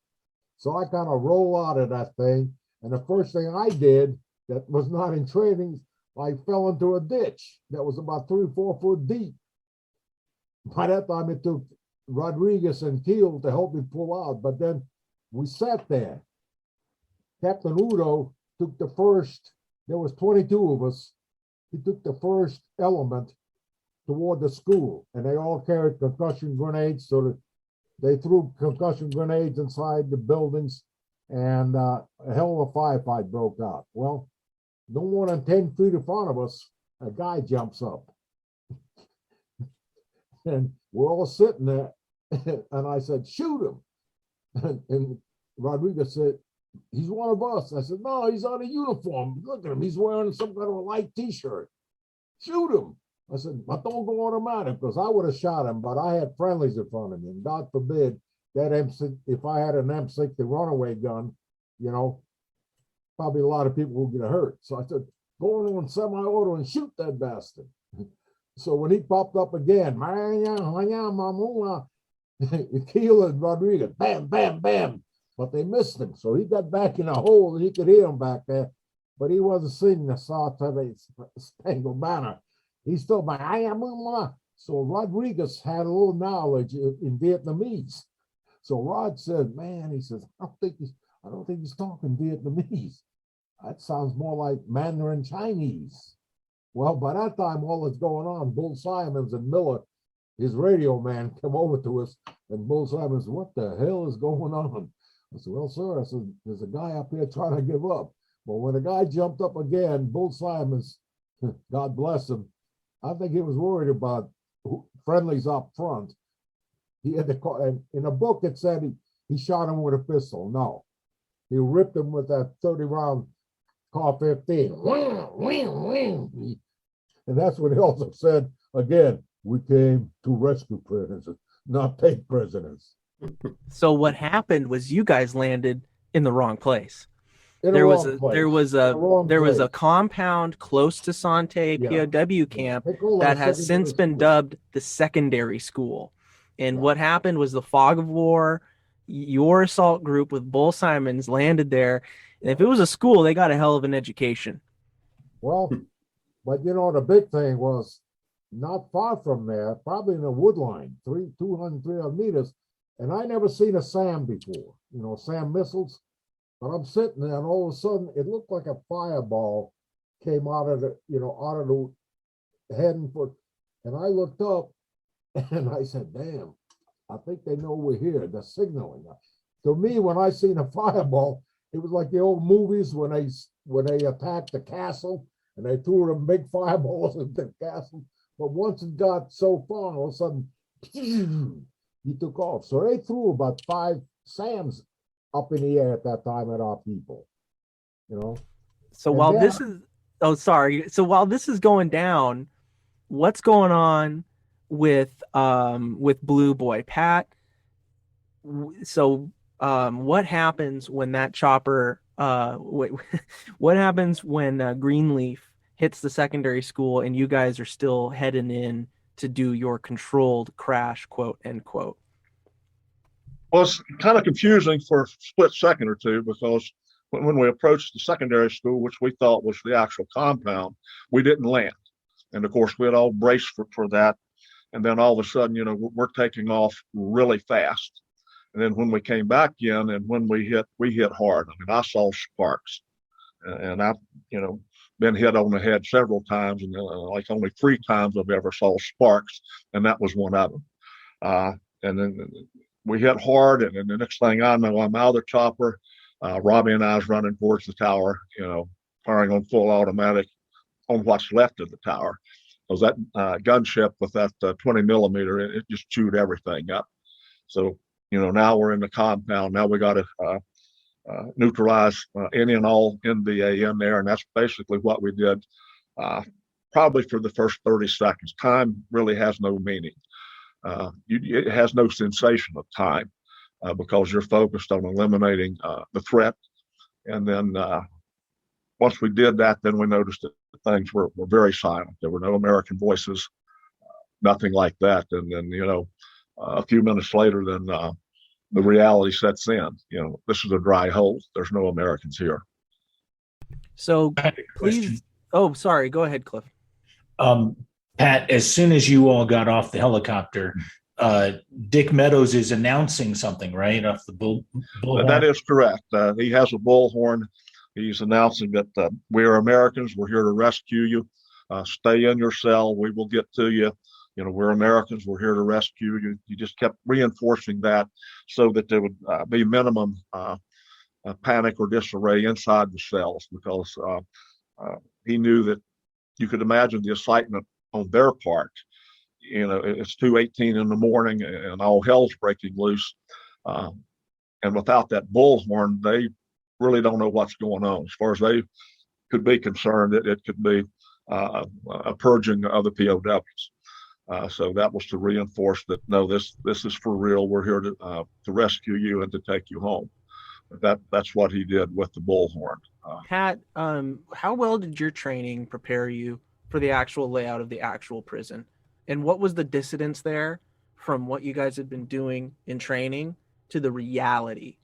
So I kind of roll out of that thing. And the first thing I did that was not in training, I fell into a ditch that was about 3 or 4 foot deep. By that time, it took Rodriguez and Keel to help me pull out. But then we sat there. Captain Udo took the first, there was 22 of us. He took the first element toward the school, and they all carried concussion grenades, so that they threw concussion grenades inside the buildings, and a hell of a firefight broke out. Well, no more than 10 feet in front of us, a guy jumps up. And we're all sitting there, and I said, shoot him. And Rodriguez said, he's one of us. I said, no, he's on a uniform. Look at him. He's wearing some kind of a light T-shirt. Shoot him. I said, but don't go automatic, because I would have shot him, but I had friendlies in front of me. And God forbid that M60, if I had an M60 runaway gun, probably a lot of people would get hurt. So I said, go on semi-auto and shoot that bastard. So when he popped up again, Keel and Rodriguez, bam, bam, bam. But they missed him. So he got back in a hole and he could hear him back there. But he wasn't singing the Star-Spangled Banner. He's still by so Rodriguez had a little knowledge in Vietnamese. So Rod said, man, he says, I don't think he's talking Vietnamese. That sounds more like Mandarin Chinese. Well, by that time, all that's going on, Bull Simons and Miller, his radio man, come over to us, and Bull Simons said, what the hell is going on? I said, well, sir, I said, there's a guy up here trying to give up. But when the guy jumped up again, Bull Simons, God bless him, I think he was worried about friendlies up front. He had the call, and in a book it said he shot him with a pistol. No, he ripped him with that 30-round Car 15. And that's what he also said. Again, we came to rescue prisoners, not take prisoners. So what happened was you guys landed in the wrong place. There was a compound close to Son Tay POW camp that has since been dubbed the secondary school. And what happened was the fog of war, your assault group with Bull Simons landed there. And if it was a school, they got a hell of an education. Well, but the big thing was not far from there, probably in a wood line, 200, 300 meters. And I never seen a SAM before, SAM missiles. But I'm sitting there, and all of a sudden, it looked like a fireball came out of the heading for, and I looked up and I said, damn, I think they know we're here. They're signaling us. To me, when I seen a fireball, it was like the old movies when they attacked the castle and they threw them big fireballs into the castle. But once it got so far, all of a sudden, he took off. So they threw about 5 SAMs up in the air at that time at our people. So and while then, this is, So while this is going down, what's going on with Blue Boy Pat? So what happens when that chopper? What happens when Greenleaf hits the secondary school and you guys are still heading in to do your controlled crash, quote unquote? Well, it's kind of confusing for a split second or two, because when we approached the secondary school, which we thought was the actual compound, we didn't land. And of course, we had all braced for that. And then all of a sudden, we're taking off really fast. And then when we came back in and when we hit hard. I mean, I saw sparks, and I've, been hit on the head several times, and like only 3 times I've ever saw sparks, and that was one of them. And then we hit hard, and then the next thing I know, I'm out of the chopper. Robbie and I was running towards the tower, firing on full automatic on what's left of the tower. Because that gunship with that 20 millimeter, it just chewed everything up. So, now we're in the compound. Now we got to neutralize any and all NVA in there. And that's basically what we did probably for the first 30 seconds. Time really has no meaning. It has no sensation of time because you're focused on eliminating the threat. And then once we did that, then we noticed that things were very silent. There were no American voices, nothing like that. And then, a few minutes later, then the reality sets in. This is a dry hole. There's no Americans here. So please, sorry, go ahead, Cliff. Pat, as soon as you all got off the helicopter, Dick Meadows is announcing something, right? Off the bullhorn? That is correct. He has a bullhorn. He's announcing that we are Americans. We're here to rescue you. Stay in your cell. We will get to you. We're Americans. We're here to rescue you. He just kept reinforcing that so that there would be minimum panic or disarray inside the cells, because he knew that you could imagine the excitement on their part. It's 2:18 in the morning and all hell's breaking loose. And without that bullhorn, they really don't know what's going on. As far as they could be concerned, it could be a purging of the POWs. So that was to reinforce that, no, this is for real. We're here to rescue you and to take you home. That's what he did with the bullhorn. Pat, how well did your training prepare you for the actual layout of the actual prison? And what was the dissonance there from what you guys had been doing in training to the reality?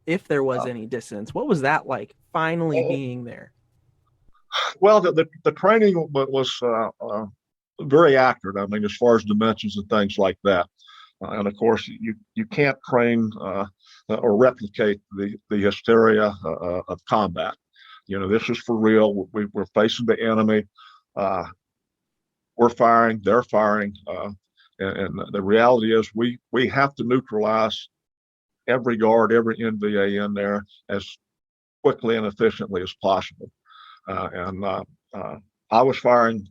If there was any dissonance, what was that like finally being there? Well, the training was very accurate. I mean, as far as dimensions and things like that. And of course, you can't train or replicate the hysteria of combat. This is for real. We're facing the enemy. We're firing, they're firing. And the reality is we have to neutralize every guard, every NVA in there as quickly and efficiently as possible. And I was firing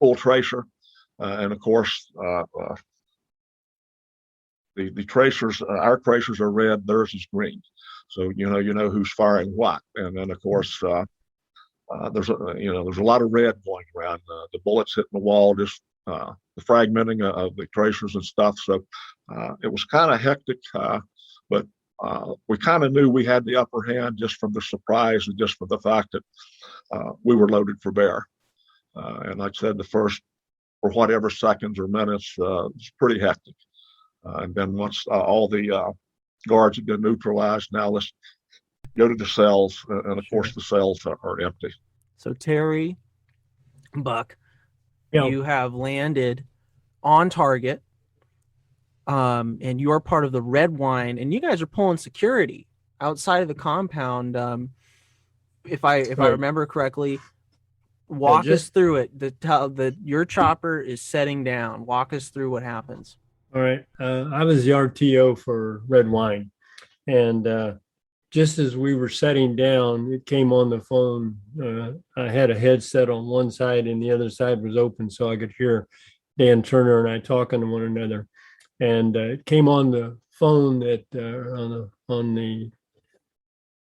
full tracer. And of course, the tracers, our tracers are red, theirs is green. So, you know who's firing what. And then of course, there's a lot of red going around. The bullets hitting the wall, just the fragmenting of the tracers and stuff. So it was kind of hectic, but we kind of knew we had the upper hand just from the surprise and just from the fact that we were loaded for bear. And like I said, the first, for whatever seconds or minutes, it's pretty hectic. And then once all the guards have been neutralized, now let's go to the cells. And of course, the cells are empty. So Terry, Buck, you have landed on target, and you're part of the red wine, and you guys are pulling security outside of the compound. if I remember correctly. Walk us through it. Your chopper is setting down. Walk us through what happens. All right. I was the RTO for Red Wine. And just as we were setting down, it came on the phone. I had a headset on one side and the other side was open, so I could hear Dan Turner and I talking to one another. And it came on the phone that on the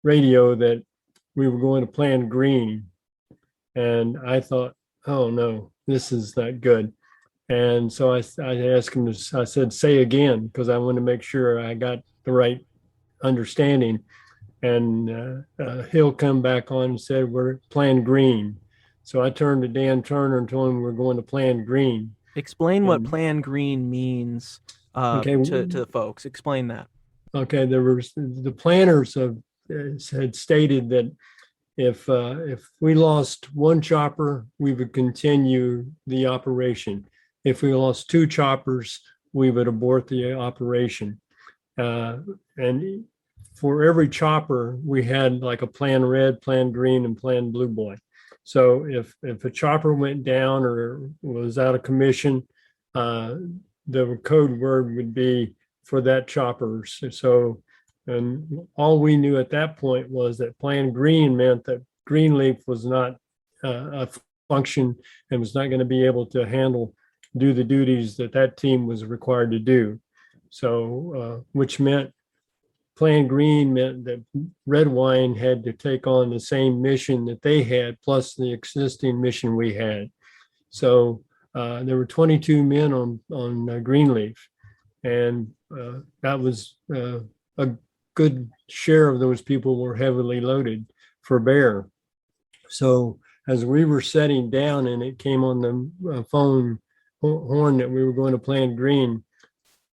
radio that we were going to plan green. And I thought, oh no, this is not good. And so I asked him I said, say again, because I wanted to make sure I got the right understanding. And he'll come back on and said, we're plan green. So I turned to Dan Turner and told him we're going to plan green. Explain what plan green means to the folks. Explain that. Okay, the planners had stated that if we lost one chopper, we would continue the operation. If we lost two choppers, we would abort the operation. And for every chopper, we had like a plan red, plan green, and plan blue boy. So if a chopper went down or was out of commission, the code word would be for that chopper. So and all we knew at that point was that plan green meant that Greenleaf was not a function and was not going to be able to do the duties that team was required to do. So, which meant plan green meant that Red Wine had to take on the same mission that they had, plus the existing mission we had. So there were 22 men on Greenleaf, and that was a good share of those people were heavily loaded for bear. So as we were setting down and it came on the phone horn that we were going to plan green,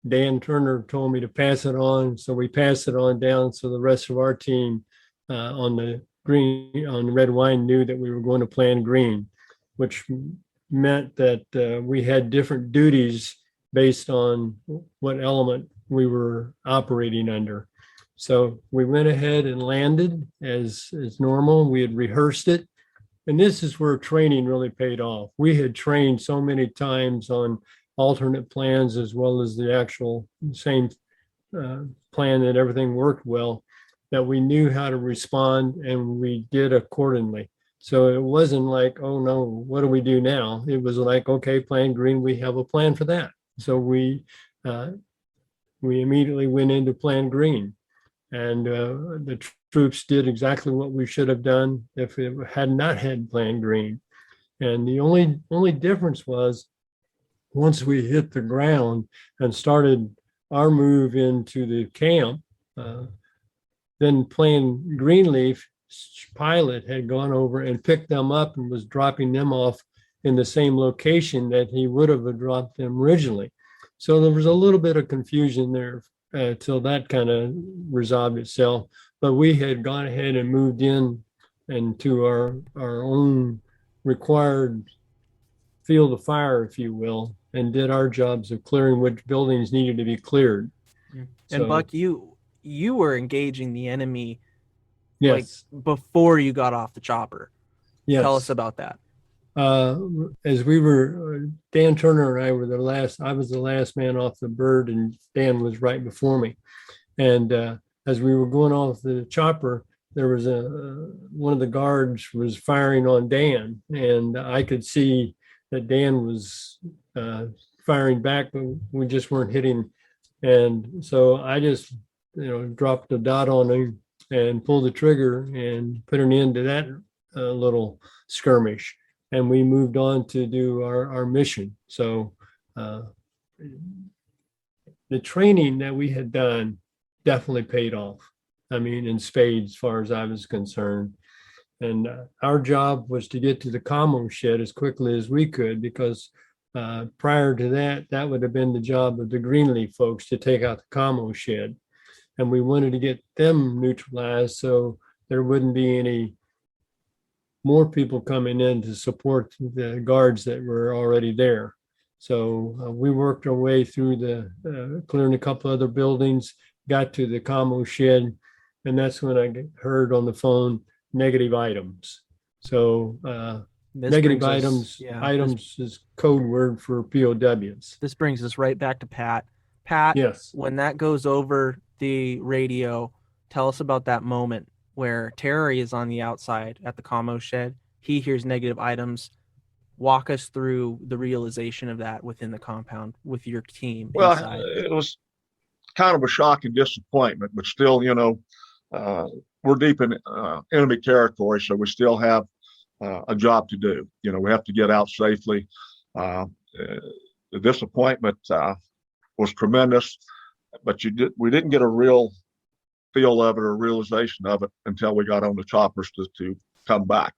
Dan Turner told me to pass it on. So we passed it on down. So the rest of our team on the Red Wine knew that we were going to plan green, which meant that we had different duties based on what element we were operating under. So we went ahead and landed as normal. We had rehearsed it. And this is where training really paid off. We had trained so many times on alternate plans as well as the actual same plan that everything worked well, that we knew how to respond and we did accordingly. So it wasn't like, oh no, what do we do now? It was like, okay, plan green, we have a plan for that. So we immediately went into plan green. And the troops did exactly what we should have done if it had not had plan green. And the only difference was once we hit the ground and started our move into the camp, then plan Greenleaf pilot had gone over and picked them up and was dropping them off in the same location that he would have dropped them originally. So there was a little bit of confusion there till that kind of resolved itself. But we had gone ahead and moved into our own required field of fire, if you will, and did our jobs of clearing which buildings needed to be cleared. And so, Buck, you were engaging the enemy, yes, like before you got off the chopper. Yes. Tell us about that. As we were, Dan Turner and I were I was the last man off the bird and Dan was right before me. And as we were going off the chopper, there was one of the guards was firing on Dan, and I could see that Dan was firing back, but we just weren't hitting. And so I just, dropped the dot on him and pulled the trigger and put an end to that little skirmish. And we moved on to do our mission. So the training that we had done definitely paid off. I mean, in spades, as far as I was concerned. And our job was to get to the commo shed as quickly as we could, because prior to that would have been the job of the Greenleaf folks to take out the commo shed. And we wanted to get them neutralized so there wouldn't be any more people coming in to support the guards that were already there. So we worked our way through clearing a couple other buildings, got to the commo shed, and that's when I heard on the phone negative items. So negative items is code word for POWs. This brings us right back to Pat. Pat, yes. When that goes over the radio, tell us about that moment where Terry is on the outside at the commo shed. He hears negative items. Walk us through the realization of that within the compound with your team. Well, inside. It was kind of a shock and disappointment, but still, we're deep in enemy territory, so we still have a job to do. We have to get out safely. The disappointment was tremendous, but we didn't get a real feel of it or realization of it until we got on the choppers to come back.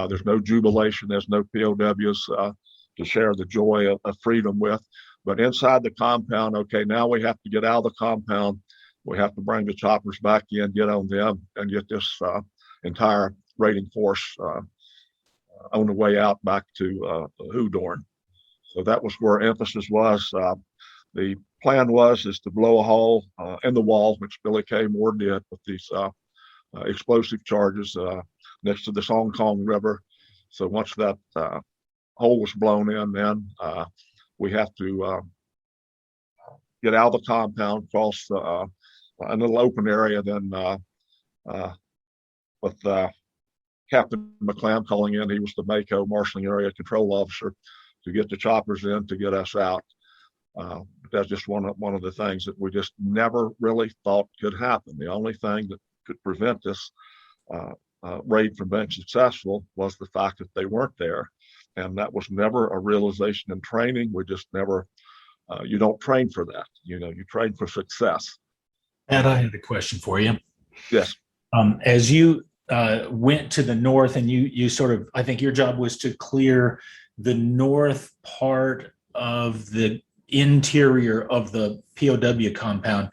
There's no jubilation. There's no POWs to share the joy of freedom with. But inside the compound, okay, now we have to get out of the compound. We have to bring the choppers back in, get on them, and get this entire raiding force on the way out back to Hoodorn. So that was where emphasis was. The plan is to blow a hole in the wall, which Billy K. Moore did with these explosive charges next to the Song Kong River. So once that hole was blown in, then we have to get out of the compound, cross a little open area, then with Captain McClam calling in, he was the MACO, Marshalling Area Control Officer, to get the choppers in to get us out. That's just one of the things that we just never really thought could happen. The only thing that could prevent this raid from being successful was the fact that they weren't there. And that was never a realization in training. We just never, you don't train for that. You train for success. Pat, I had a question for you. Yes. As you went to the north and you sort of, I think your job was to clear the north part of the interior of the POW compound.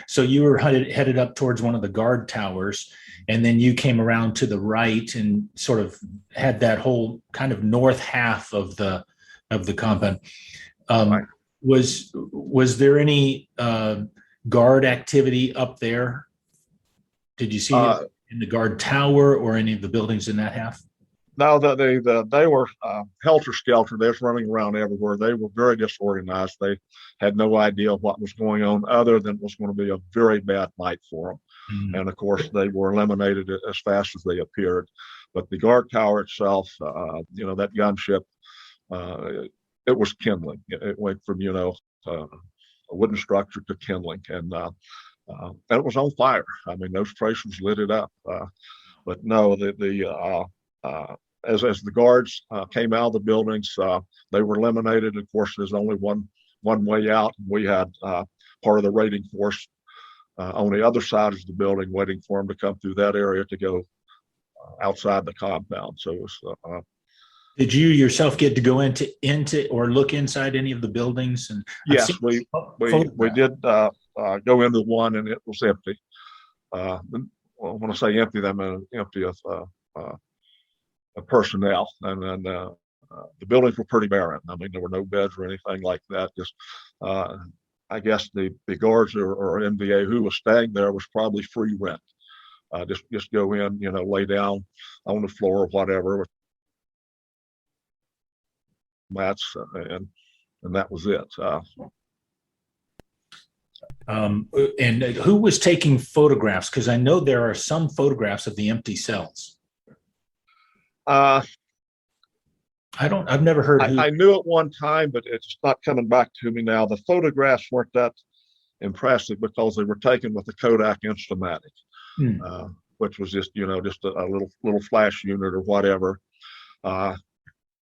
So you were headed up towards one of the guard towers, and then you came around to the right and sort of had that whole kind of north half of the compound. Right. Was there any guard activity up there? Did you see it in the guard tower or any of the buildings in that half? No, they were helter-skelter. They were running around everywhere. They were very disorganized. They had no idea what was going on other than it was going to be a very bad night for them. Mm-hmm. And, of course, they were eliminated as fast as they appeared. But the guard tower itself, that gunship, it was kindling. It went from, a wooden structure to kindling. And it was on fire. I mean, those tracers lit it up. But no, as the guards came out of the buildings, they were eliminated. Of course, there's only one way out. We had part of the raiding force on the other side of the building waiting for them to come through that area to go outside the compound. So it was, did you yourself get to go into or look inside any of the buildings? And yes, we did go into one, and it was empty. When I say empty, I mean empty of personnel, and then the buildings were pretty barren. I mean, there were no beds or anything like that. Just, I guess the guards or MDA who was staying there was probably free rent. Just go in, lay down on the floor or whatever with mats, and that was it. And who was taking photographs? Because I know there are some photographs of the empty cells. I've never heard. I knew at one time, but it's not coming back to me now. The photographs weren't that impressive because they were taken with a Kodak Instamatic, which was just just a little flash unit or whatever.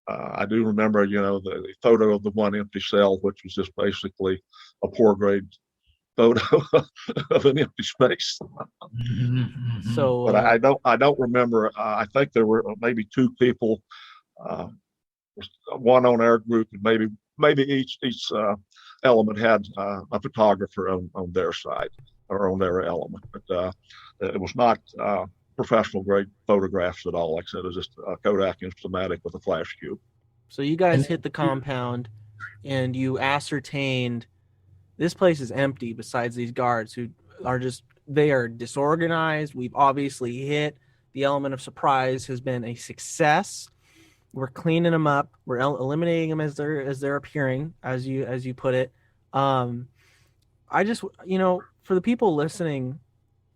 I do remember the photo of the one empty cell, which was just basically a poor grade photo of an empty space. So, but I don't remember. I think there were maybe two people, one on our group, and maybe each element had a photographer on their side or on their element. But it was not professional grade photographs at all. Like I said, it was just a Kodak Instamatic with a flash cube. So you guys hit the compound, and you ascertained this place is empty besides these guards who are they are disorganized. We've obviously hit The element of surprise has been a success. We're cleaning them up. We're eliminating them as they're appearing, as you put it. I just, for the people listening,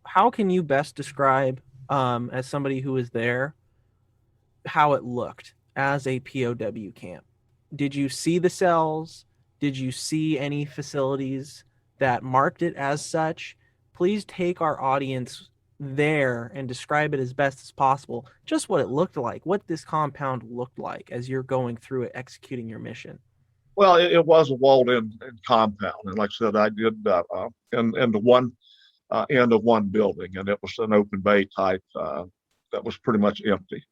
how can you best describe, as somebody who was there, how it looked as a POW camp? Did you see the cells? Did you see any facilities that marked it as such? Please take our audience there and describe it as best as possible, just what it looked like, what this compound looked like as you're going through it, executing your mission. Well, it was a walled-in compound, and like I said, I did in the one end of one building, and it was an open bay type that was pretty much empty.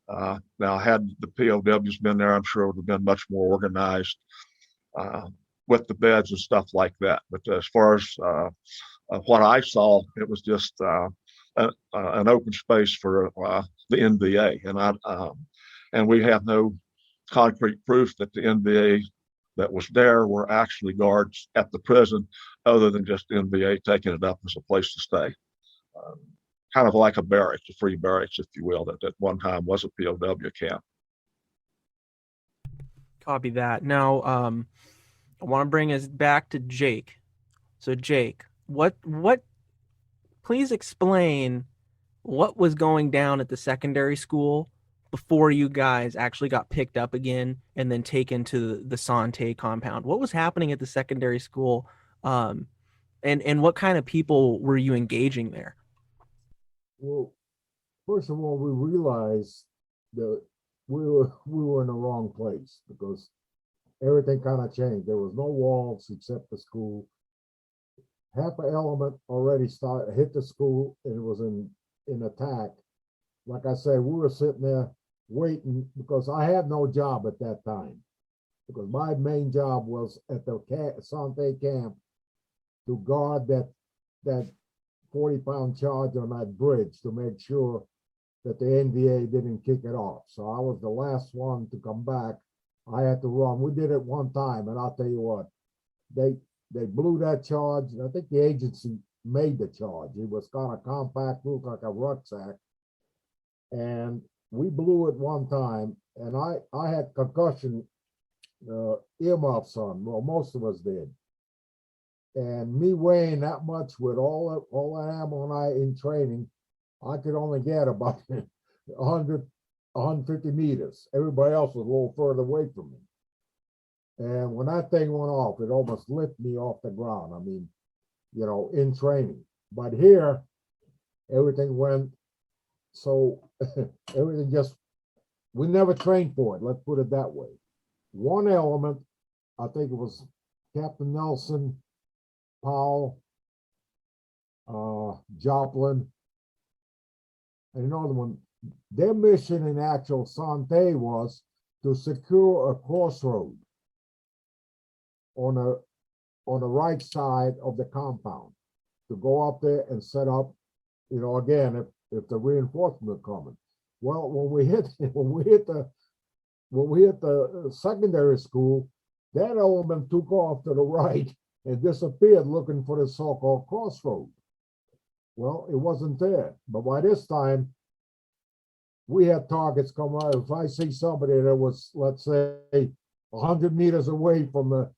Now, had the POWs been there, I'm sure it would have been much more organized with the beds and stuff like that. But as far as what I saw, it was just an open space for the NVA, and we have no concrete proof that the NVA that was there were actually guards at the prison, other than just NVA taking it up as a place to stay. Kind of like a barracks, a free barracks, if you will, that at one time was a POW camp. Copy that. Now, I want to bring us back to Jake. So, Jake, what? Please explain what was going down at the secondary school before you guys actually got picked up again and then taken to the Son Tay compound. What was happening at the secondary school, and what kind of people were you engaging there? Well, first of all, we realized that we were in the wrong place because everything kind of changed. There was no walls except the school. Half an element already hit the school, and it was in attack. Like I said, we were sitting there waiting because I had no job at that time, because my main job was at the Son Tay camp to guard that 40-pound charge on that bridge to make sure that the NVA didn't kick it off. So I was the last one to come back. I had to run. We did it one time, and I'll tell you what, they blew that charge. I think the agency made the charge. It was kind of compact, looked like a rucksack. And we blew it one time, and I had concussion earmuffs on. Well, most of us did. And me weighing that much with all that ammo in training, I could only get about 100, 150 meters. Everybody else was a little further away from me. And when that thing went off, it almost lifted me off the ground. I mean, in training. But here, everything went so everything we never trained for it. Let's put it that way. One element, I think it was Captain Nelson, Powell, Joplin, and another one. Their mission in actual Son Tay was to secure a crossroad on the right side of the compound, to go up there and set up, again, if the reinforcement coming. Well, when we hit the secondary school, that element took off to the right and disappeared looking for the so-called crossroad. Well, it wasn't there. But by this time, we had targets come out. If I see somebody that was, let's say, 100 meters away from the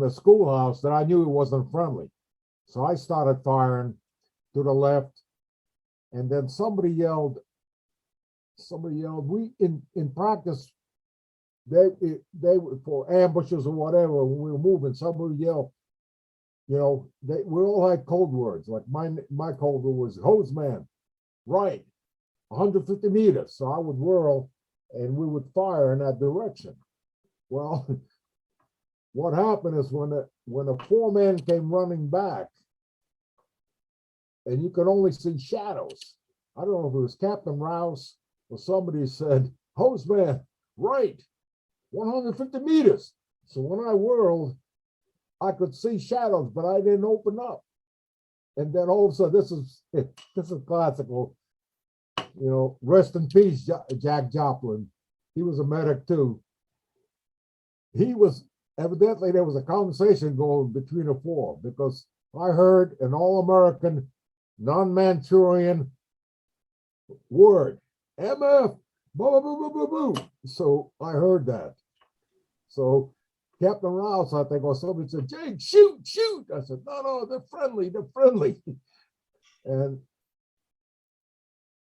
schoolhouse, that I knew it wasn't friendly. So I started firing to the left, and then somebody yelled, we in practice, they for ambushes or whatever, when we were moving, somebody yelled, we all had code words. Like my code word was hose man, right, 150 meters. So I would whirl and we would fire in that direction. Well, what happened is when a four-man came running back, and you could only see shadows. I don't know if it was Captain Rouse or somebody said, hose man, right, 150 meters. So when I whirled, I could see shadows, but I didn't open up. And then all of a sudden, this is classical, rest in peace, Jack Joplin. He was a medic too. Evidently there was a conversation going between the four, because I heard an all-American, non-Manchurian word, MF, boo, boo, boo, boo, boo. So I heard that. So Captain Rouse, I think, or somebody said, Jake, shoot, shoot. I said, no, they're friendly, they're friendly. And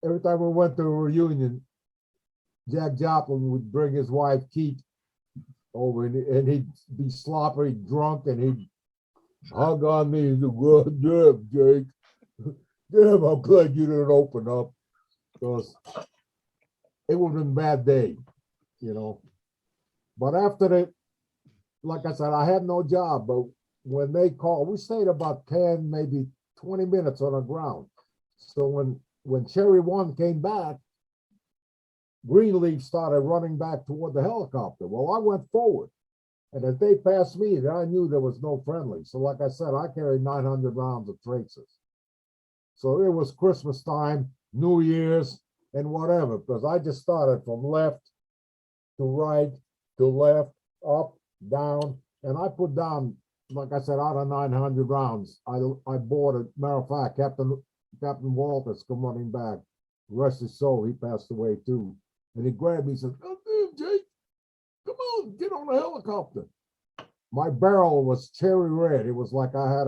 every time we went to a reunion, Jack Joplin would bring his wife, Keith, over, and he'd be sloppy drunk, and he'd hug on me and say, well, damn, Jake. Damn, I'm glad you didn't open up, because it would have been a bad day, you know. But after that, like I said, I had no job, but when they called, we stayed about 10, maybe 20 minutes on the ground. So when Cherry 1 came back, Greenleaf started running back toward the helicopter. Well, I went forward, and as they passed me, I knew there was no friendly. So like I said, I carried 900 rounds of traces. So it was Christmas time, New Year's, and whatever, because I just started from left to right to left, up, down, and I put down, like I said, out of 900 rounds, I boarded. Matter of fact, Captain Walters come running back. Rest his soul, he passed away too. And he grabbed me and said, "Oh, damn, Jake, come on, get on the helicopter." My barrel was cherry red. It was like I had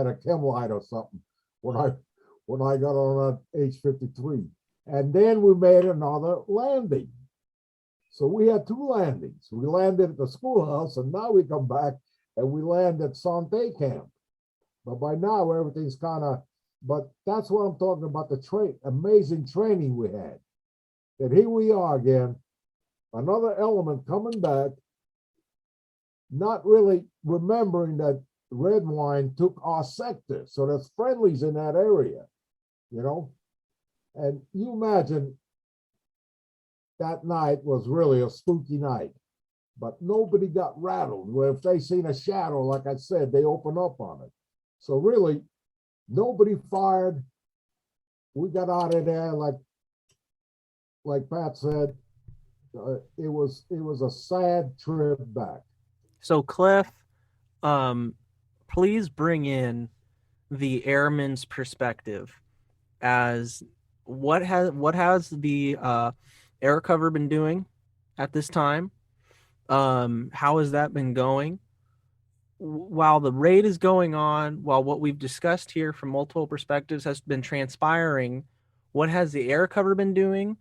a chem light or something when I got on that H-53. And then we made another landing. So we had 2 landings. We landed at the schoolhouse, and now we come back and we land at Son Tay camp. But by now everything's but that's what I'm talking about, the amazing training we had. And here we are again, another element coming back, not really remembering that red wine took our sector. So there's friendlies in that area, you know? And you imagine that night was really a spooky night, but nobody got rattled. Where if they seen a shadow, like I said, they open up on it. So really, nobody fired. We got out of there like Pat said. It was a sad trip back. So Cliff, please bring in the airman's perspective as what has the air cover been doing at this time? How has that been going? While the raid is going on, while what we've discussed here from multiple perspectives has been transpiring, what has the air cover been doing?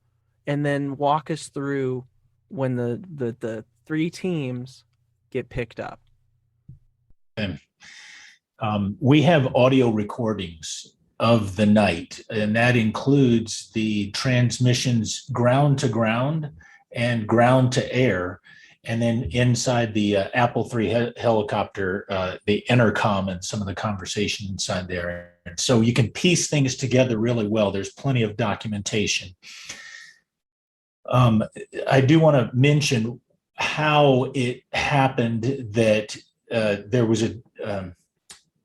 And then walk us through when the 3 teams get picked up. We have audio recordings of the night, and that includes the transmissions ground to ground and ground to air, and then inside the Apple III helicopter, the intercom and some of the conversation inside there. And so you can piece things together really well. There's plenty of documentation. I do want to mention how it happened that there was a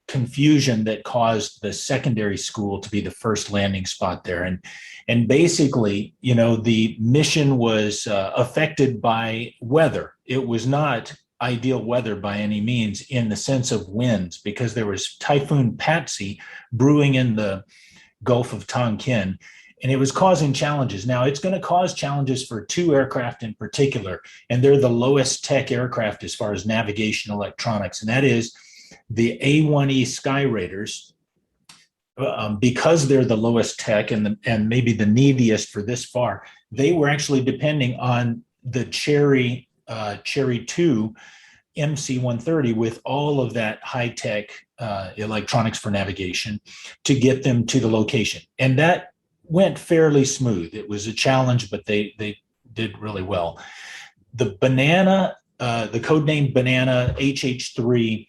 confusion that caused the secondary school to be the first landing spot there. And basically, you know, the mission was affected by weather. It was not ideal weather by any means in the sense of winds, because there was Typhoon Patsy brewing in the Gulf of Tonkin, and it was causing challenges. Now, it's going to cause challenges for 2 aircraft in particular, and they're the lowest tech aircraft as far as navigation electronics, and that is the A1E Sky Raiders. Because they're the lowest tech and maybe the neediest for this far, they were actually depending on the Cherry 2 MC-130 with all of that high-tech electronics for navigation to get them to the location. And that went fairly smooth. It was a challenge, but they did really well. The Banana, the codename Banana HH3,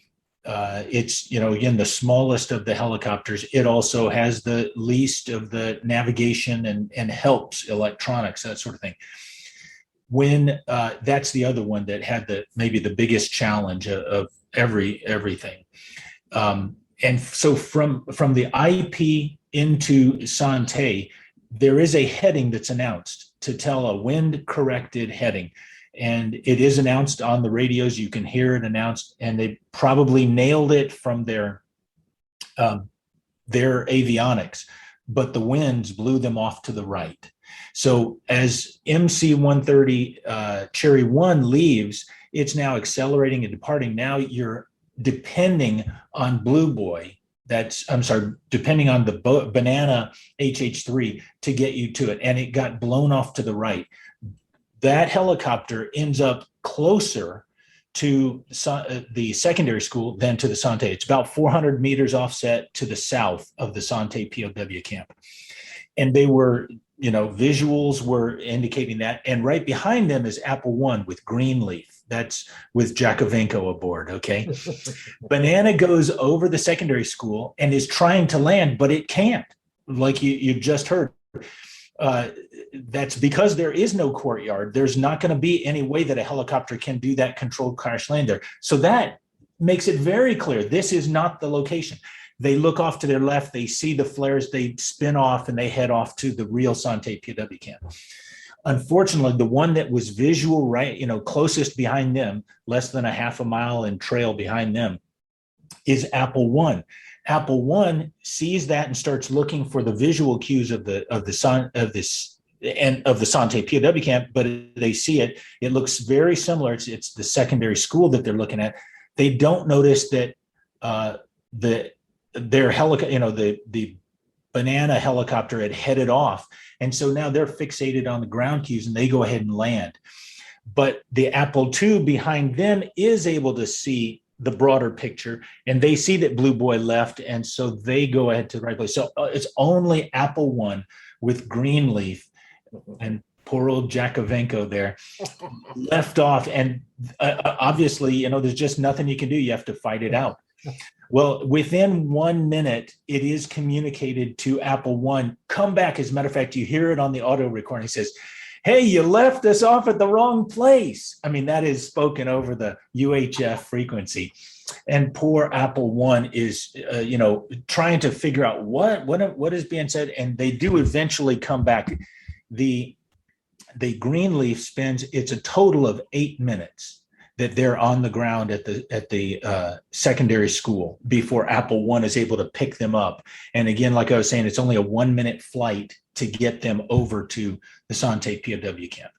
it's, you know, again, the smallest of the helicopters. It also has the least of the navigation and helps electronics, that sort of thing. When that's the other one that had maybe the biggest challenge of everything. And so from the IP into Son Tay, there is a heading that's announced to tell a wind-corrected heading. And it is announced on the radios. You can hear it announced, and they probably nailed it from their avionics. but the winds blew them off to the right. So as MC-130 Cherry 1 leaves, it's now accelerating and departing. Now you're depending on Blue Boy, depending on the Banana HH3 to get you to it. And it got blown off to the right. That helicopter ends up closer to the secondary school than to the Son Tay. It's about 400 meters offset to the south of the Son Tay POW camp. And they were, visuals were indicating that. And right behind them is Apple One with Greenleaf. That's with Jackovenco aboard, okay? Banana goes over the secondary school and is trying to land, but it can't, like you just heard. That's because there is no courtyard. There's not going to be any way that a helicopter can do that controlled crash land there. So that makes it very clear this is not the location. They look off to their left, they see the flares, they spin off, and they head off to the real Son Tay POW camp. Unfortunately, the one that was visual, right, closest behind them, less than a half a mile in trail behind them, is Apple One. Apple One sees that and starts looking for the visual cues of the Son Tay POW camp, but they see it. It looks very similar. It's the secondary school that they're looking at. They don't notice that their helicopter, the Banana helicopter had headed off. And so now they're fixated on the ground cues and they go ahead and land. But the Apple II behind them is able to see the broader picture, and they see that Blue Boy left, and so they go ahead to the right place. So it's only Apple One with Greenleaf and poor old Jackovenco there left off. And obviously, there's just nothing you can do. You have to fight it out. Well, within 1 minute, it is communicated to Apple One, come back. As a matter of fact, you hear it on the auto recording. It says, hey, you left us off at the wrong place. I mean, that is spoken over the UHF frequency. And poor Apple One is, trying to figure out what is being said. And they do eventually come back. The Greenleaf spends, it's a total of 8 minutes that they're on the ground at the secondary school before Apple One is able to pick them up. And again, like I was saying, it's only a 1 minute flight to get them over to the Son Tay POW camp.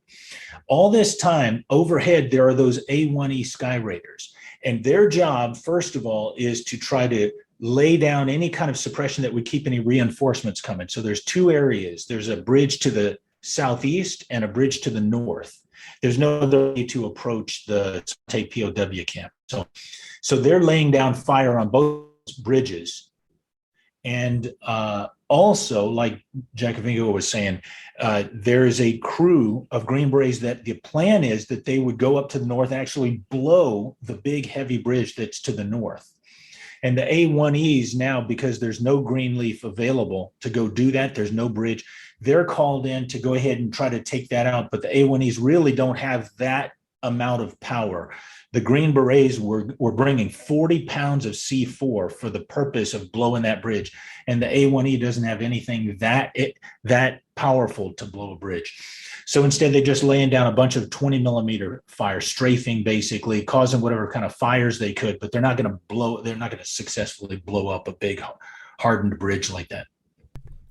All this time, overhead, there are those A1E Sky Raiders. And their job, first of all, is to try to lay down any kind of suppression that would keep any reinforcements coming. So there's two areas. There's a bridge to the southeast and a bridge to the north. There's no other way to approach the Son Tay POW camp. So they're laying down fire on both bridges. And also, like Jackovenco was saying, there is a crew of Green Berets that the plan is that they would go up to the north and actually blow the big heavy bridge that's to the north. And the A1Es now, because there's no Greenleaf available to go do that, there's no bridge, they're called in to go ahead and try to take that out. But the A1Es really don't have that amount of power. The Green Berets were bringing 40 pounds of C4 for the purpose of blowing that bridge. And the A1E doesn't have anything that powerful to blow a bridge. So instead, they're just laying down a bunch of 20 millimeter fire, strafing, basically, causing whatever kind of fires they could, but they're not going to successfully blow up a big hardened bridge like that.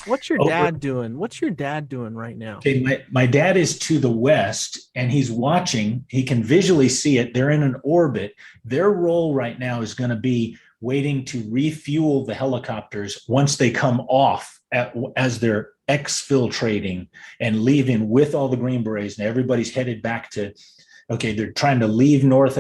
What's your dad doing? What's your dad doing right now? Okay, my dad is to the west, and he's watching. He can visually see it. They're in an orbit. Their role right now is going to be waiting to refuel the helicopters once they come off as they're exfiltrating and leaving with all the Green Berets, and everybody's headed back to, they're trying to leave North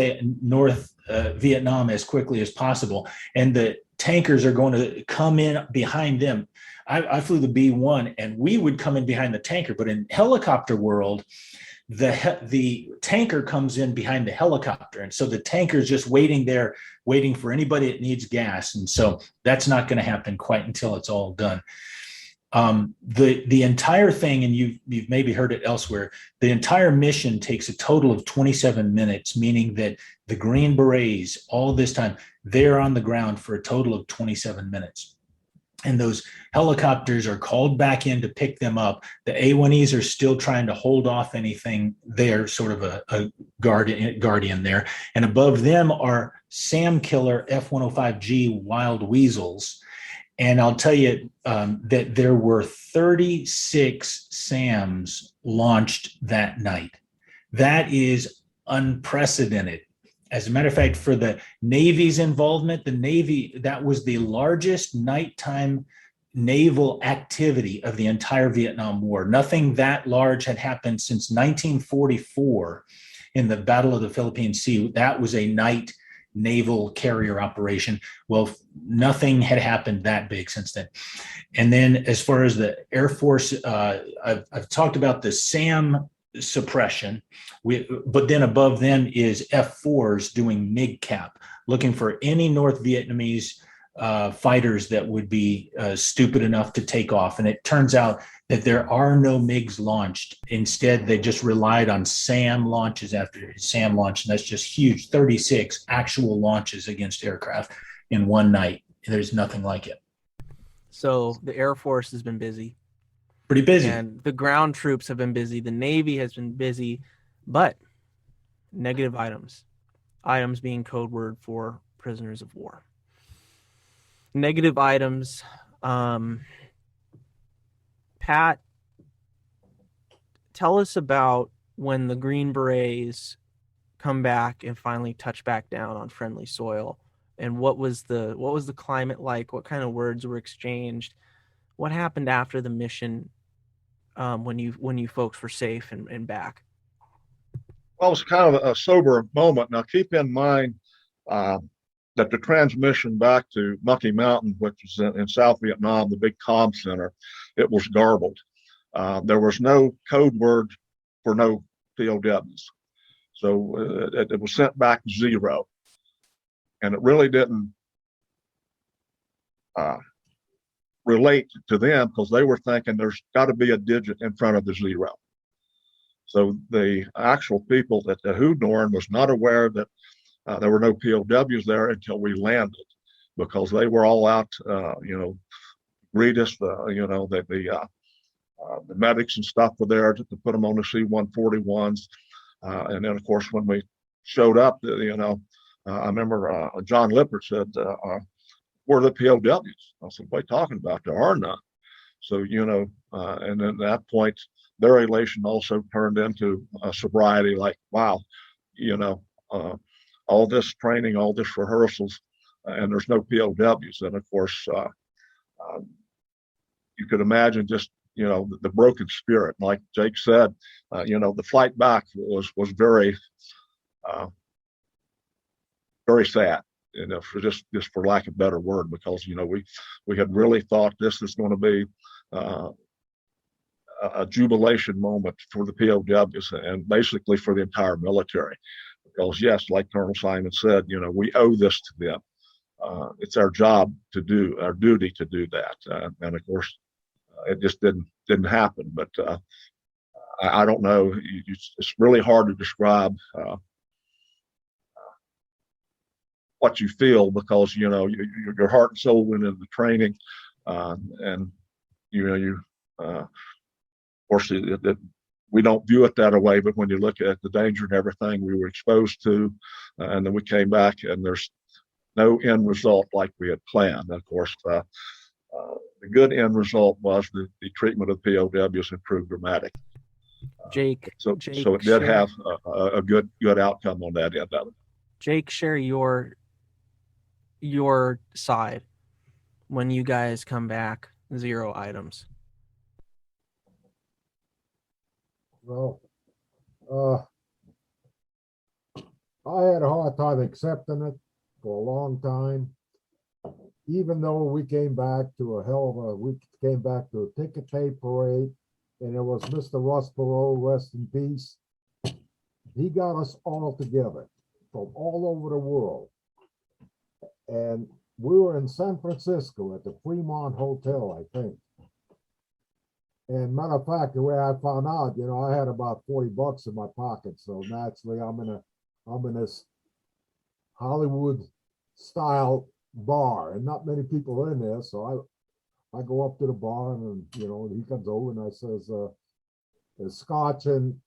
Vietnam as quickly as possible. And the tankers are going to come in behind them. I flew the B-1, and we would come in behind the tanker. But in helicopter world, the tanker comes in behind the helicopter. And so the tanker is just waiting there, waiting for anybody that needs gas. And so that's not going to happen quite until it's all done. The entire thing, and you've maybe heard it elsewhere, the entire mission takes a total of 27 minutes, meaning that the Green Berets, all this time, they're on the ground for a total of 27 minutes. And those helicopters are called back in to pick them up. The A1Es are still trying to hold off anything there, sort of a guardian there. And above them are SAM killer F-105G Wild Weasels. And I'll tell you that there were 36 SAMs launched that night. That is unprecedented. As a matter of fact, for the Navy's involvement, the Navy, that was the largest nighttime naval activity of the entire Vietnam War. Nothing that large had happened since 1944 in the Battle of the Philippine Sea. That was a night naval carrier operation. Well, nothing had happened that big since then. And then as far as the Air Force, I've talked about the SAM suppression, but then above them is F4s doing MIGCAP, looking for any North Vietnamese fighters that would be stupid enough to take off. And it turns out that there are no MiGs launched. Instead, they just relied on SAM launches after SAM launch. And that's just huge, 36 actual launches against aircraft in one night. There's nothing like it. So the Air Force has been busy. Pretty busy. And the ground troops have been busy. The Navy has been busy. But negative items being code word for prisoners of war. Negative items. Pat, tell us about when the Green Berets come back and finally touch back down on friendly soil, and what was the climate like? What kind of words were exchanged? What happened after the mission when you folks were safe and back? Well, it was kind of a sober moment. Now, keep in mind that the transmission back to Mucky Mountain, which was in South Vietnam, the big comm center, it was garbled. There was no code word for no POWs. So it was sent back to 0. And it really didn't relate to them because they were thinking there's got to be a digit in front of the 0. So the actual people at the Hoodnorn was not aware that there were no POWs there until we landed, because they were all out, greet us, the medics and stuff were there to put them on the C-141s. And then, of course, when we showed up, I remember John Lippert said, where are the POWs? I said, what are you talking about? There are none. So, and then at that point, their elation also turned into sobriety, like, wow, all this training, all this rehearsals, and there's no POWs. And of course, you could imagine just, the broken spirit. Like Jake said, the flight back was very, very sad, for just for lack of a better word, because, we had really thought this is going to be a jubilation moment for the POWs and basically for the entire military. Because yes, like Colonel Simon said, we owe this to them. It's our job to do, our duty to do that. And of course, it just didn't happen. But I don't know. It's really hard to describe what you feel, because your heart and soul went into the training, and of course we don't view it that way, but when you look at the danger and everything we were exposed to, and then we came back and there's no end result like we had planned. Of course, the good end result was the treatment of POWs improved dramatically. Jake, so it did have a good outcome on that end of it. Jake, share your side when you guys come back 0 items. Well, I had a hard time accepting it for a long time, even though we came back to a ticket tape parade, and it was Mr. Russ Perot, rest in peace. He got us all together from all over the world. And we were in San Francisco at the Fremont Hotel, I think. And matter of fact, the way I found out, I had about $40 in my pocket. So naturally, I'm in this Hollywood style bar, and not many people are in there. So I go up to the bar, and he comes over and I says, "There's scotch and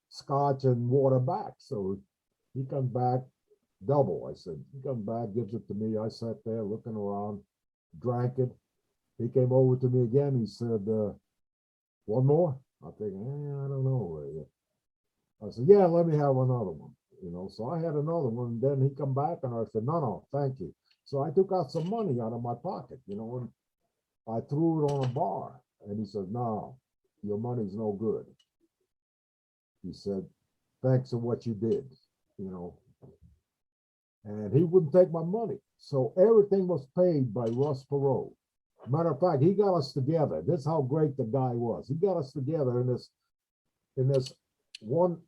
scotch and water back." So he comes back double. I said, he comes back, gives it to me. I sat there looking around. drank it. He came over to me again. He said, one more? I think, I don't know. I said, yeah, let me have another one. So I had another one. And then he come back and I said, no, thank you. So I took out some money out of my pocket, and I threw it on a bar. And he said, no, your money's no good. He said, thanks for what you did, And he wouldn't take my money. So everything was paid by Russ Perot. Matter of fact, he got us together. This is how great the guy was. He got us together in this one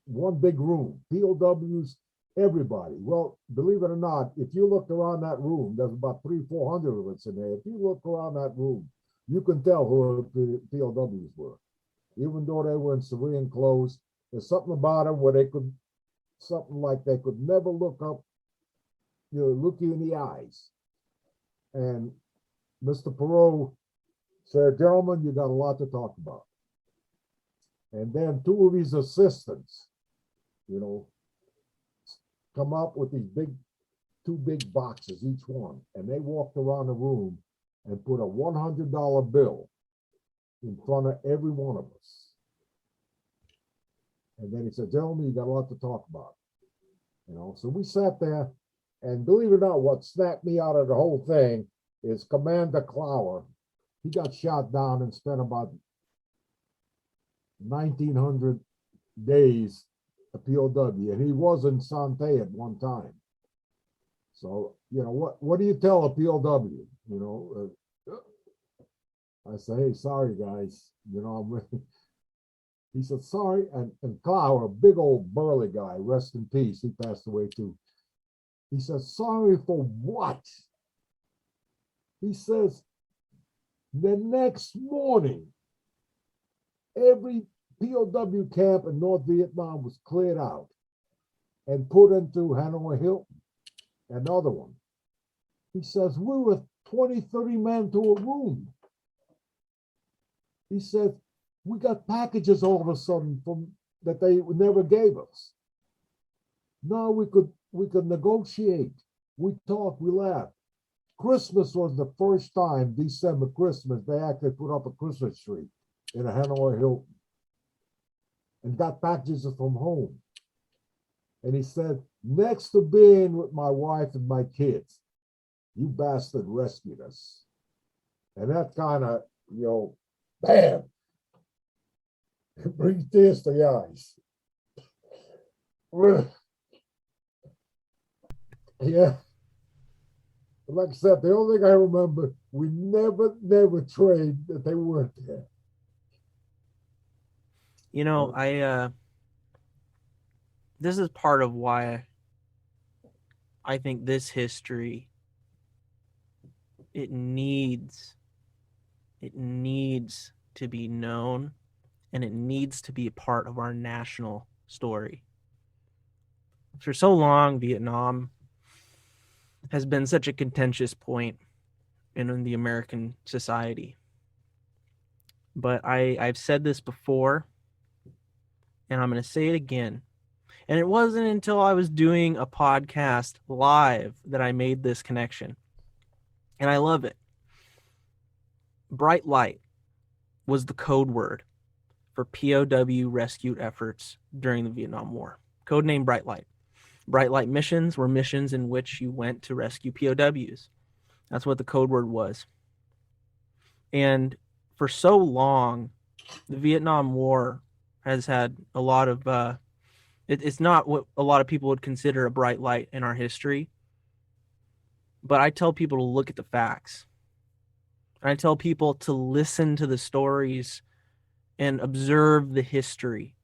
big room. POWs, everybody. Well, believe it or not, if you looked around that room, there's about 300-400 of us in there. If you look around that room, you can tell who the POWs were. Even though they were in civilian clothes, there's something about them where they could never look up, look you in the eyes. And Mr. Perot said, gentlemen, you got a lot to talk about. And then two of his assistants, come up with these two big boxes, each one. And they walked around the room and put a $100 bill in front of every one of us. And then he said, gentlemen, you got a lot to talk about. So we sat there, and believe it or not, what snapped me out of the whole thing is Commander Clower. He got shot down and spent about 1,900 days a POW, and he was in Son Tay at one time. So, what do you tell a POW? I say, hey, sorry, guys. I'm really... He said, sorry. And Clower, a big old burly guy, rest in peace. He passed away too. He says, sorry for what? He says, the next morning, every POW camp in North Vietnam was cleared out and put into Hanoi Hilton, another one. He says, we were 20, 30 men to a room. He said, we got packages all of a sudden from that they never gave us. Now we could negotiate. We talked, we laughed. Christmas was the first time, December Christmas, they actually put up a Christmas tree in a Hanoi Hilton and got packages from home. And he said, next to being with my wife and my kids, you bastard rescued us. And that kind of, bam, it brings tears to the eyes. Yeah. Like I said, the only thing I remember, we never trained that they weren't there. This is part of why I think this history, it needs to be known, and it needs to be a part of our national story. For so long, Vietnam has been such a contentious point in the American society. But I've said this before, and I'm going to say it again. And it wasn't until I was doing a podcast live that I made this connection. And I love it. Bright light was the code word for POW rescue efforts during the Vietnam War. Codename Bright Light. Bright Light missions were missions in which you went to rescue POWs. That's what the code word was. And for so long, the Vietnam War has had a lot of, it's not what a lot of people would consider a bright light in our history. But I tell people to look at the facts. I tell people to listen to the stories and observe the history,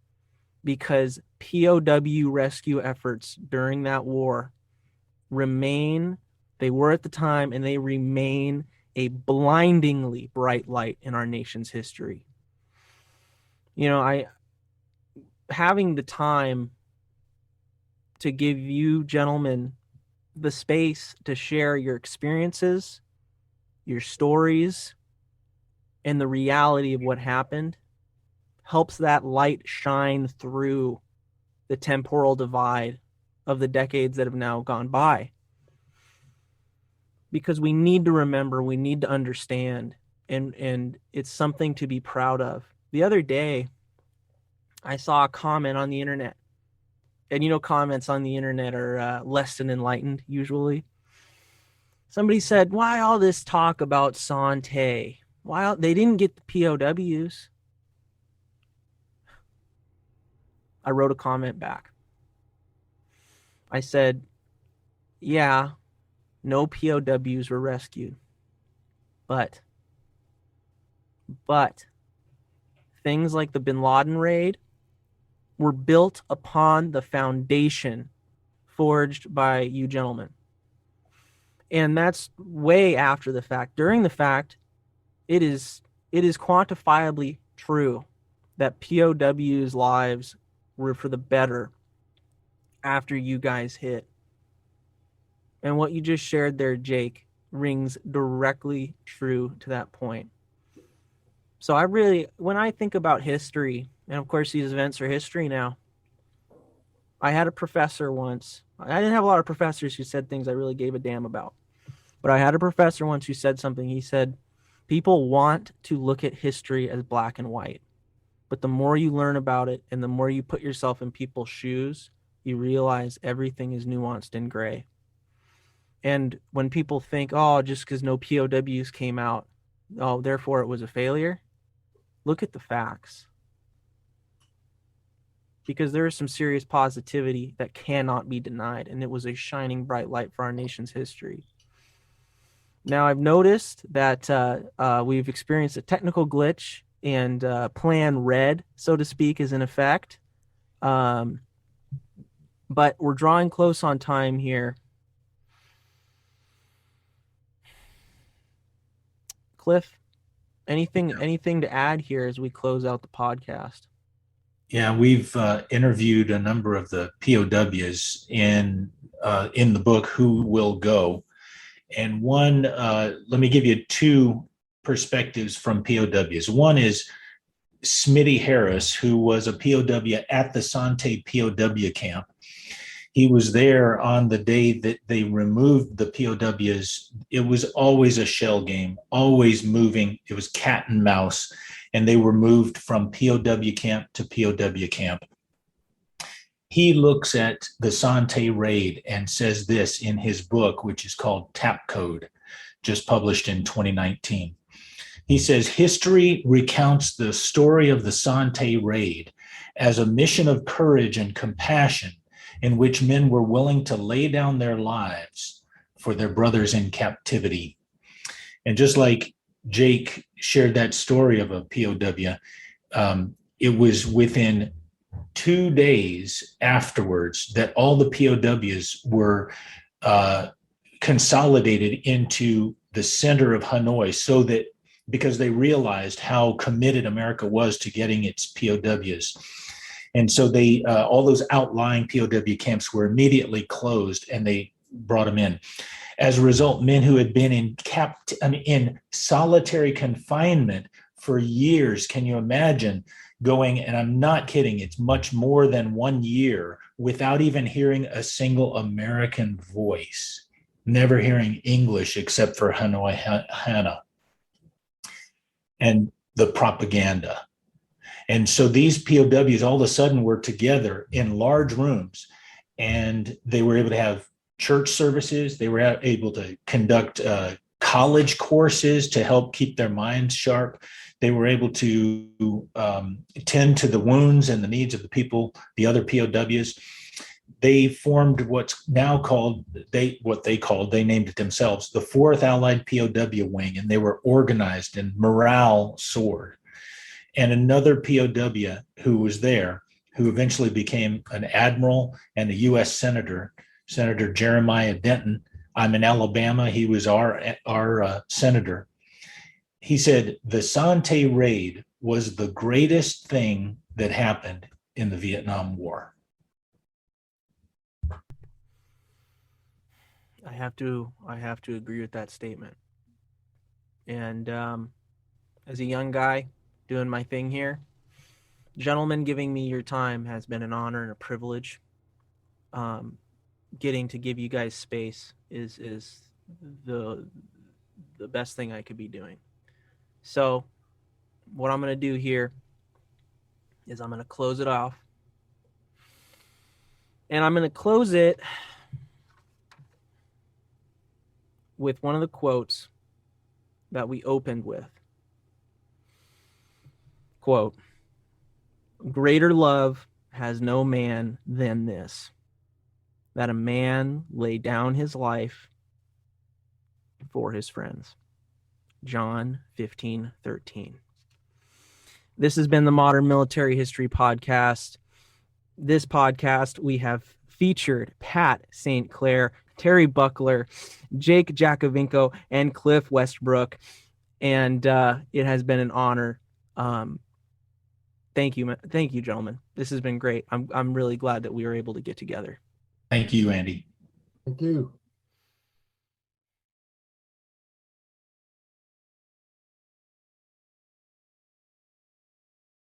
because POW rescue efforts during that war they were at the time, and they remain a blindingly bright light in our nation's history. Having the time to give you gentlemen the space to share your experiences, your stories, and the reality of what happened helps that light shine through the temporal divide of the decades that have now gone by. because we need to remember, we need to understand, and it's something to be proud of. The other day, I saw a comment on the internet, and comments on the internet are less than enlightened usually. Somebody said, "Why all this talk about Son Tay? Why they didn't get the POWs?" I wrote a comment back. I said, "Yeah, no POWs were rescued, but things like the Bin Laden raid were built upon the foundation forged by you gentlemen." And that's way after the fact. During the fact, it is quantifiably true that POWs' lives were for the better after you guys hit. And what you just shared there, Jake, rings directly true to that point. So when I think about history, and of course these events are history now, I had a professor once. I didn't have a lot of professors who said things I really gave a damn about. But I had a professor once who said something. He said, people want to look at history as black and white. But the more you learn about it and the more you put yourself in people's shoes, you realize everything is nuanced and gray. And when people think, oh, just because no POWs came out, oh, therefore it was a failure, look at the facts. Because there is some serious positivity that cannot be denied, and it was a shining bright light for our nation's history. Now, I've noticed that we've experienced a technical glitch, and Plan Red, so to speak, is in effect. But we're drawing close on time here. Cliff, anything to add here as we close out the podcast? Yeah, we've interviewed a number of the POWs in the book Who Will Go. And one, let me give you two perspectives from POWs. One is Smitty Harris, who was a POW at the Son Tay POW camp. He was there on the day that they removed the POWs. It was always a shell game, always moving. It was cat and mouse, and they were moved from POW camp to POW camp. He looks at the Son Tay Raid and says this in his book, which is called Tap Code, just published in 2019. He says, history recounts the story of the Son Tay Raid as a mission of courage and compassion in which men were willing to lay down their lives for their brothers in captivity. And just like Jake shared that story of a POW, it was within 2 days afterwards that all the POWs were consolidated into the center of Hanoi, so that because they realized how committed America was to getting its POWs. And so they all those outlying POW camps were immediately closed, and they brought them in. As a result, men who had been in solitary confinement for years, can you imagine going, and I'm not kidding, it's much more than 1 year without even hearing a single American voice, never hearing English except for Hanoi Hana and the propaganda. And so these POWs all of a sudden were together in large rooms, and they were able to have church services. They were able to conduct college courses to help keep their minds sharp. They were able to tend to the wounds and the needs of the people, the other POWs. They formed what's now called, they named it themselves, the 4th Allied POW Wing, and they were organized and morale soared. And another POW who was there, who eventually became an admiral and a U.S. Senator, Senator Jeremiah Denton. I'm in Alabama. He was our senator. He said, the Son Tay Raid was the greatest thing that happened in the Vietnam War. I have to agree with that statement. And as a young guy doing my thing here, gentlemen, giving me your time has been an honor and a privilege. Getting to give you guys space is the best thing I could be doing. So what I'm going to do here is I'm going to close it off. And I'm going to close it with one of the quotes that we opened with. Quote, "Greater love has no man than this, that a man lay down his life for his friends." John 15:13. This has been the Modern Military History Podcast. This podcast, we have featured Pat St Clair, Terry Buckler, Jake Jackovenco, and Cliff Westbrook. And it has been an honor. Thank you, gentlemen. This has been great. I'm really glad that we were able to get together. Thank you, Andy. Thank you.